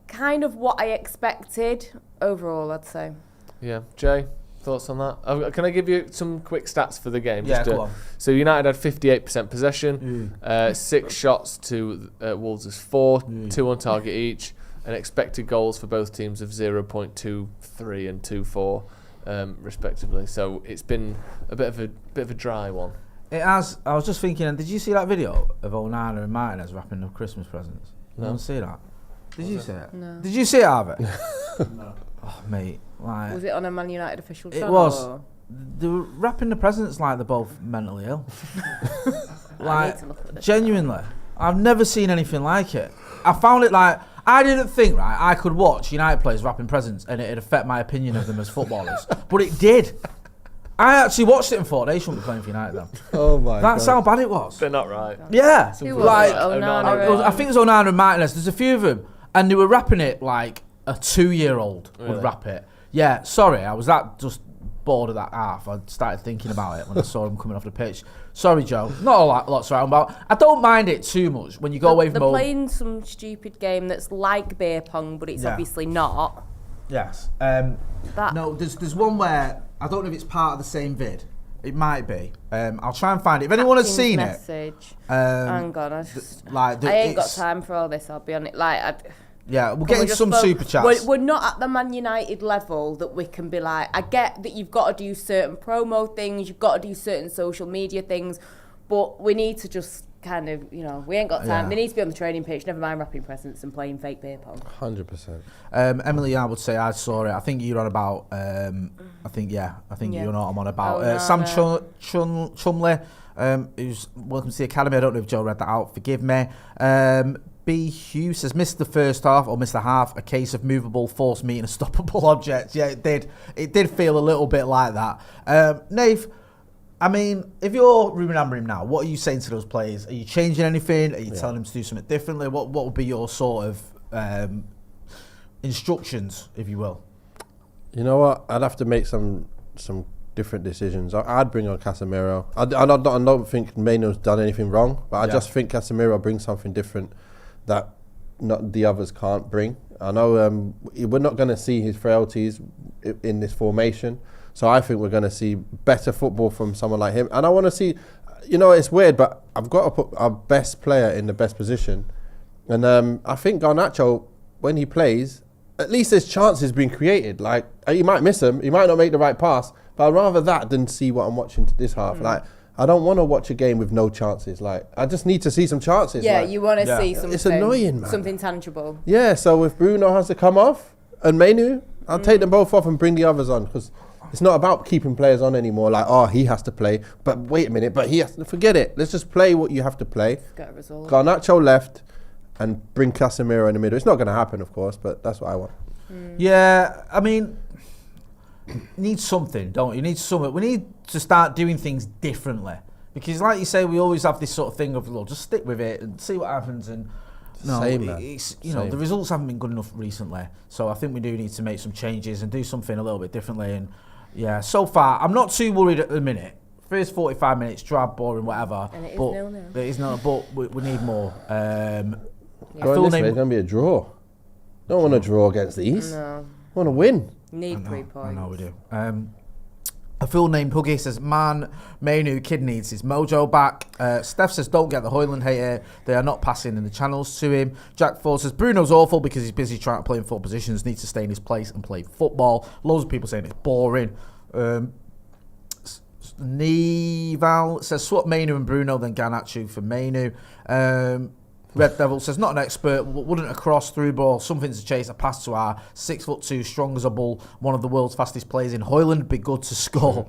kind of what I expected overall, I'd say. Yeah. Jay, thoughts on that? Can I give you some quick stats for the game? Yeah, go on. So United had 58% possession, 6 shots to Wolves' 4, 2 on target each, and expected goals for both teams of 0.23 and 2.4. Respectively, so it's been a bit of a dry one. It has. I was just thinking, did you see that video of Onana and Martinez wrapping up Christmas presents? No one see that. Did you see it? No. Did you see it, Harvey? No. Oh, mate. Like, Was it on a Man United official channel? it was. Or? They were wrapping the presents like they're both mentally ill. I need to look at this. Genuinely, I've never seen anything like it. I found it like, I didn't think, right, I could watch United players wrapping presents and it'd affect my opinion of them as footballers. But it did. I actually watched it and thought they shouldn't be playing for United then. Oh my That's how bad it was. They're not right. Yeah. Who was Like, it? Onana. I think it was Onana and Martinez. There's a few of them. And they were wrapping it like a 2-year-old Really? would wrap it. Yeah, sorry, I was that just bored of that half. I started thinking about it when I saw him coming off the pitch. Sorry, Joe. Not a lot to write about. I don't mind it too much when you go away from They're home. playing some stupid game that's like beer pong, but it's obviously not. Yes. That- No, there's one where, I don't know if it's part of the same vid. It might be. I'll try and find it. If anyone has seen it. Message. Um, Hang on, I I ain't got time for all this, I'll be honest. Yeah, we'll get into some super chats. We're not at the Man United level that we can be like, I get that you've got to do certain promo things, you've got to do certain social media things, but we need to just kind of, we ain't got time. Yeah. They need to be on the training pitch, never mind wrapping presents and playing fake beer pong. 100%. Emily, I would say I saw it. I think you're on about, I think you know what I'm on about. Sam Chumley, who's welcome to the academy. I don't know if Joe read that out, forgive me. B. Hughes says, missed the first half or missed the half, a case of movable, force meeting, stoppable objects. Yeah, it did. It did feel a little bit like that. Nave, I mean, if you're Ruben Amorim now, what are you saying to those players? Are you changing anything? Are you telling them to do something differently? What would be your sort of instructions, if you will? You know what? I'd have to make some different decisions. I'd bring on Casemiro. I don't think Mainoo's done anything wrong, but I just think Casemiro brings something different that not the others can't bring. I know we're not going to see his frailties in this formation, so I think we're going to see better football from someone like him. And I want to see, it's weird, but I've got to put our best player in the best position. And I think Garnacho, when he plays, at least there's chances being created. Like, he might miss him, he might not make the right pass, but I'd rather that than see what I'm watching this half. Like, I don't want to watch a game with no chances. Like, I just need to see some chances. Yeah, you want to see something. It's annoying, man. Something tangible. Yeah, so if Bruno has to come off and Mainoo, I'll take them both off and bring the others on, because it's not about keeping players on anymore. Like, he has to play, but wait a minute, but he has to, forget it. Let's just play what you have to play. Get a result. Garnacho left and bring Casemiro in the middle. It's not going to happen, of course, but that's what I want. Yeah, I mean, need something, don't you? Need something. We need to start doing things differently, because, like you say, we always have this sort of thing of, just stick with it and see what happens. And the results haven't been good enough recently, so I think we do need to make some changes and do something a little bit differently. And yeah, so far I'm not too worried at the minute. First 45 minutes, drab, boring, whatever. And it is 0-0. It is not, but we need more. It's going to be a draw. Don't want to draw against these. No. Want to win. Need 3 points. I know we do. A full named Huggy says, Mainoo, kid needs his mojo back. Steph says, don't get the Hojlund hater. They are not passing in the channels to him. Jack Ford says, Bruno's awful because he's busy trying to play in 4 positions, needs to stay in his place and play football. Loads of people saying it's boring. Neval says, swap Mainoo and Bruno, then Garnacho for Mainoo. Red Devil says, not an expert, wouldn't a cross through ball, something to chase, a pass to our 6'2", strong as a bull, one of the world's fastest players in Hojlund, be good to score.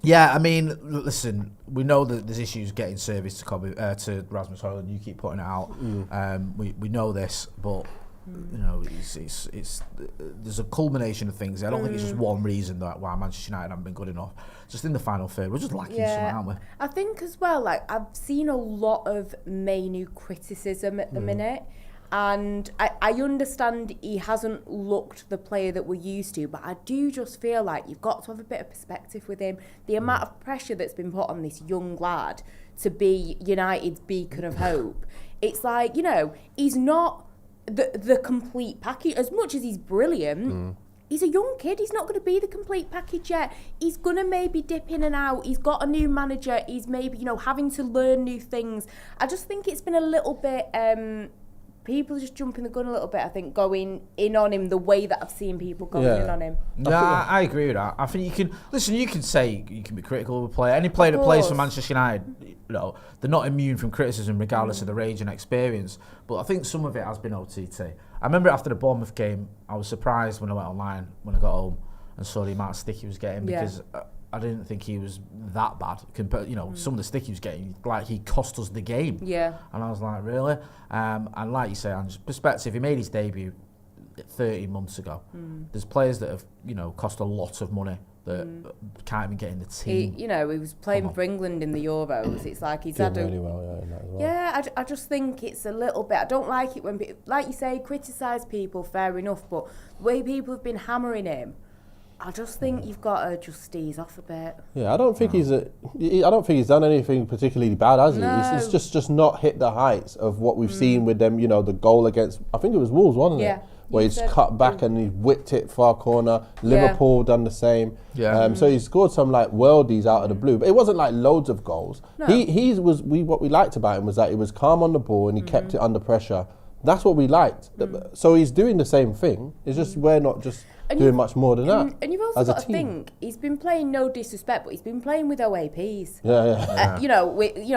Yeah, I mean, listen, we know that there's issues getting service to Rasmus Hojlund. You keep putting it out. We know this, but it's there's a culmination of things. I don't think it's just one reason why Manchester United haven't been good enough. Just in the final third, we're just lacking something, aren't we? I think as well, like, I've seen a lot of Mainoo criticism at the minute, and I understand he hasn't looked the player that we're used to, but I do just feel like you've got to have a bit of perspective with him. The amount of pressure that's been put on this young lad to be United's beacon of hope. It's like, he's not the complete package. As much as he's brilliant, he's a young kid. He's not going to be the complete package yet. He's going to maybe dip in and out. He's got a new manager. He's maybe, having to learn new things. I just think it's been a little bit... people are just jumping the gun a little bit, I think, going in on him the way that I've seen people going in on him. Yeah, I agree with that. I think you can... Listen, you can say... You can be critical of a player. Any player that plays for Manchester United, they're not immune from criticism regardless of their age and experience. But I think some of it has been OTT. I remember after the Bournemouth game, I was surprised when I went online, when I got home, and saw the amount of stick he was getting, because... I didn't think he was that bad. Some of the stick he was getting, like, he cost us the game. Yeah. And I was like, really? And like you say, Ange, perspective, he made his debut 13 months ago. There's players that have, cost a lot of money that can't even get in the team. He was playing for England in the Euros. It's like he's had really well, in that as well. Yeah, I just think it's a little bit... I don't like it when, like you say, criticise people, fair enough, but the way people have been hammering him, I just think you've got to just ease off a bit. Yeah, I don't think he's done anything particularly bad, has he? No. It's just not hit the heights of what we've seen with them. The goal against, I think it was Wolves, wasn't it? Where he's cut back and he whipped it far corner. Liverpool done the same. Yeah. So he scored some like worldies out of the blue, but it wasn't like loads of goals. No. What we liked about him was that he was calm on the ball and he kept it under pressure. That's what we liked. So he's doing the same thing. It's just we're not just doing much more than that. And you've also got to think, he's been playing, no disrespect, but he's been playing with OAPs. Yeah.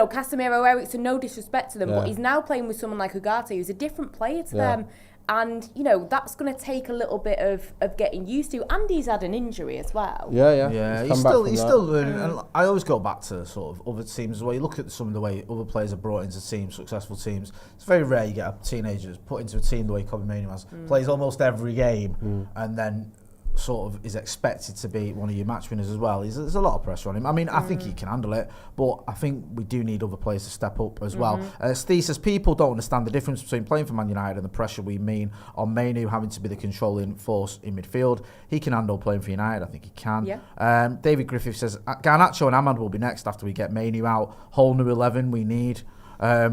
Casemiro, Ericsson, no disrespect to them, but he's now playing with someone like Ugarte, who's a different player to them. And, that's going to take a little bit of getting used to. And he's had an injury as well. Yeah. He's still learning. And I always go back to sort of other teams as well. You look at some of the way other players are brought into teams, successful teams. It's very rare you get a teenager put into a team the way Kobe Mainoo has. Plays almost every game and then sort of is expected to be one of your match winners as well. There's a lot of pressure on him. I mean, I think he can handle it, but I think we do need other players to step up as well. Steve says people don't understand the difference between playing for Man United and the pressure we mean on Mainoo having to be the controlling force in midfield. He can handle playing for United. I think he can. Yeah. David Griffith says Garnacho and Ahmad will be next after we get Mainoo out. Whole new 11 we need. I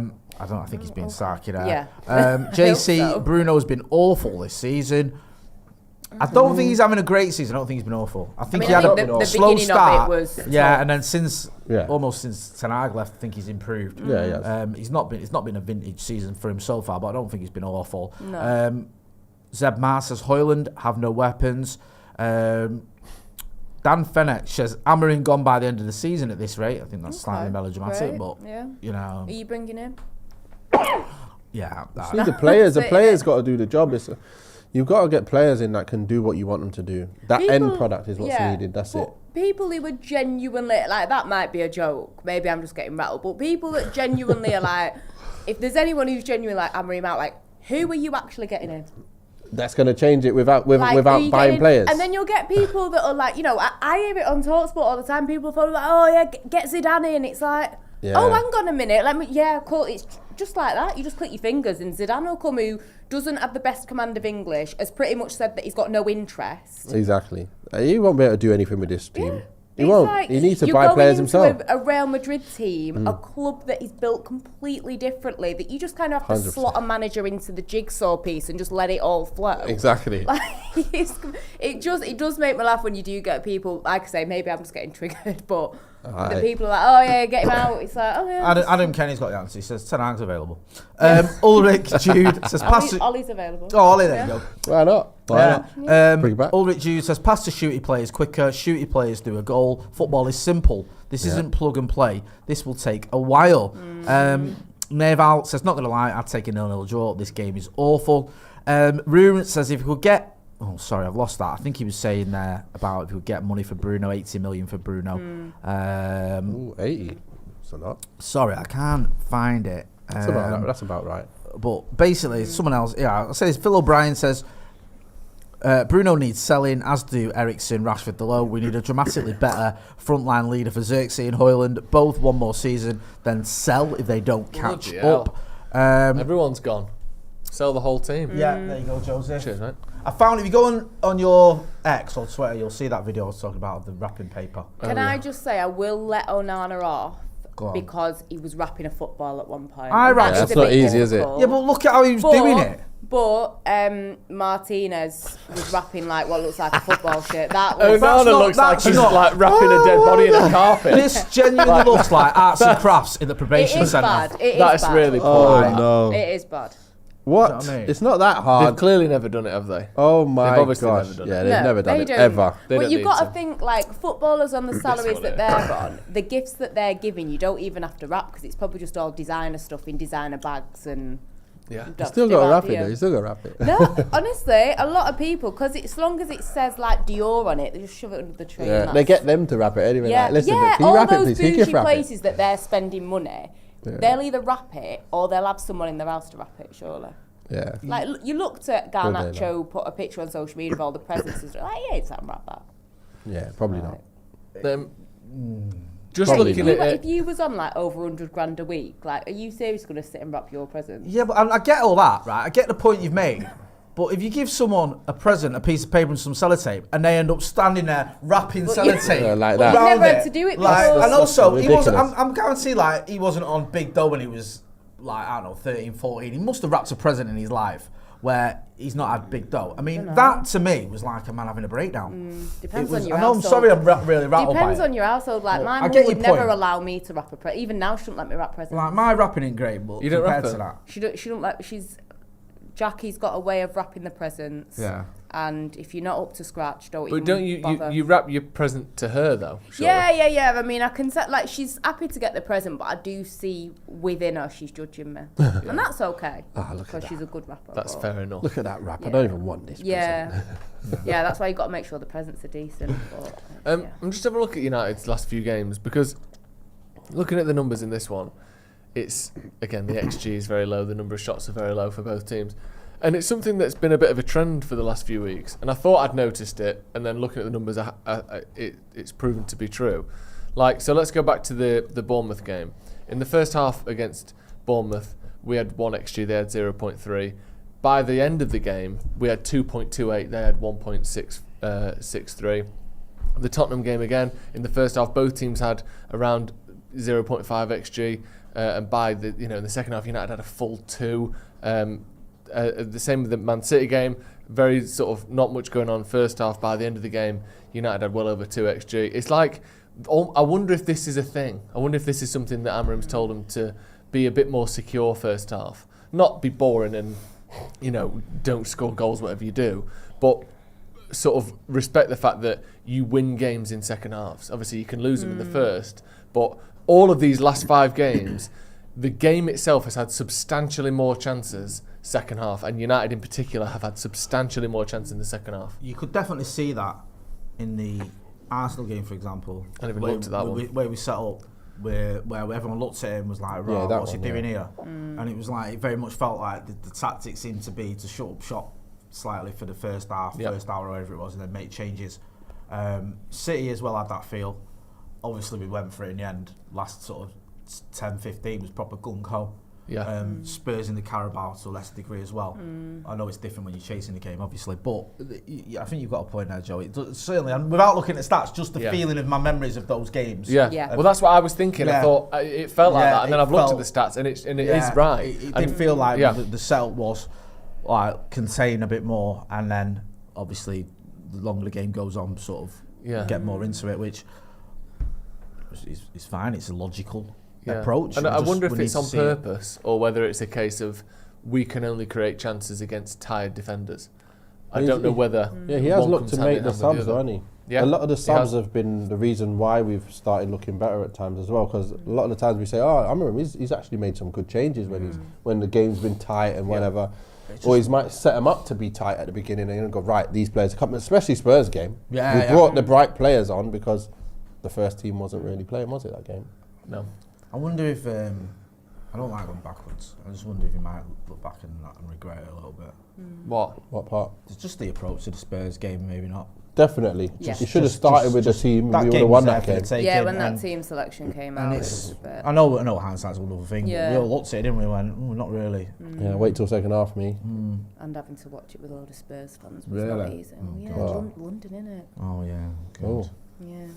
think he's being sarky there. Yeah. JC, Bruno's been awful this season. I don't think he's having a great season. I don't think he's been awful. I think he had a slow start. And then since Ten Hag left, I think he's improved. It's not been a vintage season for him so far, but I don't think he's been awful. No. Zeb Mar says Hojlund have no weapons. Dan Fenech says Amarin gone by the end of the season at this rate. I think that's slightly melodramatic, but Are you bringing him? Yeah. The players got to do the job. You've got to get players in that can do what you want them to do. That end product is what's needed. That's it. People who are genuinely, like, that might be a joke. Maybe I'm just getting rattled. But people that genuinely are like, if there's anyone who's genuinely like, Amarim out, like, who are you actually getting in? That's going to change it without buying players. And then you'll get people that are like, I hear it on TalkSport all the time. People are like, oh yeah, get Zidane in. It's like, oh, hang on a minute. Cool. It's just like that. You just click your fingers and Zidane will come, who doesn't have the best command of English, has pretty much said that he's got no interest. Exactly. He won't be able to do anything with this team. He won't. Like, he needs to buy players himself. You're going into a Real Madrid team, a club that is built completely differently, that you just kind of have to 100%. Slot a manager into the jigsaw piece and just let it all flow. Exactly. It does make me laugh when you do get people, like I say, maybe I'm just getting triggered, but the people are like, oh yeah, get him out. It's like, oh yeah. Adam Kenny's got the answer. He says Ten Hag's available. Ulrich Jude says Ollie's available. Oh, Ollie, there you go. Why not? Bring it back. Ulrich Jude says pass to shooty players quicker. Shooty players do a goal. Football is simple. This isn't plug and play. This will take a while. Neval says not gonna lie, I'd take a 0-0 draw. This game is awful. Ruben says if we could get. Oh, sorry, I've lost that. I think he was saying there about if we would get money for Bruno, 80 million for Bruno. 80? That's a lot. Sorry, I can't find it. That's about right. But basically, someone else, it says Phil O'Brien says, Bruno needs selling, as do Ericsson, Rashford, Delo. We need a dramatically better frontline leader for Zirkzee and Hojlund. Both one more season, then sell if they don't catch up. Everyone's gone. Sell the whole team. Yeah, there you go, Joseph. Cheers, mate. I found if you go on your X or Twitter, you'll see that video I was talking about, the wrapping paper. Can I just say, I will let Onana off because he was wrapping a football at one point. That's not easy, is it? Yeah, but look at how he was doing it. But Martinez was wrapping like what looks like a football shirt. That was Onana looks like she's like wrapping a dead body in a carpet. This genuinely looks like arts and crafts in the probation centre. That's really poor. Oh no, it is bad. What? It's not that hard. They've clearly never done it, have they? Oh my gosh. Never done it. They've never done it, ever. But you've got to think, like, footballers on the salaries that they're on, the gifts that they're giving, you don't even have to wrap because it's probably just all designer stuff in designer bags and... Yeah. You still got to wrap it, though. You still got to wrap it. No, honestly, a lot of people, because as long as it says, like, Dior on it, they just shove it under the tree. Yeah, they get them to wrap it anyway. Yeah, like, listen, can you wrap it, please? All those bougie places that they're spending money, they'll either wrap it or they'll have someone in their house to wrap it, surely. Yeah. Like, you looked at Garnacho, put a picture on social media of all the presents, and like, yeah, it's wrap that. Yeah, probably not. Just looking at it. If you was on like over 100 grand a week, like, are you seriously going to sit and wrap your presents? Yeah, but I get all that, right? I get the point you've made. But if you give someone a present, a piece of paper and some sellotape, and they end up standing there wrapping sellotape, like that, you've never had to do it before. And also, he wasn't. I'm guaranteed, like, he wasn't on big dough when he was, like, I don't know, 13, 14. He must have wrapped a present in his life where he's not had big dough. I mean, that to me was like a man having a breakdown. Depends on your household. I'm sorry, I'm really rattled by it. Depends on your household. Like, my mum would never allow me to wrap a present. Even now, she shouldn't let me wrap presents. Like, my wrapping ain't great, but you don't compared wrap to that, she don't let. She's Jackie's got a way of wrapping the presents. Yeah. And if you're not up to scratch, don't even But don't you wrap your present to her though? Surely? Yeah. I mean, I can say, like, she's happy to get the present, but I do see within her she's judging me, and that's okay because she's a good rapper. That's fair enough. Look at that rap. I don't even want this. Yeah, yeah. That's why you got to make sure the presents are decent. But, I'm just having a look at United's last few games because looking at the numbers in this one, it's again the XG is very low. The number of shots are very low for both teams. And it's something that's been a bit of a trend for the last few weeks. And I thought I'd noticed it, and then looking at the numbers, it's proven to be true. Like, so let's go back to the Bournemouth game. In the first half against Bournemouth, we had 1 XG, they had 0.3. By the end of the game, we had 2.28, they had 1.63. The Tottenham game again, in the first half, both teams had around 0.5 XG, and by the in the second half, United had a full 2. The same with the Man City game, very sort of not much going on first half. By the end of the game, United had well over 2 XG. It's like, I wonder if this is a thing. I wonder if this is something that Amorim's told them to be a bit more secure first half. Not be boring and, don't score goals, whatever you do, but sort of respect the fact that you win games in second halves. Obviously, you can lose them in the first, but all of these last 5 games, the game itself has had substantially more chances second half, and United in particular have had substantially more chances in the second half. You could definitely see that in the Arsenal game, for example. I never looked at that one. Where we set up, where everyone looked at him and was like, right, what's he doing here? And it was like, it very much felt like the tactics seemed to be to shut up shop slightly for the first half, first hour, or whatever it was, and then make changes. City as well had that feel. Obviously, we went for it in the end. Last sort of 10-15 was proper gung-ho. Yeah. Spurs in the Carabao to a lesser degree as well. I know it's different when you're chasing the game, obviously, but I think you've got a point there, Joe. Certainly, and without looking at stats, just the feeling of my memories of those games. Yeah. Well, that's what I was thinking. I thought it felt like that, and then I've looked at the stats, and it is right. It did feel like the setup was like contain a bit more, and then obviously the longer the game goes on, sort of get more into it, which is fine. It's a logical approach. And I wonder if it's on purpose or whether it's a case of we can only create chances against tired defenders. I don't know whether. Yeah, he has looked to make the subs, hasn't he? Yeah, a lot of the subs have been the reason why we've started looking better at times as well. Because a lot of the times we say, "Oh, I remember he's actually made some good changes when the game's been tight and whatever." Or he might set them up to be tight at the beginning and go, right, these players are coming, especially Spurs game. We brought the bright players on because the first team wasn't really playing, was it, that game? No. I wonder if I don't like going backwards. I just wonder if you might look back and regret it a little bit. What part? It's just the approach to the Spurs game, maybe not. Definitely. You should have started with the team and we would have won that game. Yeah, when that team selection came out. I know hindsight's another thing. Yeah. We all looked at it, didn't we? Went, not really. Yeah, wait till second half, me. And having to watch it with a load of Spurs fans was really? not easy. London, innit? Oh, yeah. Good. Yeah.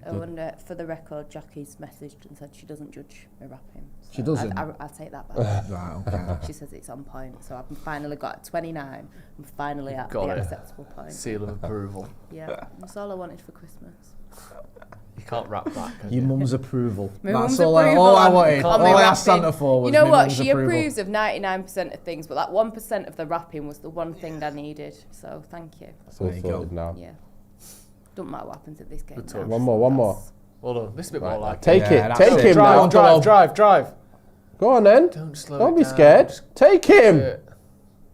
Oh, and for the record, Jackie's messaged and said she doesn't judge me rapping. So she doesn't? I'll take that back. Right, okay. She says it's on point. So I've finally got 29. I'm finally at the acceptable point. Seal of approval. Yeah, that's all I wanted for Christmas. You can't rap that. Your mum's approval. That's all I wanted. All I asked Santa for was you know my what? mum's She approval. approves of 99% of things, but that 1% of the rapping was the one thing I needed. So thank you. That's all sorted now. Yeah. Don't matter what happens at this game. One more. Hold on, this is a bit more like take him now. Drive. Go on then. Don't be scared. Take him.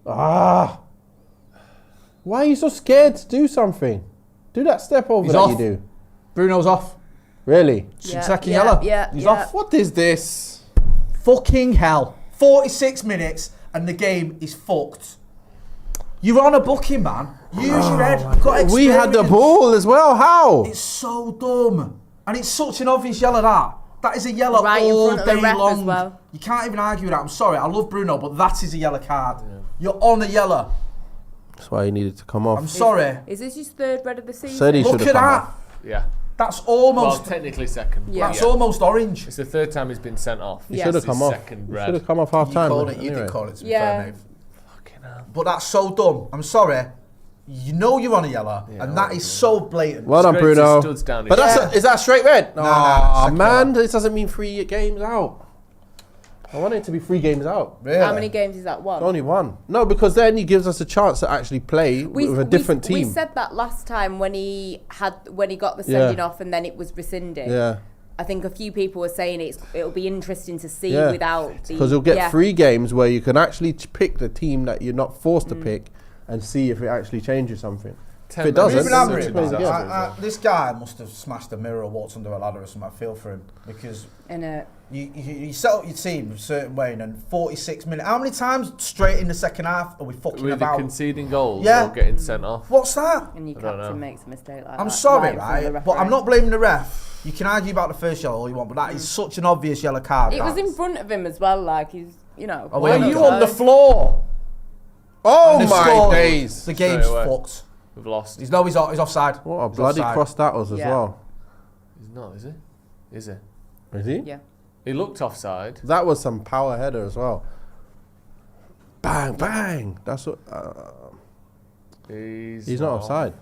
Why are you so scared to do something? Do that step over that you do. Bruno's off. Really? Second yellow. Yeah. He's off. What is this? Fucking hell. 46 minutes and the game is fucked. You're on a booking, man. Use your head. You've got experience. We had the ball as well. How? It's so dumb. And it's such an obvious yellow, that. That is a yellow right all in front of day the ref long. As well. You can't even argue with that. I'm sorry. I love Bruno, but that is a yellow card. Yeah. You're on a yellow. That's why he needed to come off. I'm sorry. Is this his third red of the season? Said he Look at that. Yeah. That's almost... Well, technically second. Yeah. That's almost orange. It's the third time he's been sent off. He should have come off. He should have come off half time. You did call it, to be fair, Dave. Fucking hell. But that's so dumb. I'm sorry. You know you're on a yellow, and that is so blatant. Well done, Bruno. But is that a straight red? Nah, man, this doesn't mean 3 games out. I want it to be 3 games out. Really? How many games is that? One? Only one. No, because then he gives us a chance to actually play with a different team. We said that last time when he got the sending off and then it was rescinded. Yeah. I think a few people were saying it'll be interesting to see without the... Because you'll get 3 games where you can actually pick the team that you're not forced to pick and see if it actually changes something. If it doesn't, this guy must have smashed a mirror or walked under a ladder or something. I feel for him because you set up your team a certain way and then 46 minutes. How many times straight in the second half are we fucking about? Conceding goals or getting sent off. What's that? And your captain makes a mistake like that. I'm sorry, right? But I'm not blaming the ref. You can argue about the first yellow all you want, but that is such an obvious yellow card. It was in front of him as well, like he's, Why are you on the floor? Oh my days! The game's fucked. We've lost. He's offside. What a bloody cross that was as well. He's not, is he? Is he? Is he? Yeah. He looked offside. That was some power header as well. Bang, bang. That's what. He's not offside.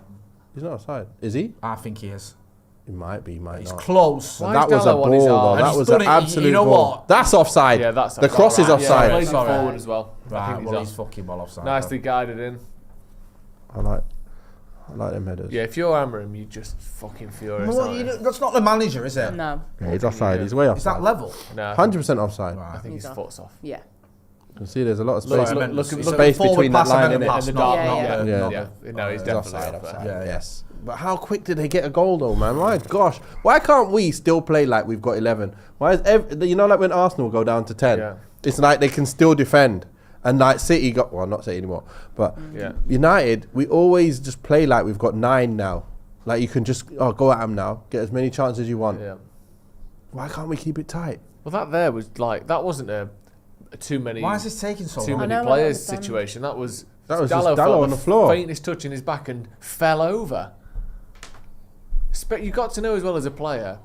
He's not offside. Is he? I think he is. He might be, He's not. Close. That was a ball, though. That was an absolute ball. That's offside. Yeah, that's offside. The cross is offside. Yeah, he plays it forward as well. Right, he's fucking well offside. Nicely guided in. I like them headers. Yeah, if you're hammering, you just fucking furious. That's not the manager, is it? No. Yeah, he's offside. He's way offside. Is that level? No. 100% offside. I think his foot's off. Yeah. You can see there's a lot of space. Look space between that line and the dark. Yeah. No, he's definitely offside. Yes. But how quick did they get a goal though, man? My gosh. Why can't we still play like we've got 11? Why is like when Arsenal go down to 10? It's like they can still defend. And like City not City anymore, but United, we always just play like we've got 9 now. Like you can just go at them now, get as many chances as you want. Yeah. Why can't we keep it tight? Well, that wasn't a too many. Why is this taking so long? Too many players situation. That was just Dallo on the floor. Faintest touch in his back and fell over. You got to know as well as a player,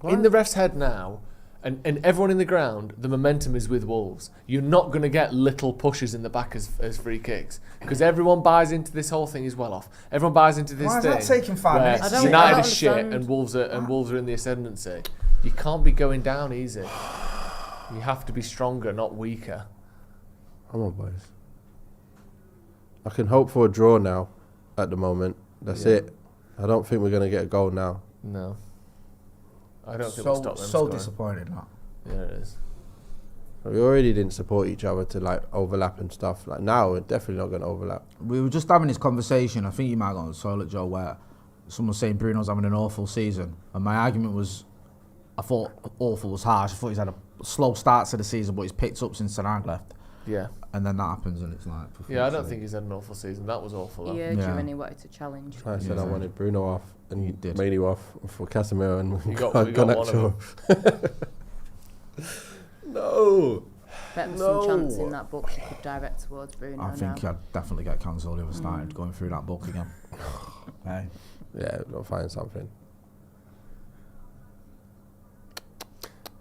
in the ref's head now. And everyone in the ground, the momentum is with Wolves. You're not going to get little pushes in the back as free kicks because everyone buys into this whole thing is well off. Everyone buys into this thing. Why is that taking 5 minutes? United is shit and Wolves are in the ascendancy. You can't be going down easy. You have to be stronger, not weaker. Come on, boys. I can hope for a draw now. At the moment, that's it. I don't think we're going to get a goal now. No. I don't think we'll stop them. So disappointed, that. Yeah, it is. We already didn't support each other to like overlap and stuff. Like now, we're definitely not going to overlap. We were just having this conversation. I think you might have gone to the toilet, Joe, where someone was saying Bruno's having an awful season, and my argument was, I thought awful was harsh. I thought he's had a slow start to the season, but he's picked up since Serang left. Yeah. And then that happens, and it's like. Yeah, I don't think he's had an awful season. That was awful. Though. He urged you and he wanted to challenge. I said I wanted Bruno off, and you did. Made you off for Casemiro, and we got one of them. No. Bet there's some chance in that book you could direct towards Bruno. I think I'd definitely get cancelled if I started going through that book again. Hey. Yeah, we'll find something.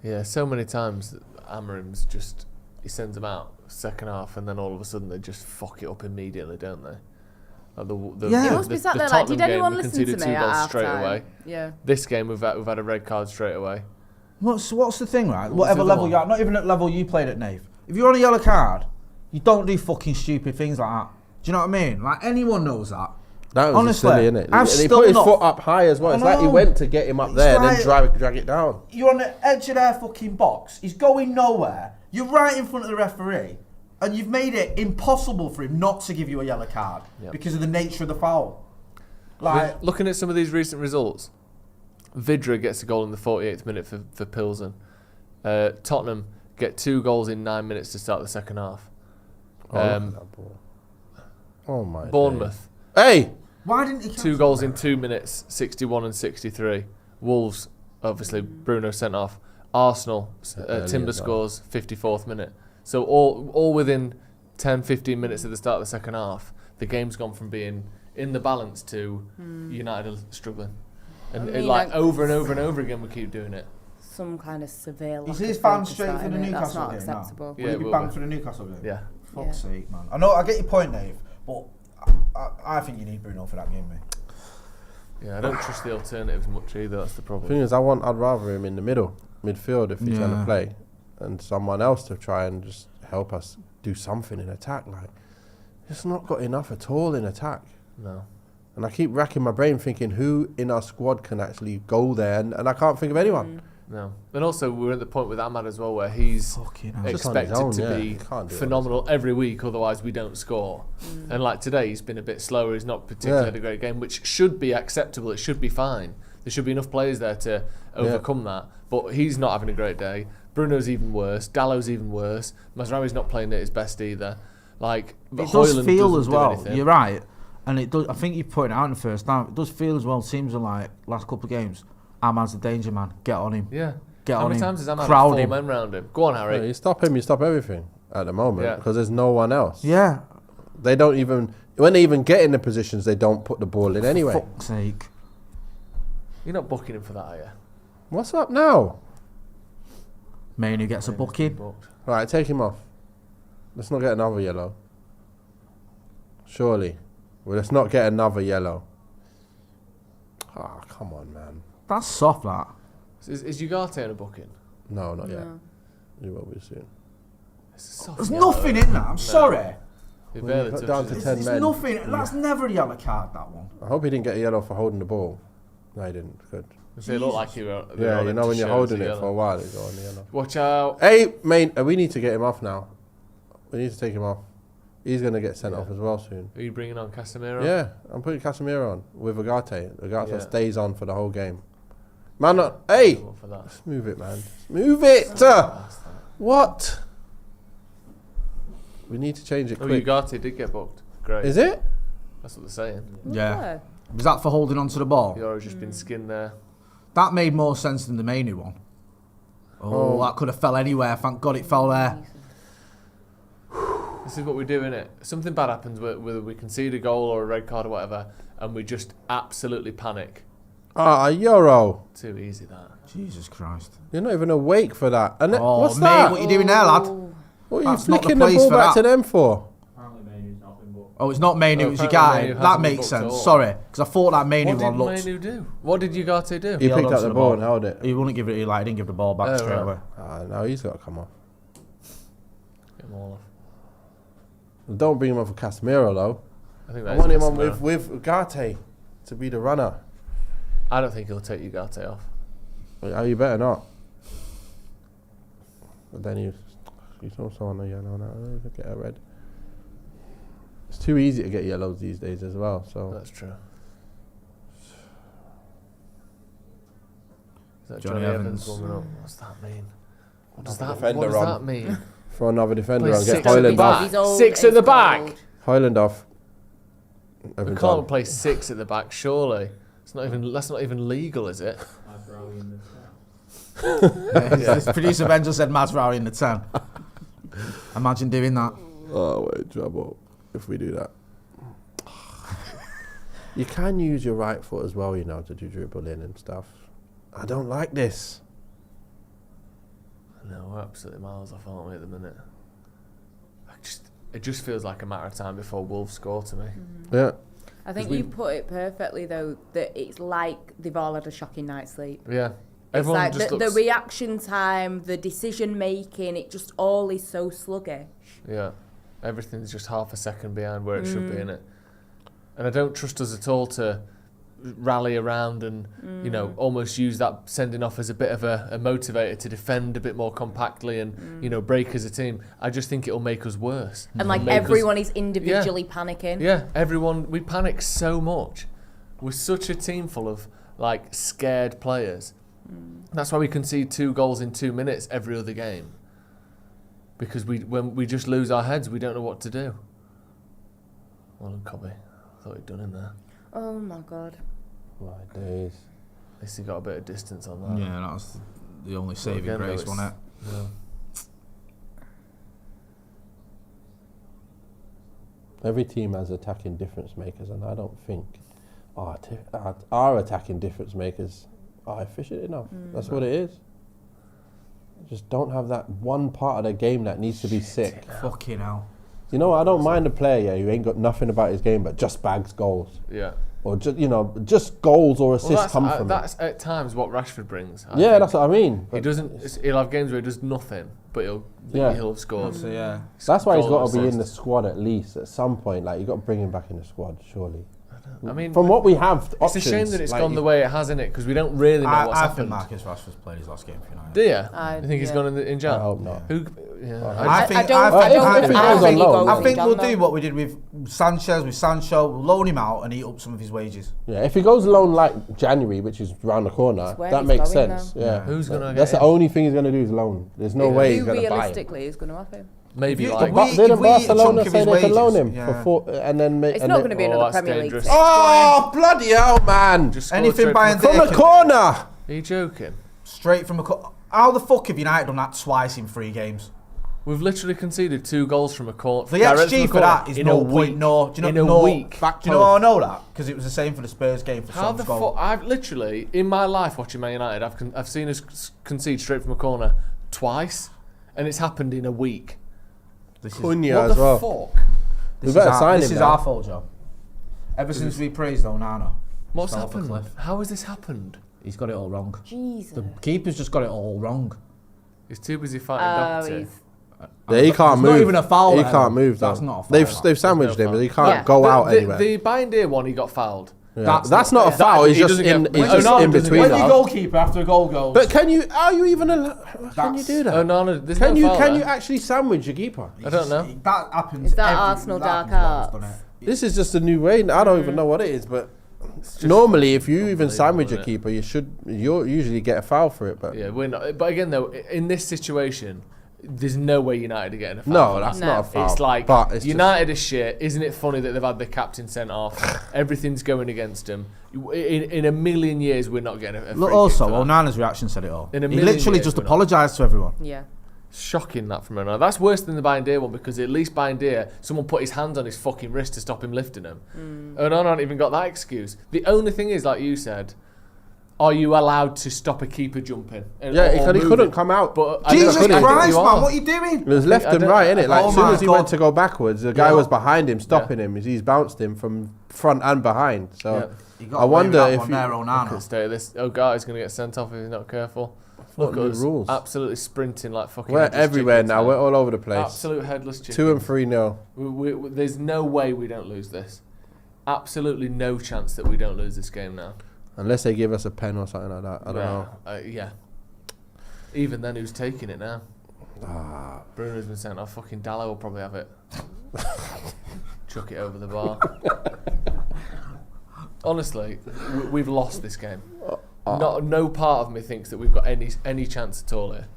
Yeah, so many times Amarim's just he sends them out second half, and then all of a sudden they just fuck it up immediately, don't they? Like it must be sat there like, did anyone listen to me at half straight time? Away. Yeah. This game we've had a red card straight away. What's the thing, right? Whatever level you're at, not even at level you played at Nave. If you're on a yellow card, you don't do fucking stupid things like that. Do you know what I mean? Like anyone knows that. That was honestly silly, isn't it? He put his foot up high as well. It's like he went to get him up there and then drag it down. You're on the edge of their fucking box. He's going nowhere. You're right in front of the referee. And you've made it impossible for him not to give you a yellow card because of the nature of the foul. Like looking at some of these recent results, Vidra gets a goal in the 48th minute for Pilsen. Tottenham get 2 goals in 9 minutes to start the second half. Oh my! Bournemouth. Hey! Why didn't he 2 goals in 2 minutes, 61 and 63. Wolves, obviously Bruno sent off. Arsenal, Timber scores 54th minute. So all within 10, 15 minutes at the start of the second half, the game's gone from being in the balance to United struggling. And over and over and over again we keep doing it. Some kind of severe. Is his banned straight for the Newcastle That's not game acceptable. Will he be banned for the Newcastle game? Yeah. Fuck's sake, man. I know, I get your point, Dave, but I think you need Bruno for that game, mate. Yeah, I don't trust the alternatives much either. That's the problem. The thing is, I'd rather him in the midfield if he's going to play. and someone else to try and just help us do something in attack. Like, it's not got enough at all in attack. No. And I keep racking my brain thinking who in our squad can actually go there, and I can't think of anyone. No. And also, we're at the point with Ahmad as well where he's expected to be phenomenal every week, otherwise we don't score. And like today, he's been a bit slower. He's not particularly had a great game, which should be acceptable. It should be fine. There should be enough players there to overcome that. But he's not having a great day. Bruno's even worse. Dallow's even worse. Mazraoui's not playing at his best either. Like, but it does Hojlund feel as well. anything. You're right. And it does. I think you pointed out in the first half. It does feel as well. Teams are like last couple of games. Ahmad's the danger man. Get on him. Yeah. Get How on many him. times has Ahmad Crowd had 4 him. men round him? Go on, Harry. Yeah, you stop him, you stop everything at the moment because there's no one else. Yeah. They don't even, when they even get in the positions, they don't put the ball in anyway. For fuck's sake. You're not booking him for that, are you? What's up now? Mainu gets a booking. Right, take him off. Let's not get another yellow. Surely. Well, let's not get another yellow. Ah, come on, man. That's soft, that. Is Ugarte on a booking? No, not yet. You will be soon. It's a soft There's yellow. nothing in that. I'm sorry. It barely cut down to touches 10 There's men. nothing. That's never a yellow card, that one. I hope he didn't get a yellow for holding the ball. No, he didn't. Good. They look like you were. Yeah, you know when you're holding it for a while, it's on the yellow. Watch out. Hey, mate, we need to get him off now. We need to take him off. He's going to get sent off as well soon. Are you bringing on Casemiro? Yeah, I'm putting Casemiro on with Ugarte. Ugarte stays on for the whole game. Man, hey! Let's move it, man. Move it! What? We need to change it quick. Ugarte did get booked. Great. Is it? That's what they're saying. Yeah. Was that for holding onto the ball? You've just been skinned there. That made more sense than the Mainu one. Oh, that could have fell anywhere. Thank God it fell there. This is what we do, innit? Something bad happens, whether we concede a goal or a red card or whatever, and we just absolutely panic. Ah, Euro. Too easy, that. Jesus Christ. You're not even awake for that. And what's mate, that? what are you doing there, lad? What are you That's not the flicking the place ball for back that. to them for? Apparently Mainu's not been booked. Oh, it's not Mainu, it was Ugarte. That makes sense. Sorry, because I thought that Mainu one looked... What did Mainu do? What did Ugarte do? He picked held up onto the the ball ball. and held it. He wouldn't give it, he didn't give the ball back straight away. No, he's got to come off. Get him all off. Don't bring him on for Casemiro, though. I think I that want is him on Casemiro. with Ugarte to be the runner. I don't think he'll take Ugarte off. Oh, you better not. But then he's also on a yellow now. He'll get a red. It's too easy to get yellows these days as well. So That's true. Is that Johnny Evans. warming up? What's that mean? What does Another that, what defender does on. that mean? throw another defender Play and get six at the Hojlund back. off. He's old, 6 at the he's back. old. Hojlund off. We Every can't time. play 6 at the back, surely. That's not even legal, is it? This producer Ben just said Mazraoui in the 10. Imagine doing that. Oh, we're in trouble if we do that. You can use your right foot as well, you know, to do dribbling and stuff. I don't like this. No, we're absolutely miles off, aren't we, at the minute? It just feels like a matter of time before Wolves score to me. Yeah. I think you put it perfectly, though, that it's like they've all had a shocking night's sleep. Yeah. It's Everyone like just the looks... reaction time, the decision making, it just all is so sluggish. Yeah. Everything's just half a second behind where it should be, innit? And I don't trust us at all to rally around and, you know, almost use that sending off as a bit of a motivator to defend a bit more compactly and, you know, break as a team. I just think it'll make us worse. And like everyone is individually panicking. Yeah, everyone, we panic so much. We're such a team full of, like, scared players. That's why we concede 2 goals in 2 minutes every other game. Because when we just lose our heads, we don't know what to do. Well done, Cobby. I thought he'd done in there. Oh my God. My days. At least he got a bit of distance on that. Yeah, that was the only saving again, grace, though, wasn't it? Yeah. Every team has attacking difference makers, and I don't think our attacking difference makers are efficient enough. That's what it is. Just don't have that one part of the game that needs to be sick. Fucking hell. You know, I don't mind a player who ain't got nothing about his game but just bags goals. Yeah. Or just, you know, just goals or assists that's at times what Rashford brings. I Yeah, think. that's what I mean. He doesn't. He'll have games where he does nothing, but he'll have scored. So, yeah. That's why he's got to be assist. in the squad at least at some point. Like, you got to bring him back in the squad, surely. I mean, from what we have, it's a shame that it's gone the way it has, in it, because we don't really know what's I happened. think Marcus Rashford's played his last game for United. Do you? You think he's gone in Jan? I hope not. I think we'll do what we did with Sanchez, with Sancho. We'll loan him out and eat up some of his wages. Yeah, if he goes loan like January, which is round the corner, that makes sense. Now. Yeah, who's gonna? That's the only thing he's gonna do is loan. There's no way he's gonna buy him. Realistically, is going to have him. Maybe didn't Barcelona say they can loan him for 4 and then it's not going to be another Premier League. Oh bloody hell, man! Anything buying from the corner. Are you joking? Straight from a corner. How the fuck have United done that twice in 3 games? We've literally conceded 2 goals from a corner. The XG for that is 0.0. Do you know? In a week. Do you know how I know that? Because it was the same for the Spurs game for How the fuck? I've literally, in my life watching Man United, I've seen us concede straight from a corner twice, and it's happened in a week. Cunha as well. Fuck? This is our fault, Joe. Ever since we praised Onana. What's happened? How has this happened? He's got it all wrong. Jesus. The keeper's just got it all wrong. He's too busy fighting Doherty. Yeah, he can't move. Not even a foul. He can't move. That's not a foul. They've sandwiched him, but he can't go out anywhere. The Bindier one, he got fouled. Yeah. That's not a foul. He's just in between. When the goalkeeper after a goal goes. But can you? Are you even? Can you do that? Onana, Can you actually sandwich your keeper? I don't know. That happens. Is that Arsenal dark arts? This is just a new way. I don't even know what it is, but normally, if you even sandwich a keeper, you usually get a foul for it. But yeah, we're not. But again, though, in this situation, there's no way United are getting a foul. No, that's not a foul. It's like United is shit. Isn't it funny that they've had the captain sent off? Everything's going against them. In a million years, we're not getting a free kick. Also, Onana's reaction said it all. He literally just apologised to everyone. Yeah. Shocking that from Onana. That's worse than the Bindier one, because at least Bindier, someone put his hands on his fucking wrist to stop him lifting him. Onana hasn't even got that excuse. The only thing is, like you said, are you allowed to stop a keeper jumping? Yeah, he couldn't come out. But Jesus Christ, man, what are you doing? It was left and right, innit? Like, as soon as he went to go backwards, the guy was behind him, stopping him. He's bounced him from front and behind. So I wonder if this guy is going to get sent off if he's not careful. Look at us, rules. Absolutely sprinting like fucking. We're everywhere now. We're all over the place. Absolute headless chicken. 2 and 3-0. There's no way we don't lose this. Absolutely no chance that we don't lose this game now. Unless they give us a pen or something like that. I don't know. Yeah. Even then, who's taking it now? Bruno's been sent off. Fucking Dallo will probably have it. Chuck it over the bar. Honestly, we've lost this game. No part of me thinks that we've got any chance at all here.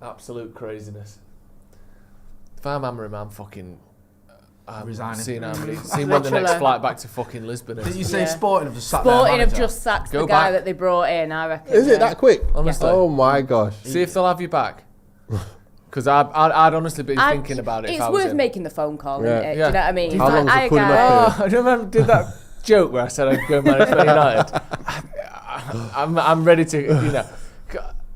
Absolute craziness. If I'm hammering, I'm fucking. Resigning. Seeing when the next flight back to fucking Lisbon is. Did you say Sporting have just sacked Sporting have just sacked the guy that they brought in, I reckon. Is it that quick? Honestly. Oh my gosh. See if they'll have you back. Because I'd honestly be thinking about it. It's worth making the phone call, isn't it? Yeah. Do you know what I mean? How long is it putting up here? I remember did that joke where I said I'd go manage Man United. I'm ready to,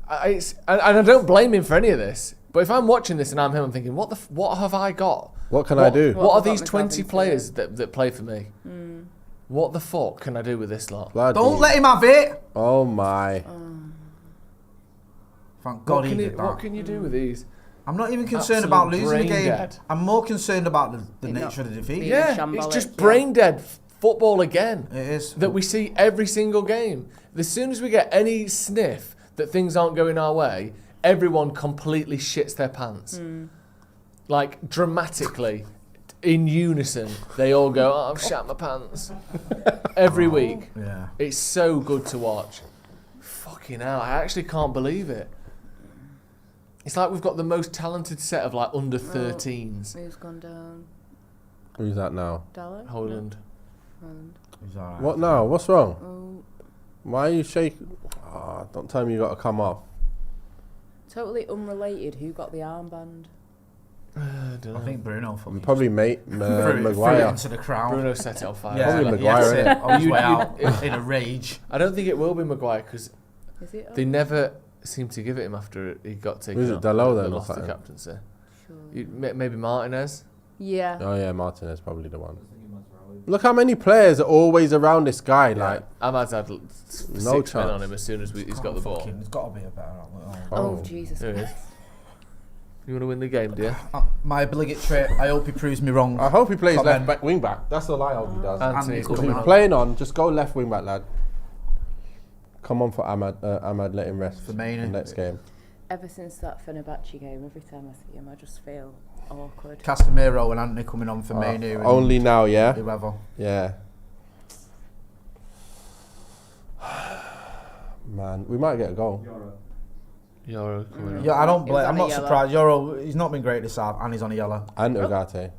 and I don't blame him for any of this. But if I'm watching this and I'm him, I'm thinking, what have I got? What can I do? What are these 20 players that play for me? What the fuck can I do with this lot? Don't let him have it. Oh my. Thank God he did that. What can you do with these? I'm not even concerned about losing the game. I'm more concerned about the nature of the defeat. Yeah, it's just brain dead football again. It is. That we see every single game. As soon as we get any sniff that things aren't going our way, everyone completely shits their pants. Like, dramatically, in unison, they all go, I've shat my pants. Every week. Yeah. It's so good to watch. Fucking hell, I actually can't believe it. It's like we've got the most talented set of, like, under 13s. Who's gone down? Who's that now? Dallo? Hojlund. He's all right. What now? What's wrong? Why are you shaking? Don't tell me you got to come off. Totally unrelated. Who got the armband? I think Bruno. Probably Maguire. Into the crowd. Bruno set it on fire. Yeah, probably Maguire. On his way out in a rage. I don't think it will be Maguire because they never seem to give it him after he got taken off. Was it Dalot then? Lost the captaincy. Sure. Maybe Martinez. Yeah. Oh yeah, Martinez probably the one. Look how many players are always around this guy. Like, Ahmad's had No 6 men chance. on him as soon as he's got the ball. There's got to be a better. Oh, Jesus There it Christ. is. You want to win the game, do you? My obligatory. I hope he proves me wrong. I hope he plays Comment. left back, wing back. That's all I hope he does. Anthony's Andy's If coming he's on. playing on, just go left wing back, lad. Come on for Ahmad. Ahmad, let him rest For Maine. the next game. Ever since that Fenerbahce game, every time I see him, I just feel awkward. Casemiro and Anthony coming on for Mainu. Only now, yeah? Whoever. Yeah. Man, we might get a goal. Euro coming on. Yeah, I don't He was blame. on I'm a not yellow. surprised. Euro, he's not been great this half, and he's on a yellow. And Ugarte.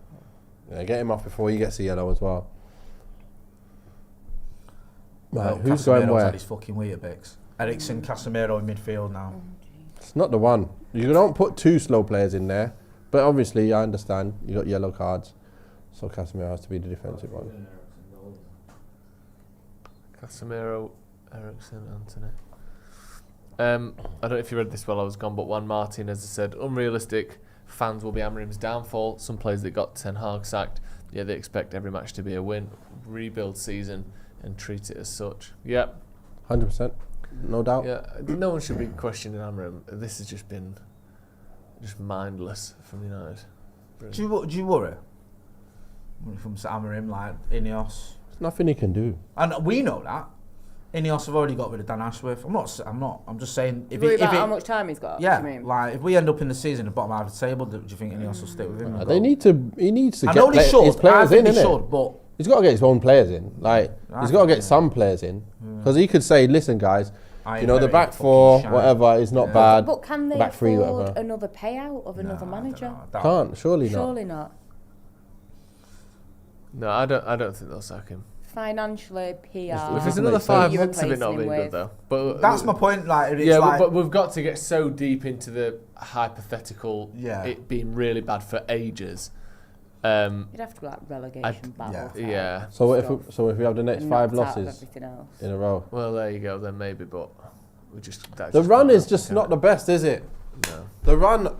Yeah, get him off before he gets a yellow as well. Right, Well, who's going Casemiro's where? had his fucking Weetabix. Eriksen, Casemiro in midfield now. It's not the one. You don't put 2 slow players in there. But obviously, I understand. You got yellow cards. So Casemiro has to be the defensive one. Casemiro, Eriksen, Anthony. I don't know if you read this while I was gone, but Juan Martin, as I said, unrealistic. Fans will be hammering his downfall. Some players that got Ten Hag sacked, yeah, they expect every match to be a win. Rebuild season and treat it as such. Yep. 100%. No doubt. Yeah, no one should be questioning Amorim. This has just been mindless from United. Do you worry when it comes to Amorim, like Ineos? There's nothing he can do. And we know that. Ineos have already got rid of Dan Ashworth. I'm just saying. Worry about how much time he's got? Yeah, do you mean? like if we end up in the season at the bottom half of the table, do you think Ineos will stick with him? He needs to I get know they should. his players I think in, they innit? should, but He's got to get his own players in. Like, he's got to get some players in. Because he could say, listen, guys, I you know, the very back fucking four, shine. whatever, is not bad. But can they back three, afford whatever. another payout of another manager? Can't, surely not. Surely not. No, I don't think they'll sack him. Financially, PR. If it's another makes 5 sense. months of it not You're being replacing good him though. But That's my point. Like, it's yeah, like, but we've got to get so deep into the hypothetical it being really bad for ages. You'd have to go like relegation battle. Yeah. So if we have the next and 5 knocked out of losses everything else. in a row. Well, there you go. Then maybe, but we just The run is just not the best, is it? No. The run.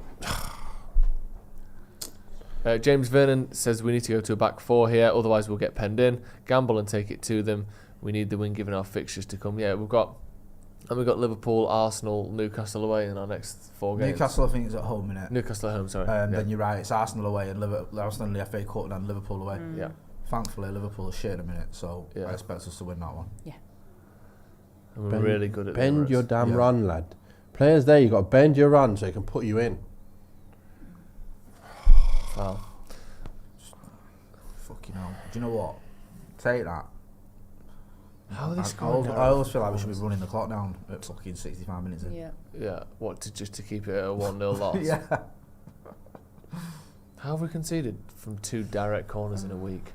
James Vernon says we need to go to a back 4 here, otherwise we'll get penned in. Gamble and take it to them. We need the win given our fixtures to come. Yeah, we've got Liverpool, Arsenal, Newcastle away in our next 4 games. Newcastle, I think, is at home, innit? Newcastle at home, sorry. Then you're right. It's Arsenal away and Arsenal in the FA Cup and then Liverpool away. Yeah. Thankfully, Liverpool is shit in a minute, so I expect us to win that one. Yeah. And we're really good at the Bend Emirates. your damn run, lad. Players there, you got to bend your run so they can put you in. Wow. Fucking hell. Do you know what? Take that. How are they I scoring? always feel like we should be running the clock down at fucking 65 minutes in. Yeah. Yeah. What, just to keep it at a 1-0 loss? Yeah. How have we conceded from 2 direct corners in a week?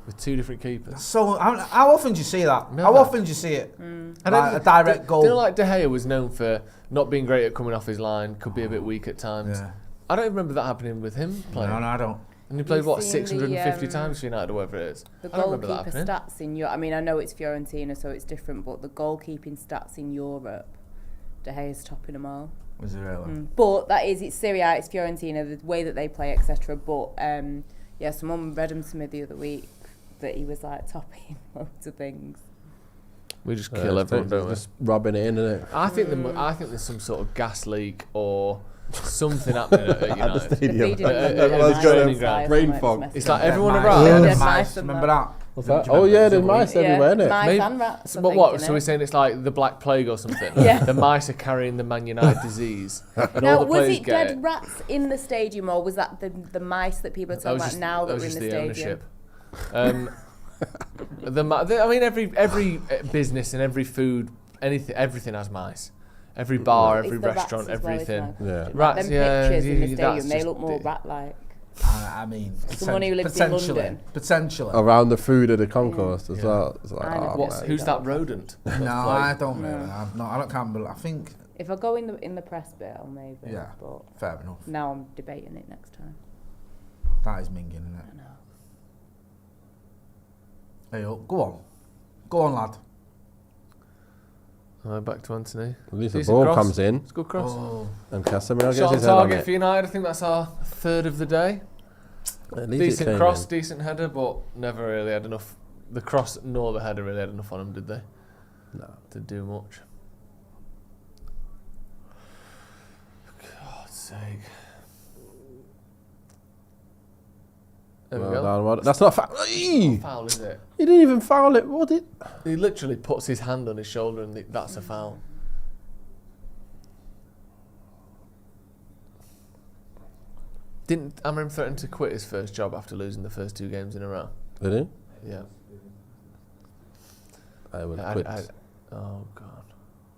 With 2 different keepers? So, how often do you see that? Never. How often do you see it? Like a direct goal. Do you know, like De Gea was known for not being great at coming off his line, could be a bit weak at times. Yeah. I don't even remember that happening with him playing. No, I don't. And he played, You've what, seen 650 the, times for United or whatever it is? The I don't remember that goalkeeper happening. stats in Europe. I mean, I know it's Fiorentina, so it's different, but the goalkeeping stats in Europe, De Gea's topping them all. Was it really? But that is, it's Serie A, it's Fiorentina, the way that they play, etc. But yeah, someone read him to me the other week that he was like topping loads of things. We just kill everyone, don't we? Just rubbing it in, innit? I think there's some sort of gas leak or something happening at United. At the stadium. Feeding them Everyone's mice training and ground. stuff, Brain and fog. messed It's up. like everyone Mice. around. Yeah, There's there's mice. mice and Remember that. that? What's that? Do you Oh remember yeah, the there's other mice week? everywhere, innit? Mice Maybe- and rats. I But think, what? innit? So we're saying it's like the Black Plague or something? Yeah. The mice are carrying the Man United disease. And Now, all the was players it get dead rats in the stadium, or was that the mice that people are talking about now that were in the stadium? I mean, every business and every food, everything has mice. Every bar, It's every the rats restaurant, as well, everything. isn't it? Yeah. Like Rats, them yeah, pictures in the that's stadium, they just look more the- rat-like. I mean, Someone who lives in potentially. London. Potentially. Around the food of the concourse as well. It's like, I know. oh, man. Who's that rodent? No, I don't really. I can't believe. I think. If I go in the press bit, I'll maybe. Yeah. But Fair enough. now I'm debating it next time. That is minging, isn't I it? know. Hey, go on, lad. Back to Anthony. At least the Decent ball cross. comes in It's a good cross. Oh, and Casemiro gets Shot on his head on target it. for United. I think that's our 3rd of the day. Decent cross, decent header, but never really had enough. The cross nor the header really had enough on him, did they? No. To do much. For God's sake. There we go. That's not foul. Not foul, is it? He didn't even foul it. What did? He literally puts his hand on his shoulder and that's a foul. Didn't Amorim threaten to quit his first job after losing the first 2 games in a row? Did he? Yeah. I would quit. Oh God,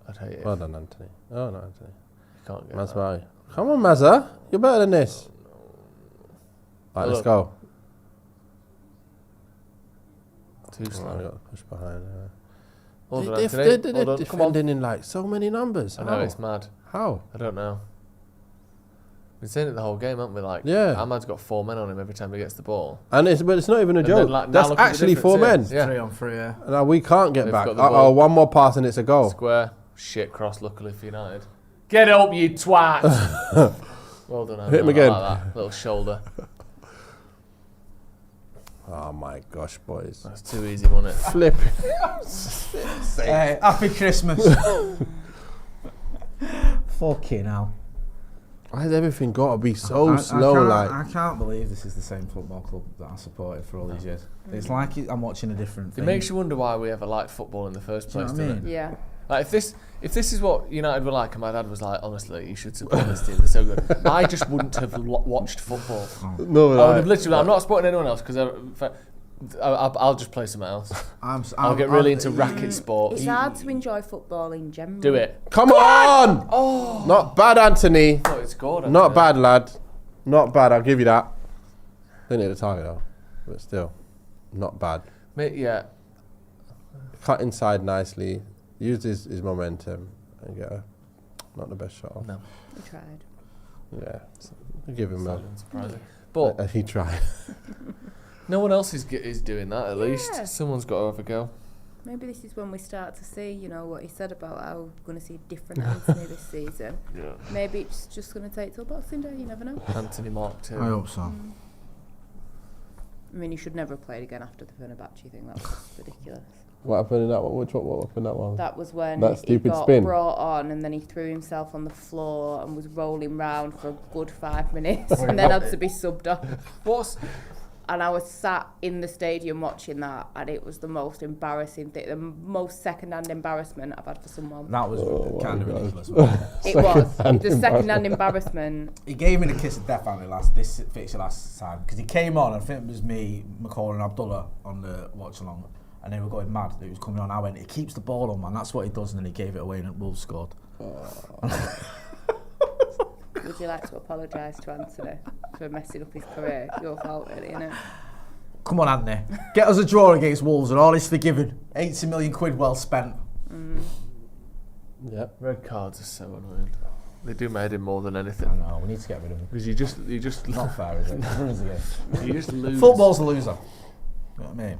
I'd hate it. Well done, Anthony. Oh no, Anthony. You can't get Mazza. Come on, Mazza. You're better than this. Right, let's go. Too slow. I got to push behind. They're defending in like so many numbers. I know, it's mad. How? I don't know. We've been saying it the whole game, haven't we? Like, yeah. Ahmad's got 4 men on him every time he gets the ball. But it's not even a joke. That's actually 4 men. Yeah. 3 on 3, yeah. Now we can't get back. One more pass and it's a goal. Square. Shit cross, luckily for United. Get up, you twat! Well done, Ahmad. Hit him again. Like that. Little shoulder. Oh my gosh, boys. That's too easy, wasn't it? Flipping. Hey, happy Christmas. Fucking hell. Why has everything got to be so slow? I can't believe this is the same football club that I supported for all these years. It's like I'm watching a different thing. It makes you wonder why we ever liked football in the first place, Do you know what I doesn't mean? it? Yeah. Like if this is what United were like, and my dad was like, honestly, you should support this team, they're so good. I just wouldn't have watched football. No, I would have literally. I'm not supporting anyone else because I'll just play something else. I'll get really into racket sports. It's hard to enjoy football in general. Do it. Come on! Oh, not bad, Anthony. Oh, it's scored. Not bad, lad. Not bad. I'll give you that. Didn't hit the target though, but still, not bad. Mate, yeah. Cut inside nicely. Used his momentum and get not the best shot off. No. He tried. Yeah, I'll give him surprising. But he tried. No one else is doing that. At least someone's got to have a go. Maybe this is when we start to see, what he said about how we're going to see a different Anthony this season. Yeah. Maybe it's just going to take till Boxing Day. You never know. Anthony Mark too. I hope so. I mean, he should never have played again after the Fenerbahce thing. That was ridiculous. What happened in that one? What happened in that one? That was when that he got spin. brought on and then he threw himself on the floor and was rolling round for a good 5 minutes and then had to be subbed off. And I was sat in the stadium watching that, and it was the most embarrassing thing, the most second-hand embarrassment I've had for someone. That was kind of ridiculous. It was. The second-hand embarrassment. He gave me the kiss of death on this fixture last time, because he came on, I think it was me, McCall and Abdullah on the watch-along, and they were going mad that he was coming on. I went, he keeps the ball on, man, that's what he does, and then he gave it away and Wolves scored. Would you like to apologise to Anthony for messing up his career? Your fault, really, isn't it? Come on, Anthony. Get us a draw against Wolves and all is forgiven. 80 million quid well spent. Yep. Red cards are so annoying. They do my head in more than anything. I know, we need to get rid of them. Because you just Not fair, is it? Ruins the game. You just lose. Football's a loser. You know what I mean?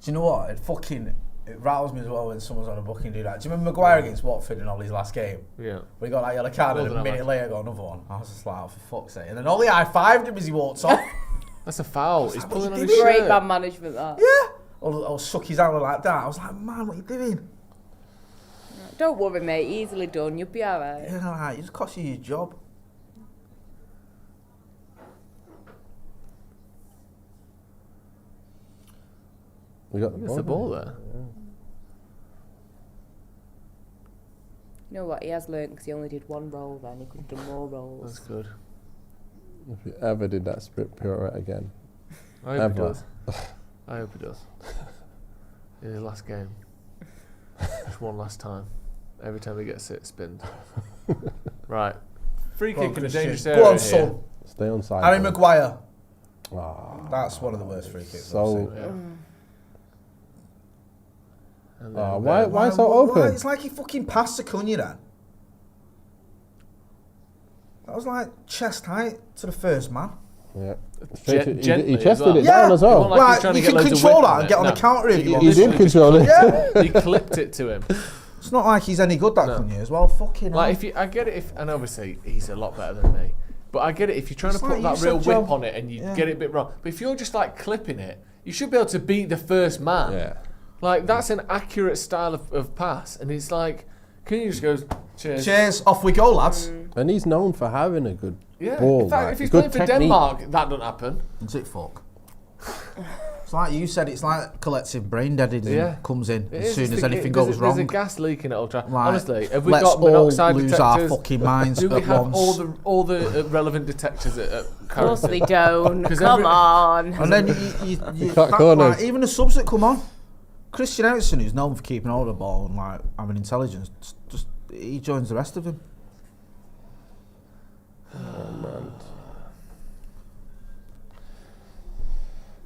Do you know what? It rattles me as well when someone's on a booking do that. Do you remember Maguire against Watford in Ollie's last game? Yeah. We got that yellow card and a minute later got another one. I was just like, oh, for fuck's sake. And then Ollie high-fived him as he walked off. That's a foul. He's pulling on his Great shirt. bad management, that. Yeah. Or suck his hand like that. I was like, man, what are you doing? Don't worry, mate. Easily done. You'll be alright. You know, it just cost you your job. We got the ball there. Yeah. You know what? He has learnt because he only did one roll then. He could have done more rolls. That's good. If he ever did that split pirouette again. I hope he does. I hope he does. In his last game. Just one last time. Every time he gets it, spins. Right. Free kick in a dangerous area. Go on, son. Stay on side. Harry Maguire. That's one of the worst free kicks so, I've seen. Why so open? It's like he fucking passed Acuna then. That was like chest height to the first man. Yeah. Gently he chested well. it down as well. Like you can control that and get on the counter if you want. He did control it. Yeah. He clipped it to him. It's not like he's any good, that Cunha, as well. Fucking like, I get it, and obviously he's a lot better than me, but I get it if you're trying to put that real whip on it and you get it a bit wrong. But if you're just like clipping it, you should be able to beat the first man. Yeah. Like, that's an accurate style of pass, and it's like, Cunha just goes, cheers. Cheers, off we go, lads. And he's known for having a good Yeah, ball. in fact, like, if he's good playing for technique. Denmark, that doesn't happen. Is it fuck? It's like you said, it's like collective brain deading comes in as soon as anything goes wrong. There's a gas leak in it, Ultra. Like, Honestly, have we let's got monoxide all lose detectors? our fucking minds Do we at have once. all the relevant detectors at Of course they don't. 'Cause Come on. And then you cut corners. like, even the subs that come on, Christian Eriksen, who's known for keeping hold of the ball and like having intelligence, just he joins the rest of them. Oh, man.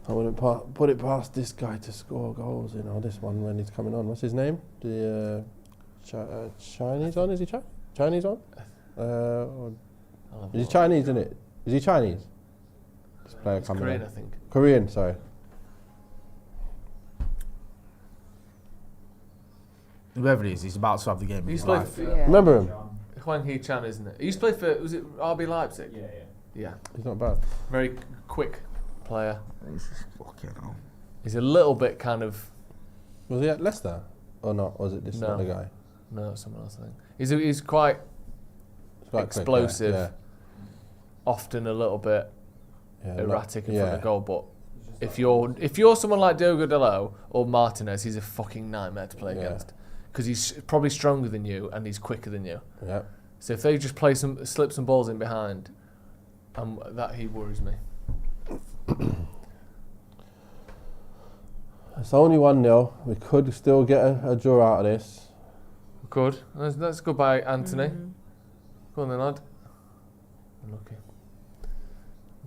I wouldn't put it past this guy to score goals, this one when he's coming on. What's his name? The Chinese on? Is he Chinese on? Is he Chinese, isn't it? Is he Chinese? This player coming Korean, on. I think. Korean, sorry. Whoever it is, he's about to have the game of his life. Remember him? Hwang Hee-chan, isn't it? He used to play for, was it RB Leipzig? Yeah. He's not bad. Very quick player. Fucking hell. He's a little bit kind of... Was he at Leicester? Or not? Or was it this other guy? No, it's someone else, I think. He's quite Quite explosive. Quick, yeah. Often a little bit erratic in front of yeah. goal, but if you're someone like Diogo Dalot or Martinez, he's a fucking nightmare to play against, because he's probably stronger than you and he's quicker than you. Yeah. So if they just slip some balls in behind, that he worries me. It's only 1-0. We could still get a draw out of this. Good. That's good by Anthony. Go on then, lad. Unlucky.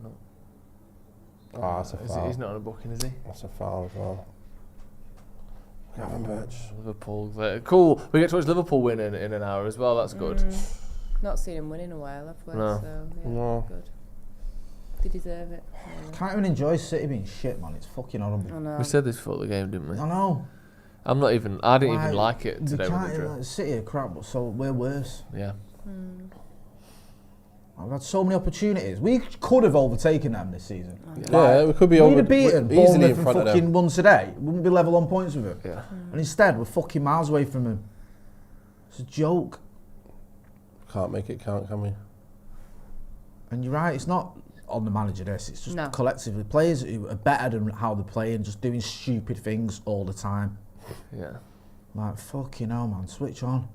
No. Ah, that's a foul. He's not on a booking, is he? That's a foul as well. Gavin Birch. Liverpool. Cool. We get to watch Liverpool win in an hour as well. That's good. Not seen him win in a while, have we? No. So, yeah, No. good. They deserve it. Can't even enjoy City being shit, man. It's fucking horrible. I know. We said this before the game, didn't we? I know. I didn't even like it We today when can't we drew. even, City are crap, but so we're worse. Yeah. I've had so many opportunities. We could have overtaken them this season. Yeah, we could be We'd have beaten easily in Bournemouth front and of fucking them. won today. We wouldn't be level on points with them. Yeah. And instead, we're fucking miles away from them. It's a joke. Can't make it count, can we? And you're right, it's not on the manager this, it's just No. collectively. Players who are better than how they're playing, just doing stupid things all the time. Yeah. Like, fucking hell, man, switch on.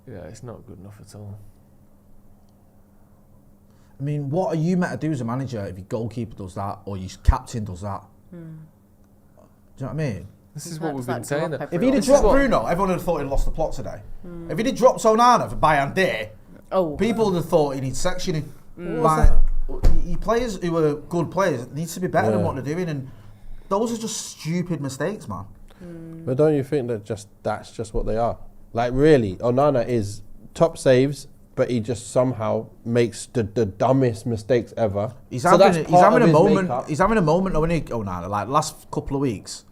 Yeah, it's not good enough at all. I mean, what are you meant to do as a manager if your goalkeeper does that or your captain does that? Do you know what I mean? This is Like, what we've does been that saying. drop That If he'd have This is dropped what- Bruno, everyone would have thought he'd lost the plot today. If he'd have dropped Onana for Bayern, people would have thought he needs sectioning. Like, players who are good players needs to be better than what they're doing, and those are just stupid mistakes, man. But don't you think that that's just what they are? Like, really, Onana is top saves, but he just somehow makes the dumbest mistakes ever. He's So having, that's he's part having of a his moment. makeup. He's having a moment, though, isn't he, Onana? Like, last couple of weeks,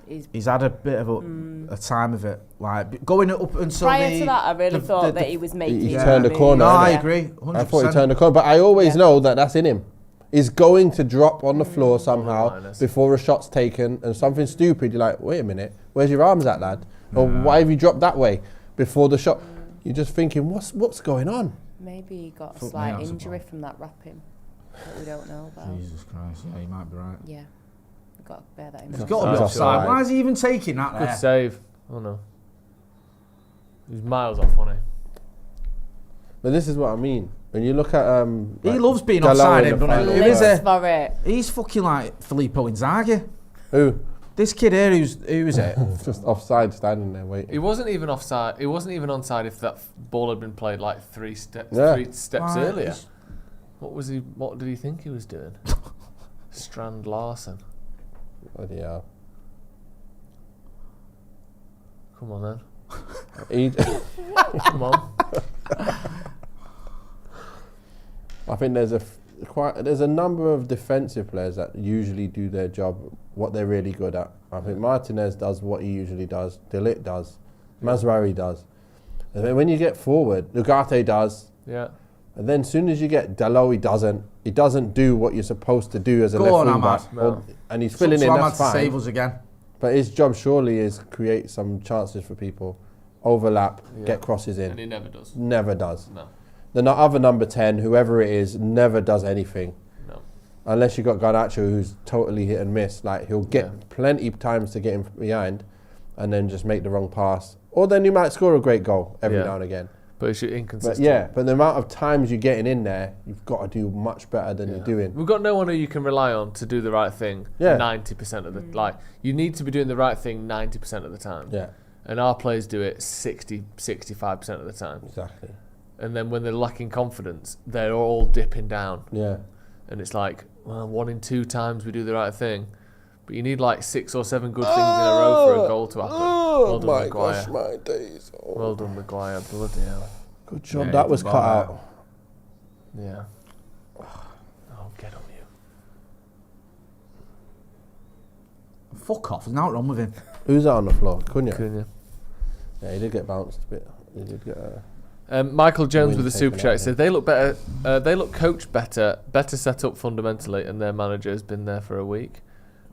he's had a bit of a time of it. Like, going up until Prior to that, I really thought that he was making he his turned the move. corner. No, I Yeah. agree. 100%. I thought he turned the corner, but I always know that that's in him. He's going to drop on the floor somehow before a shot's taken, and something stupid. You're like, wait a minute, where's your arms at, lad? Or why have you dropped that way before the shot? You're just thinking, what's going on? Maybe he got a Fuck me, slight that's a injury ball. from that wrapping that we don't know about. Jesus Christ, yeah, you might be right. Yeah. We've got to bear that in He's mind. got to be He's offside. offside. Why is he even taking that Good there? save. Oh no. He's miles off, wasn't he? But this is what I mean. When you look at He like loves being Dalot offside, in the doesn't he? final If Lives he's for it. He's fucking like Filippo Inzaghi. who This kid here, who is it? just offside, standing there waiting. He wasn't even offside. He wasn't even onside if that ball had been played like three steps Right, earlier. he's- What did he think he was doing? Strand Larsen. Bloody hell. Come on then. He- Come on. I think there's a there's a number of defensive players that usually do their job, what they're really good at. I think Martinez does what he usually does. De Ligt does. Mazraoui does. And then when you get forward, Ugarte does. Yeah. And then as soon as you get Dalot, he doesn't. He doesn't do what you're supposed to do as a left wing back. No. And he's filling in, that's fine. Save us again. But his job surely is create some chances for people, overlap, get crosses in. And he never does. Never does. No. The other number 10, whoever it is, never does anything. No. Unless you got Garnacho, who's totally hit and miss. Like, he'll get plenty of times to get him behind and then just make the wrong pass. Or then you might score a great goal every now and again. But it's inconsistent. But the amount of times you're getting in there, you've got to do much better than you're doing. We've got no one who you can rely on to do the right thing 90% of the like. You need to be doing the right thing 90% of the time. Yeah. And our players do it 65% of the time. Exactly. And then when they're lacking confidence, they're all dipping down. Yeah. And it's like, well, 1 in 2 times we do the right thing. But you need like 6 or 7 good things in a row for a goal to happen. Well done, my Maguire. gosh, my days. Oh. Well done, Maguire. Bloody hell. Good job. That was cut out. Yeah. Oh, get on you. Fuck off. There's nothing wrong with him. Who's that on the floor? Cunha. Yeah, he did get bounced a bit. He did get Michael Jones with a super taken chat out said they look better. They look coached better set up fundamentally, and their manager has been there for a week.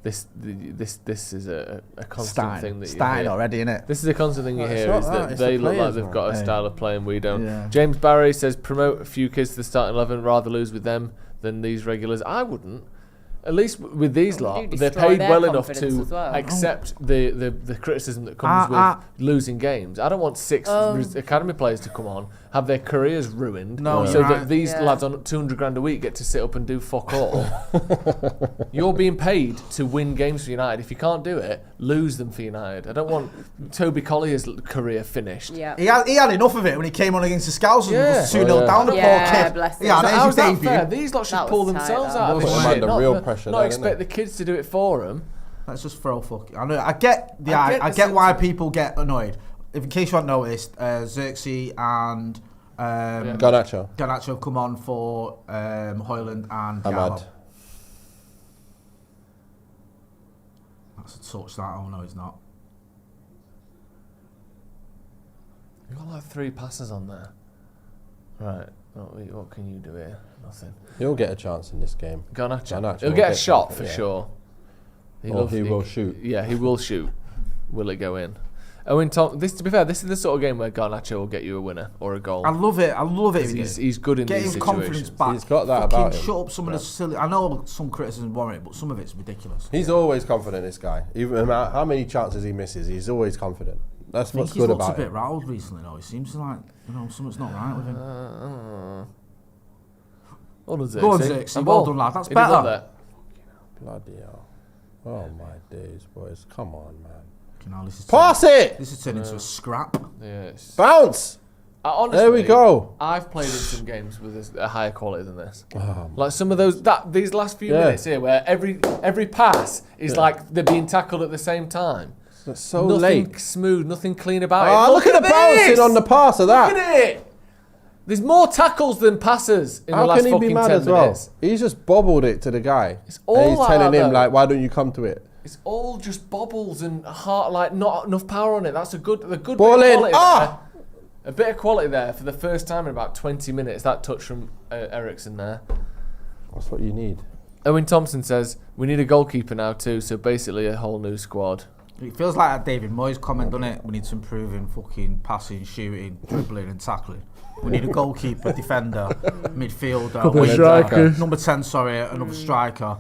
This is a constant thing that you starting hear. already, innit? This is a constant thing you hear, not is that it's they the look like players, they've man. got a style of playing we don't. Yeah. James Barry says promote a few kids to the starting 11, rather lose with them than these regulars. I wouldn't. At least with these lot, they're paid well enough to accept the criticism that comes with losing games. I don't want 6 academy players to come on, have their careers ruined, so that these lads on 200 grand a week get to sit up and do fuck all. You're being paid to win games for United. If you can't do it, lose them for United. I don't want Toby Collier's career finished. Yeah. He had enough of it when he came on against the Scouts and was 2-0 down the poor kid. Bless him. Yeah, So and how's that debut. fair? These lot should pull themselves out of Those this are shit. under real pressure Not there, expect innit? the kids to do it for them. Let's just throw fuck. I know. I get I get why people get annoyed. If in case you haven't noticed, Zirkzee and Garnacho. Garnacho have come on for Hojlund and Ahmad. Gallo. That's a touch. That no, he's not. You've got like 3 passes on there. Right. What can you do here? Nothing. He'll get a chance in this game. Garnacho. He'll get a shot for sure. He will shoot. Yeah, he will shoot. Will it go in? Owen Tom. To be fair, this is the sort of game where Garnacho will get you a winner or a goal. I love it. He's good in Get these his situations. confidence back. He's got that Fucking about him. shut up some of the silly. I know some criticism warrant it, but some of it's ridiculous. He's always confident, this guy. Even no matter how many chances he misses, he's always confident. That's what's good about He's looked a him. bit rattled recently, though. It seems like something's not right with him. Well done, Zirkzee. Go on, Zirkzee. Well done, lad. That's better. Bloody hell. Oh my days, boys. Come on, man. Pass it! This has turned into a scrap. Yes. Bounce! Honestly, there we go. I've played in some games with a higher quality than this. Like some of these last few minutes here, where every pass is like they're being tackled at the same time. It's so nothing late. Smooth, nothing clean about it. Look at the bouncing on the pass of that. Look at it. There's more tackles than passes in the last fucking 10 minutes. How can he be mad as well? He's just bobbled it to the guy. It's all and he's like telling that, him, though. like, why don't you come to it? It's all just bobbles and not enough power on it. That's a good ball bit of in. Quality there. A bit of quality there for the first time in about 20 minutes. That touch from Ericsson there. That's what you need. Owen Thompson says, we need a goalkeeper now too, so basically a whole new squad. It feels like a David Moyes comment, doesn't it? We need to improve in fucking passing, shooting, dribbling and tackling. We need a goalkeeper, defender, midfielder, number 10, another striker.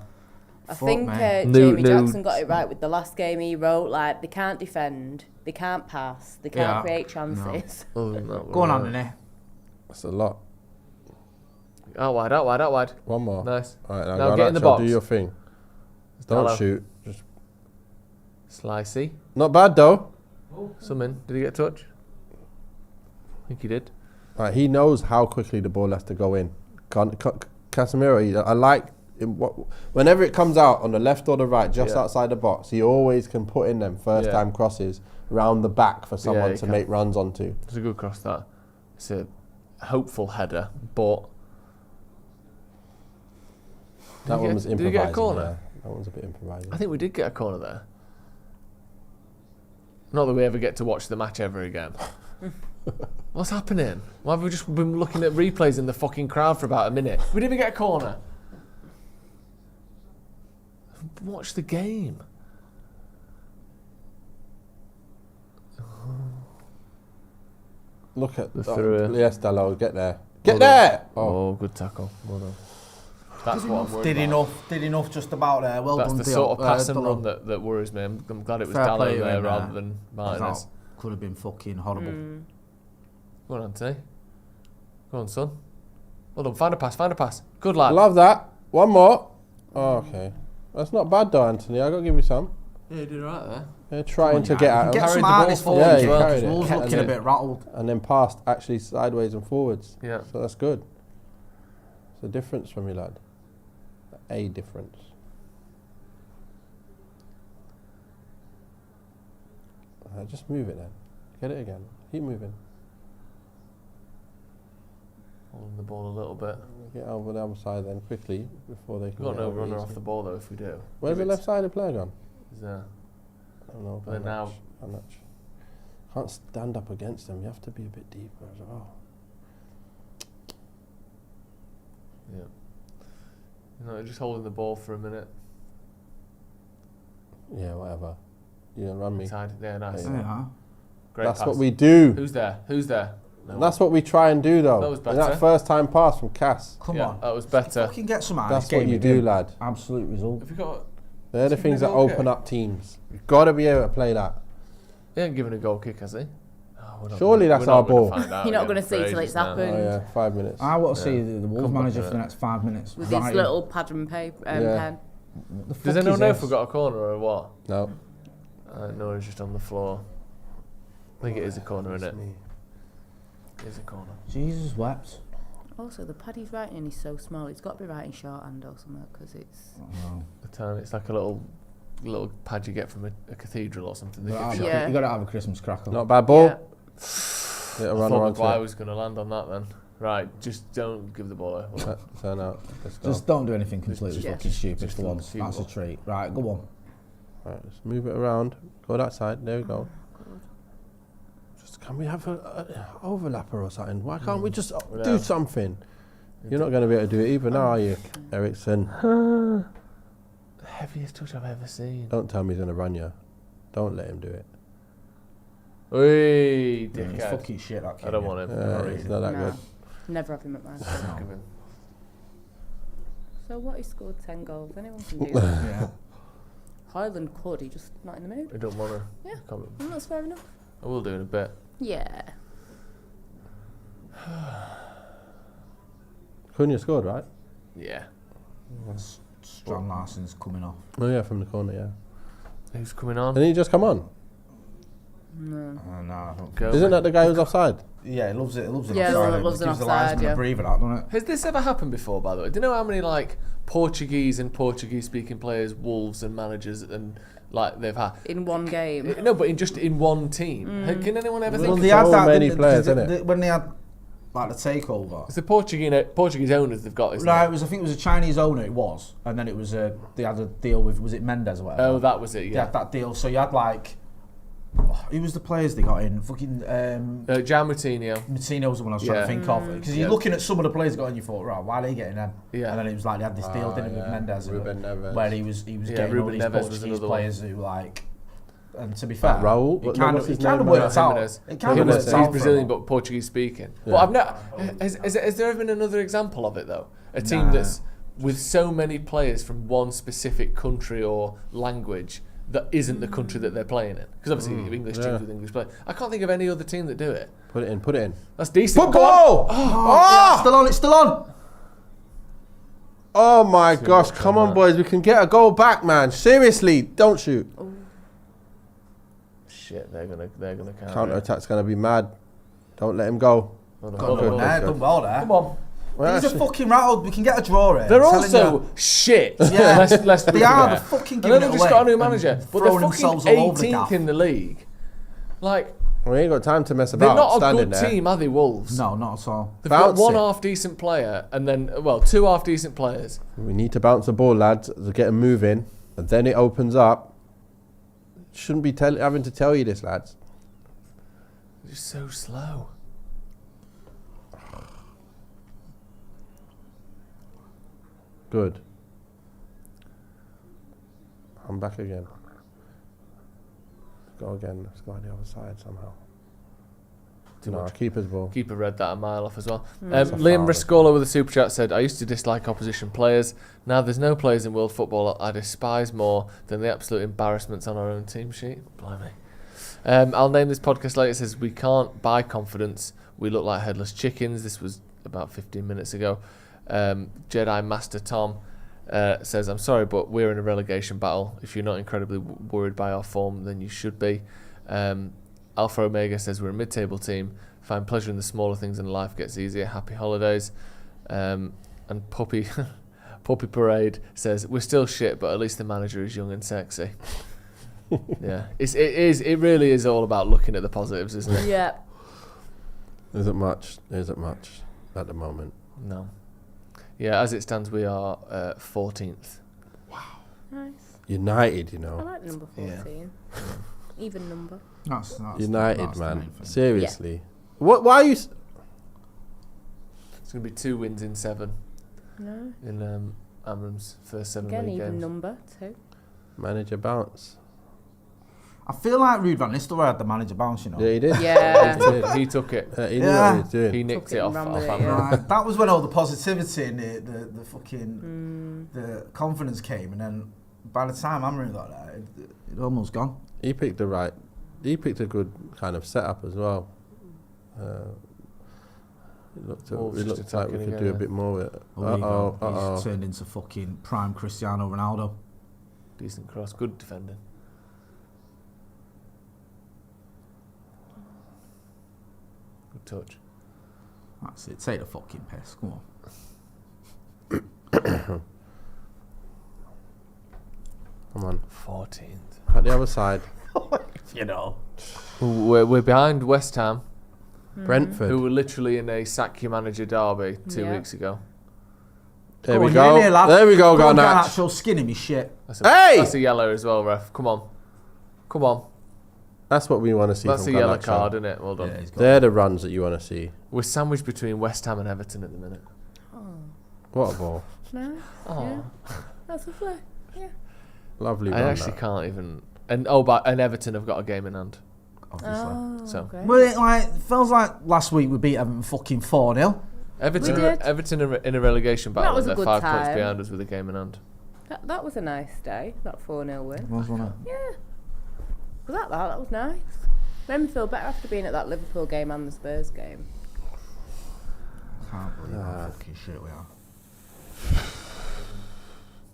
I think Jamie Jackson got it right with the last game he wrote. Like, they can't defend, they can't pass, they can't create chances. No. Go on, Anthony. That's a lot. Out wide. One more. Nice. All right, now get in the box. Do your thing. Don't shoot. Just Slicey. Not bad though. Did he get a touch? I think he did. Right, he knows how quickly the ball has to go in. Casemiro, I like whenever it comes out on the left or the right, just outside the box, he always can put in them first time crosses round the back for someone to make runs onto. It's a good cross, that. It's a hopeful header, but That one was improvising. Did we get a corner? Yeah, that one's a bit improvising. I think we did get a corner there. Not that we ever get to watch the match ever again. What's happening? Why have we just been looking at replays in the fucking crowd for about a minute? We didn't even get a corner. Watch the game. Look at through. Yes, Dalot, get there. Get there! Oh, good tackle. Well done. That's what I'm worried about. Did enough just about there. Well That's done, the Theo. sort of pass and run that worries me. I'm glad it was Fair play Dalot to there him, rather than Martinez. That could have been fucking horrible. Go on, Anthony. Go on, son. Well done. Find a pass. Good lad. Love that. One more. Oh, okay. That's not bad though, Anthony. I got to give you some. Yeah, you did right there. Yeah, trying to get at him. Get some Carried the artists ball forward. forward as well. carried it. Wolves looking a bit rattled. And then passed actually sideways and forwards. Yeah. So that's good. It's a difference from you, lad. A difference. Just move it then. Get it again. Keep moving. Holding the ball a little bit. Get over the other side then quickly before they can. We've got get no over runner easy. off the ball though if we do. Where's the left-sided player gone? He's there. I don't know. But now- How much? Can't stand up against them. You have to be a bit deeper as well. Yeah. No, just holding the ball for a minute. Yeah, whatever. You don't run me. Inside. Yeah, nice. Yeah. Great That's pass. what we do. Who's there? No. That's what we try and do though. That was And better. that first time pass from Cass. Come Yeah, on. that was better. Fucking get some That's what you do, lad. Absolute result. Have you got? They're the Is he things that gonna go open kick? up teams. You've got to be able to play that. He ain't given a goal kick, has he? Oh, we're not Surely gonna- that's we're not our gonna ball. find out You're not again gonna see for till ages it's now. happened. Oh yeah, 5 minutes. I want to see the Wolves Come back manager to for the it. next 5 minutes. With Right. his little pad and paper Yeah. pen. The fuck Does is anyone know if this? we got a corner or what? No. No, it's just on the floor. I think it is a corner, isn't it? me. It is a corner. Jesus wept. Also, the pad he's writing in is so small. He's got to be writing shorthand or something because it's. The time, it's like a little pad you get from a cathedral or something. They You give you. Yeah. got to have a Christmas crackle. Not a bad ball. Yeah. Little I runner thought onto Maguire it. was going to land on that then. Right, just don't give the ball away. Turn out. Let's go. Just don't do anything completely just- fucking stupid just for a once. few That's a more. treat. Right, go on. Right, let's move it around. Go that side. There we go. Just can we have a overlapper or something? Why can't we just do Yeah. something? You're not going to be able to do it either now, are you, Ericsson? The heaviest touch I've ever seen. Don't tell me he's going to run you. Don't let him do it. Oi, It's dickhead. fucking shit, that kid. I don't want him. It's not that No. good. Never have him at mine. Give him. So what? He scored 10 goals. Anyone can do that. Yeah. Hojlund could. He's just not in the mood. I don't want to. Yeah. That's fair enough. I will do in a bit. Yeah. Cunha scored, right? Yeah. Strong Larson's coming off. Oh yeah, from the corner, yeah. Who's coming on? Didn't he just come on? No. No, I don't Go. Isn't that the guy who's offside? Yeah, he loves it. He loves it. Yeah, offside. loves It an gives the offside, linesman yeah. a breather, that, doesn't it? Has this ever happened before, by the way? Do you know how many like Portuguese and Portuguese-speaking players, Wolves and managers, and like they've had? In one game. No, but in one team. Can anyone ever Well, think? they so had that, many didn't they? players, Because innit? when they had like the takeover. It's the Portuguese owners they've got, isn't Right, it? it was. I think it was a Chinese owner. It was, and then it was they had a deal with, was it Mendes or whatever? Oh, that was it. They Yeah. had that deal. So you had like, who was the players they got in? Fucking Jan Moutinho. Martino was the one I was trying Yeah. to think of. Because you're looking at some of the players got in, you thought, right, why are they getting them? Yeah. And then it was like they had this deal, didn't it, with Mendes, Ruben Neves. where he was Yeah, getting all Ruben these Neves was Portuguese another players who like. And to be fair, Raul? it What- kind what's of his it kind of name? worked out. Jimenez. It kind of Jimenez. worked He's out. for Brazilian him. but Portuguese speaking. Yeah. But I've not. Has there ever been another example of it though? A team Nah. that's with so many players from one specific country or language that isn't the country that they're playing in. Because obviously you have English teams with English players. I can't think of any other team that do it. Put it in, put it in. That's decent. Football! Yeah, it's still on. It's still on. Oh my gosh, come on boys, we can get a goal back, man. Seriously, don't shoot. Shit, they're gonna counter. Counter attack's gonna be mad. Don't let him go. Hold on, Got hold on, one hold on. there, done well there. Come on. Well, These are actually- fucking rattled. We can get a draw here. They're I'm telling also you. shit. Yeah. let's They be are. fair. They're fucking I know giving they've it just got a new away manager, and but they're throwing fucking themselves all over the 18th gaff. in the league. Like, We ain't got time to mess They're about. not a good there. team, are they, Wolves? No, not at all. They've got Bounce one it. half-decent player and then, well, 2 half-decent players. We need to bounce the ball, lads, to get them moving, and then it opens up. Shouldn't be having to tell you this, lads. They're just so slow. Good. I'm back again. Go again. Let's go on the other side somehow. Keeper's ball. Keeper read that a mile off as well. That's a Liam foul. Riscola with a super chat said, I used to dislike opposition players. Now there's no players in world football I despise more than the absolute embarrassments on our own team sheet. Blimey. I'll name this podcast later. It says, we can't buy confidence. We look like headless chickens. This was about 15 minutes ago. Jedi Master Tom says, I'm sorry, but we're in a relegation battle. If you're not incredibly worried by our form, then you should be. Alpha Omega says, we're a mid-table team. Find pleasure in the smaller things and life gets easier. Happy holidays. And Puppy Parade says, we're still shit, but at least the manager is young and sexy. Yeah, it really is all about looking at the positives, isn't it? Yeah. There isn't much at the moment. No. Yeah, as it stands, we are 14th. Nice. United, you I know. like number 14. Even number. That's United, that's man. the main thing. Seriously. Why are you... It's going to be 2 wins in 7 No. in Amram's first 7 Again, league even games. number 2. Manager bounce. I feel like Ruud van Nistelrooy had the manager bounce, you know. Yeah, he did. Yeah. He took it. He knew what he was doing. He nicked Took it it off and ran with it, Amram. yeah. Right, that was when all the positivity and the fucking the confidence came, and then by the time Amram got there, it almost gone. He picked a good kind of setup as well. It looked Wolves like we could do a bit more with it. He's turned into fucking prime Cristiano Ronaldo. Decent cross. Good defending. Good touch. That's it. Take the fucking piss. Come on. Come on. 14th. At the other side. You know. We're behind West Ham, Brentford. who were literally in a sack your manager derby 2 weeks ago. There we on, go. you're in here, lad. There we go, Go on, Garnacho. Garnacho, skinning me shit. That's a yellow as well, ref. Come on. That's what we want to see That's a from yellow Garnacho. card, isn't it? Well done. Yeah, he's got They're the runs that you want to see. We're sandwiched between West Ham and Everton at the minute. What a ball. No. Oh. Yeah. That's a flair. Yeah. Lovely I run. actually that. can't even. And Everton have got a game in hand. obviously. Oh, So. okay. Well, it feels like last week we beat Everton fucking 4-0. Everton are in a relegation battle. was a They're good 5 points time. behind us with a game in hand. That was a nice day, that 4-0 win. Was one of Yeah. Was that? That was nice. Made me feel better after being at that Liverpool game and the Spurs game. Can't believe how fucking shit we are.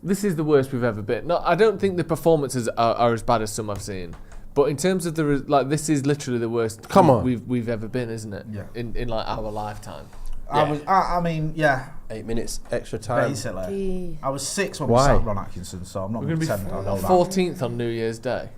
This is the worst we've ever been. No, I don't think the performances are as bad as some I've seen. But in terms of this is literally the worst we've ever been, isn't it? Yeah. In like our lifetime. I mean, 8 minutes extra time. basically. I was 6 when Why? we sacked Ron Atkinson, so I'm not We're going to going to be pretend I know that. 14th on New Year's Day.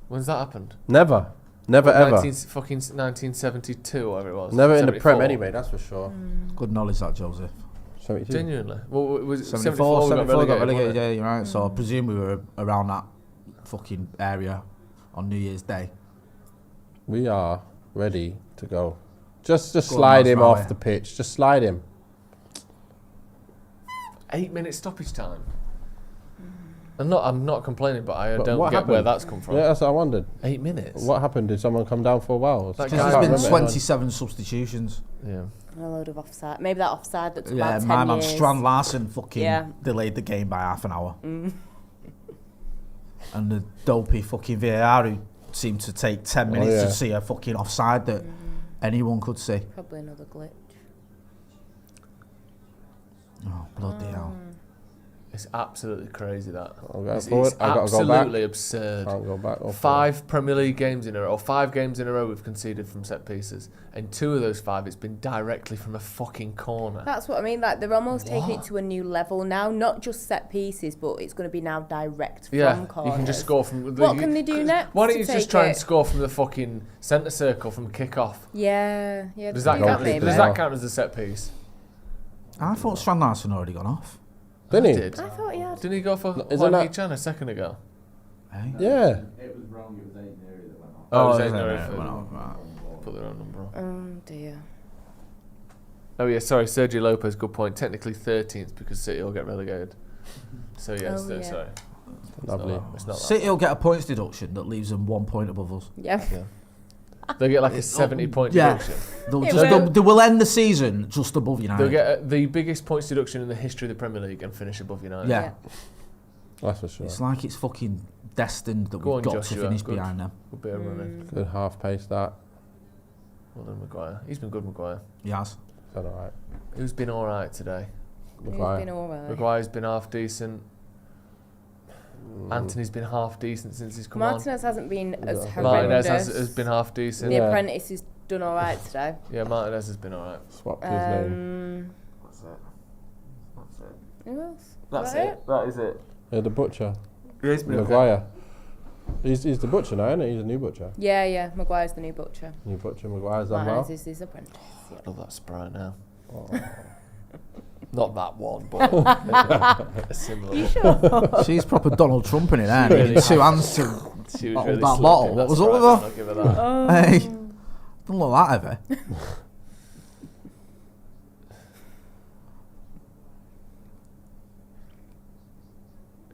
When's that happened? Never ever. 1972 or whatever it was. Never in the 74. Prem anyway, that's for sure. Good knowledge, that, Joseph. 72. Genuinely. Well, was it 74 got relegated, wasn't it? yeah, you're right. So I presume we were around that fucking area on New Year's Day. We are ready to go. Just Go on, slide him Masraoui. off the pitch. Just slide him. 8 minute stoppage time. I'm not complaining, but I But don't what get where happened? that's come from. Yeah, that's what I wondered. 8 minutes. What happened? Did someone come down for a while? That There's guy- been remember. 27 substitutions. Yeah. And a load of offside. Maybe that offside that took Yeah, about 10 my man years. Strand Larson fucking Yeah. delayed the game by half an hour. And the dopey fucking VAR who seemed to take 10 minutes yeah. to see a fucking offside that anyone could see. Probably another glitch. Oh, bloody hell. It's absolutely crazy that. It's absolutely absurd. Can't go back. 5 Premier League games in a row, or 5 games in a row we've conceded from set pieces. And 2 of those 5, it's been directly from a fucking corner. That's what I mean. Like, they're almost taking it to a new level now. Not just set pieces, but it's going to be now direct from corners. You can just score from... What can they do next? Why don't you just try and score from the fucking centre circle from kick-off? Yeah. Does that count as a set piece? I thought Strand Larsen already gone off. Didn't he? I thought he had. Didn't he go for Hojlund Chan a second ago? Hey? Yeah. It was wrong. It was Aiden Neri that went off. Oh, it was Aiden no, Neri. it went off, right. Put their own number on. Oh, dear. Oh, yeah, sorry, Sergio Lopez, good point. Technically 13th because City will get relegated. So, yes, sorry. Lovely. It's not City will get a points deduction that leaves them 1 point above us. Yeah. They'll get like a 70-point deduction. They will end the season just above United. They'll get the biggest points deduction in the history of the Premier League and finish above United. Yeah. That's for sure. It's like it's fucking destined that we've got Joshua. to finish Good. behind them. Good bit of running. Good half pace that. Well done, Maguire. He's been good, Maguire. He has. Done alright. Who's been alright today? Maguire. He's been all right. Maguire's been half decent. Anthony's been half decent since he's come Martinez hasn't been as on. horrendous. Martinez has been half decent. The Apprentice has done all right today. Yeah, Martinez has been alright. Swapped his name. That's it. Who else? That's it. That is it. Yeah, the butcher. Yeah, he's been Maguire. He's the butcher now, isn't he? He's a new butcher. Yeah. Maguire's the new butcher. New butcher. Maguire's done well. Martinez is his apprentice. Yeah. I love that Sprite now. Not that one, but a similar one. You sure? She's proper Donald Trump in it, ain't Really she? 2 hands to She was hold really that bottle. slipping, What was that's up with right, her? I'll give her that. Hey, don't look that heavy.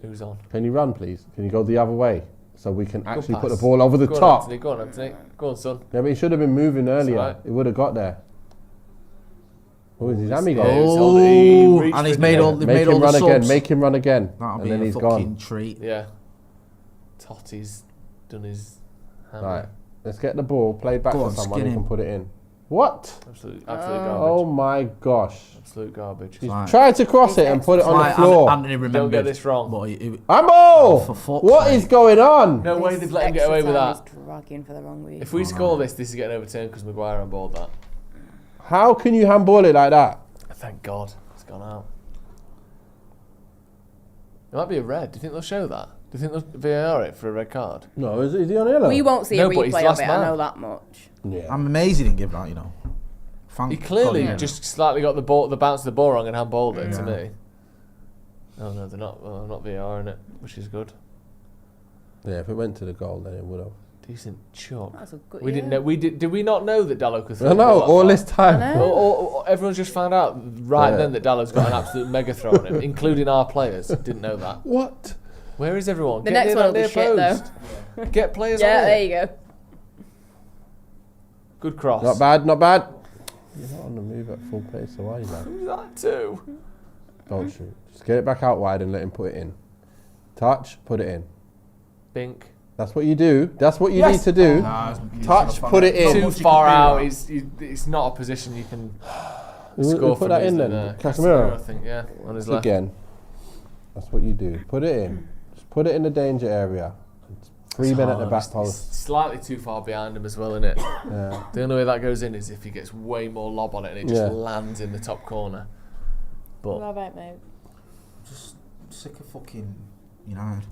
Who's on? Can you run, please? Can you go the other way so we can actually put the pass. ball over the Go on, top? Anthony, go on, Anthony. Go on, son. Yeah, but he should have been moving earlier. right. He would have got there. Oh, is his hammy Yeah, gone? he was holding- he Oh, reached and he's for made the- all, Make made him all run the again. subs. Make him run again. That'll And be then a he's fucking gone. treat. Yeah. Totti's done his hammer. Right. Let's get the ball played back Go to on, someone skin who can him. put it in. What? Absolute Oh garbage. my gosh. Absolute garbage. He's Right. tried to cross it and put it on the Like floor. Anthony remembered. Don't get this wrong. But Ambo! for fuck's What sake. is going on? No way they've let him get away with that. He's dragging for the wrong reason. If we score this is getting overturned because Maguire handballed that. How can you handball it like that? Thank God it's gone out. It might be a red. Do you think they'll show that? Do you think they'll VAR it for a red card? No, is he on yellow? We won't see No, a but he's replay of last it, man. I know that much. Yeah. I'm amazed he didn't give that, you know. Thank He clearly God he just slightly got the bounce of the ball wrong and handballed it to me. Oh no, they're not. Well, not VAR in it, which is good. Yeah, if it went to the goal, then it would have. Decent chuck. That's a good. We didn't know. Did we not know that Dallo could throw? I the know, ball that all far? this time. I know. Or everyone's just found out then that Dallo's got an absolute mega throw on him, including our players. Didn't know that. What? Where is everyone? The Get next near one that will be near shit, post. Get players Yeah, on there it. you go. Good cross. Not bad, not bad. You're not on the move at full pace, so are you, man? Who's that too? Don't shoot. Just get it back out wide and let him put it in. Touch, put it in. Bink. That's what you do. That's what you need to do. Touch, put it in. Too far out. It's not a position you can score Put from. that in easily then. there. Casemiro. I think, yeah, on his left. Again. That's what you do. Put it in. Just put it in the danger area. It's 3 men at the back It's post. slightly too far behind him as well, isn't it? Yeah. The only way that goes in is if he gets way more lob on it and it just lands in the top corner. But All right, mate. Just sick of fucking United.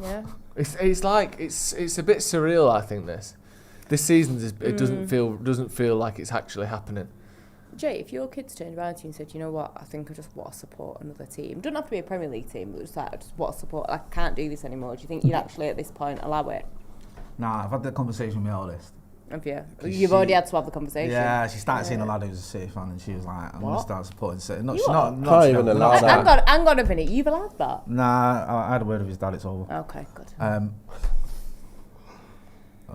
Yeah. it's like it's a bit surreal. I think this season it doesn't feel like it's actually happening. Jay, if your kids turned around to you and said, you know what, I think I just want to support another team. Doesn't have to be a Premier League team, but just like, I just want to support, I can't do this anymore. Do you think you'd actually at this point allow it? Nah, I've had that conversation with my eldest. Have you? You've already had to have the conversation. Yeah, she started seeing a lad who was a City fan and she was like, I'm going to start supporting City. No, You she's are? not. Can't even allow that. Hang on a minute, you've allowed that? Nah, I had a word with his dad, it's over. Okay, good. I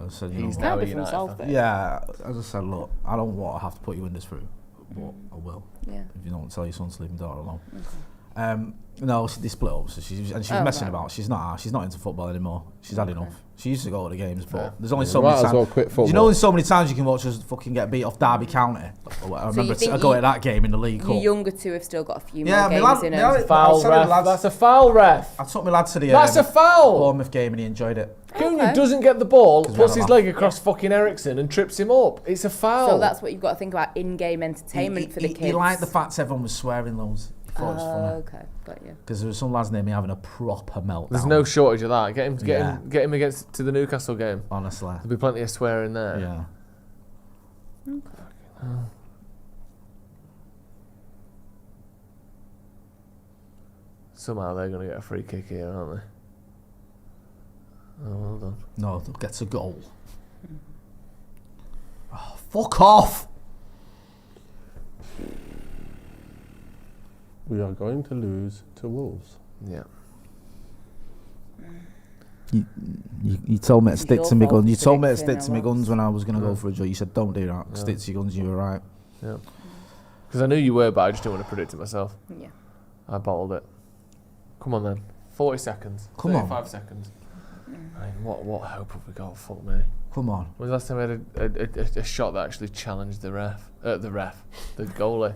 said, He's know, now Can't a be from United Salford. fan. yeah, I just said, look, I don't want to have to put you in this route, but I will. Yeah. If you don't tell your son to leave the door alone. No, they split up. So she was messing about. She's not into football anymore. She's had enough. She used to go to the games, but there's only so many times. Well quit football. You know, there's so many times you can watch us fucking get beat off Derby County. I remember going to that game in the League Cup. Your younger two have still got a few more games in them. Foul ref. That's a foul, ref. I took my lad to the That's a foul. Bournemouth game and he enjoyed it. Cunha doesn't get the ball, puts his leg across fucking Ericsson and trips him up. It's a foul. So that's what you've got to think about in-game entertainment for the kids. He liked the fact everyone was swearing loads. He thought it was funny. Okay, got you. Because there was some lads near me having a proper meltdown. There's no shortage of that. Get him against to the Newcastle game. Honestly. There'll be plenty of swearing there. Yeah. Okay. Somehow they're going to get a free kick here, aren't they? Oh, well done. No, they'll get a goal. Oh, fuck off! We are going to lose to Wolves. Yeah. You told me to stick to my guns. You told me to stick to my guns when I was going to go for a draw. You said, don't do that. Yeah. Stick to your guns. You were right. Yeah. Because I knew you were, but I just didn't want to predict it myself. Yeah. I bottled it. Come on then. 40 seconds. Come on. 35 seconds. I mean, what hope have we got? Fuck me. Come on. When was the last time we had a shot that actually challenged the goalie?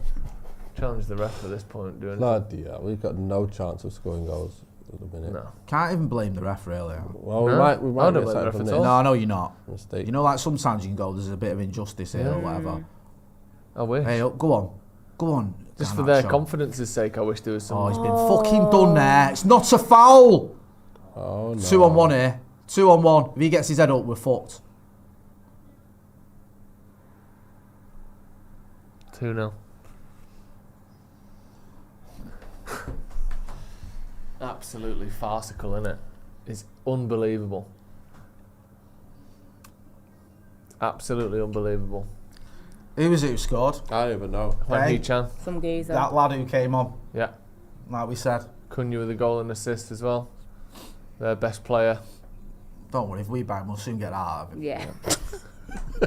Challenged the ref at this point. Bloody hell, we've got no chance of scoring goals at the minute. No. Can't even blame the ref, really. Well, we might I don't get blame the sacked ref from at this. all. No, I know you're not. Mistake. You know, like sometimes you can go, there's a bit of injustice here or whatever. I wish. Hey, go on. Just for their confidence's sake, I wish there was some. Oh, he's been fucking done there. It's not a foul. Oh, no. 2-on-1 here. 2-on-1. If he gets his head up, we're fucked. 2-0. Absolutely farcical, isn't it? It's unbelievable. Absolutely unbelievable. Who was it who scored? I don't even know. Hwang Hee-chan. Some geezer. That lad who came on. Yeah. Like we said. Cunha with a goal and assist as well. Their best player. Don't worry, if we buy him, we'll soon get that out of him. Yeah.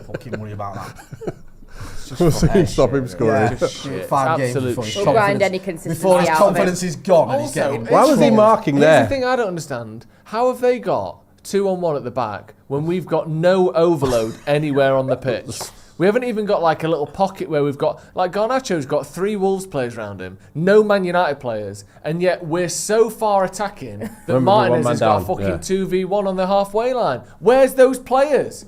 Fucking worry about that. We'll soon stop him scoring. Yeah. Just shit. 5 games Absolute before his shit. We'll grind confidence- any consistency Before his out confidence is gone and he's Also, getting... Why was he marking Here's there? the thing I don't understand. How have they got 2-on-1 at the back when we've got no overload anywhere on the pitch? We haven't even got like a little pocket where we've got... Like Garnacho's got 3 Wolves players around him, no Man United players, and yet we're so far attacking that Martinez has got a fucking 2v1 on the halfway line. Where's those players?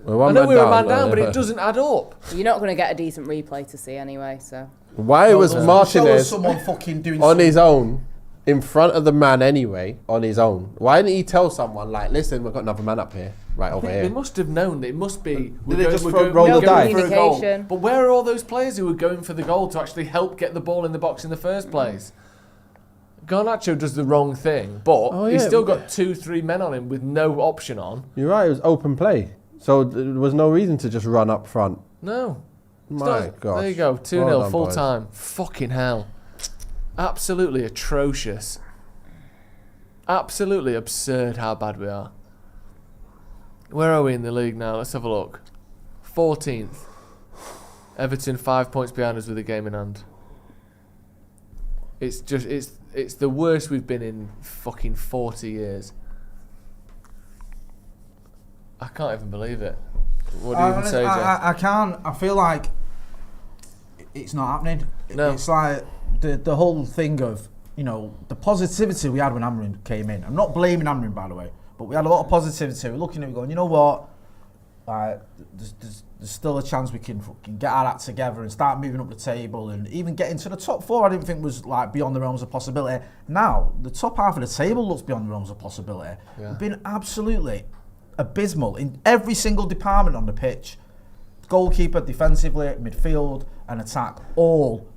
I know we're a man down, but it doesn't add up. You're not going to get a decent replay to see anyway, so... Why was Martinez someone fucking doing on his own in front of the man anyway, on his own? Why didn't he tell someone, like, listen, we've got another man up here, right over They here? must have known that it must be... Did they just roll the dice? for a goal. Communication. But where are all those players who were going for the goal to actually help get the ball in the box in the first place? Garnacho does the wrong thing, but he's still got 2-3 men on him with no option on. You're right, it was open play. So there was no reason to just run up front. No. My God. There you go, 2-0, Well done, full boys. time. Fucking hell. Absolutely atrocious. Absolutely absurd how bad we are. Where are we in the league now? Let's have a look. 14th. Everton 5 points behind us with a game in hand. It's just, it's the worst we've been in fucking 40 years. I can't even believe it. What do you even say, Jeff? I can't. I feel like it's not happening. No. It's like the whole thing of, you know, the positivity we had when Amrin came in. I'm not blaming Amrin, by the way, but we had a lot of positivity. We're looking at it going, you know what? There's still a chance we can fucking get our act together and start moving up the table and even get into the top 4. I didn't think was like beyond the realms of possibility. Now the top half of the table looks beyond the realms of possibility. Yeah. We've been absolutely abysmal in every single department on the pitch. Goalkeeper, defensively, midfield and attack, all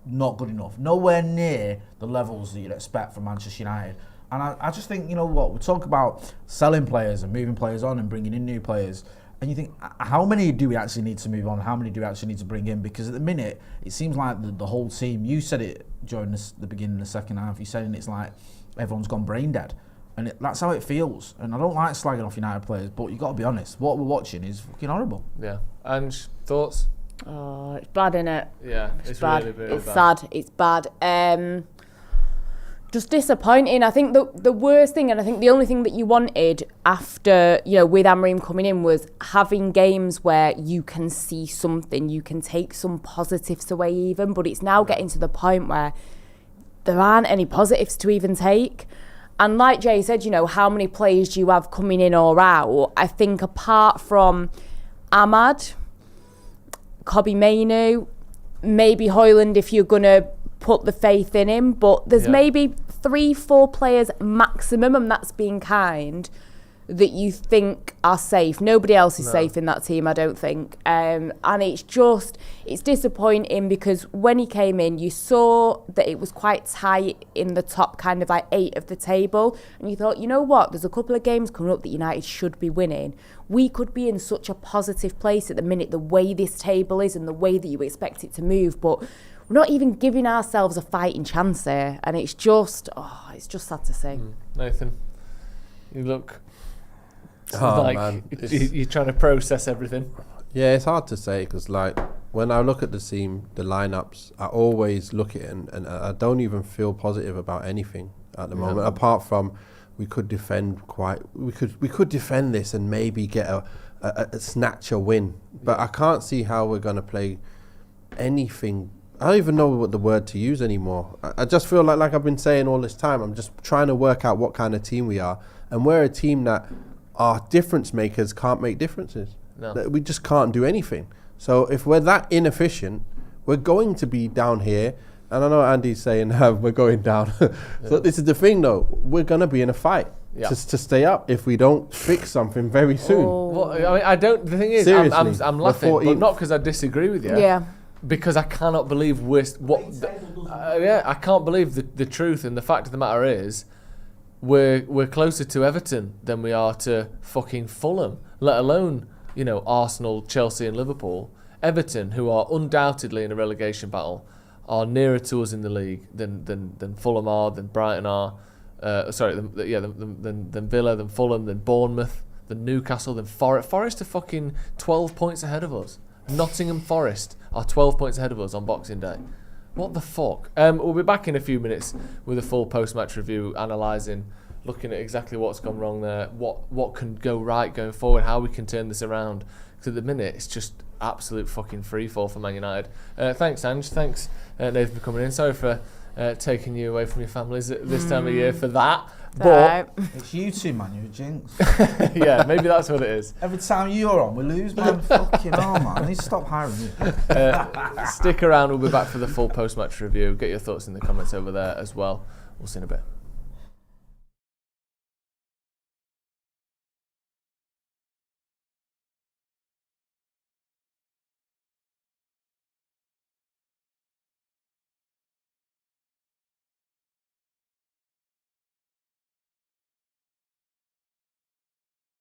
not good enough. Nowhere near the levels that you'd expect from Manchester United. And I just think, you know what, we talk about selling players and moving players on and bringing in new players. And you think, how many do we actually need to move on? How many do we actually need to bring in? Because at the minute, it seems like the whole team, you said it during the beginning of the second half, you said it's like everyone's gone brain dead. And that's how it feels. And I don't like slagging off United players, but you've got to be honest, what we're watching is fucking horrible. Yeah. Ange, thoughts? Oh, it's bad, innit? Yeah, it's bad. really, really it's bad. sad. It's bad. just disappointing. I think the worst thing, and I think the only thing that you wanted after, with Amorim coming in, was having games where you can see something, you can take some positives away even, but it's now getting to the point where there aren't any positives to even take. And like Jay said, how many players do you have coming in or out? I think apart from Ahmad, Kobbie Mainoo, maybe Hojlund if you're going to put the faith in him, but there's maybe 3-4 players maximum, and that's being kind, that you think are safe. Nobody else is safe in that team, I don't think. And it's disappointing because when he came in, you saw that it was quite tight in the top kind of like 8 of the table. And you thought, you know what, there's a couple of games coming up that United should be winning. We could be in such a positive place at the minute, the way this table is and the way that you expect it to move. But we're not even giving ourselves a fighting chance here. And it's just sad to see. Nathan, you look... man. You're trying to process everything. Yeah, it's hard to say because, when I look at the team, the lineups, I always look at it and I don't even feel positive about anything at the moment. Apart from we could defend this and maybe get a snatch a win, but I can't see how we're going to play anything. I don't even know what the word to use anymore. I just feel like I've been saying all this time, I'm just trying to work out what kind of team we are, and we're a team that our difference makers can't make differences. No. We just can't do anything. So if we're that inefficient, we're going to be down here. And I know Andy's saying we're going down. So this is the thing, though. We're going to be in a fight to stay up if we don't fix something very soon. Well, I don't. The thing is, I'm laughing, but not because I disagree with you. Yeah. Because I cannot believe I can't believe the truth, and the fact of the matter is, we're closer to Everton than we are to fucking Fulham, let alone, Arsenal, Chelsea and Liverpool. Everton, who are undoubtedly in a relegation battle, are nearer to us in the league than Fulham are, than Brighton are, than Villa, than Fulham, than Bournemouth, than Newcastle, than Forest. Forest are fucking 12 points ahead of us. Nottingham Forest are 12 points ahead of us on Boxing Day. What the fuck? We'll be back in a few minutes with a full post-match review, analysing, looking at exactly what's gone wrong there, what can go right going forward, how we can turn this around. Because at the minute, it's just absolute fucking freefall for Man United. Thanks, Ange. Thanks, Nathan, for coming in. Sorry for taking you away from your families at this time of year for that. But it's you two, man. You're a jinx. Yeah, maybe that's what it is. Every time you're on, we lose, man. Fucking hell, man. I need to stop hiring you. Stick around. We'll be back for the full post-match review. Get your thoughts in the comments over there as well. We'll see you in a bit.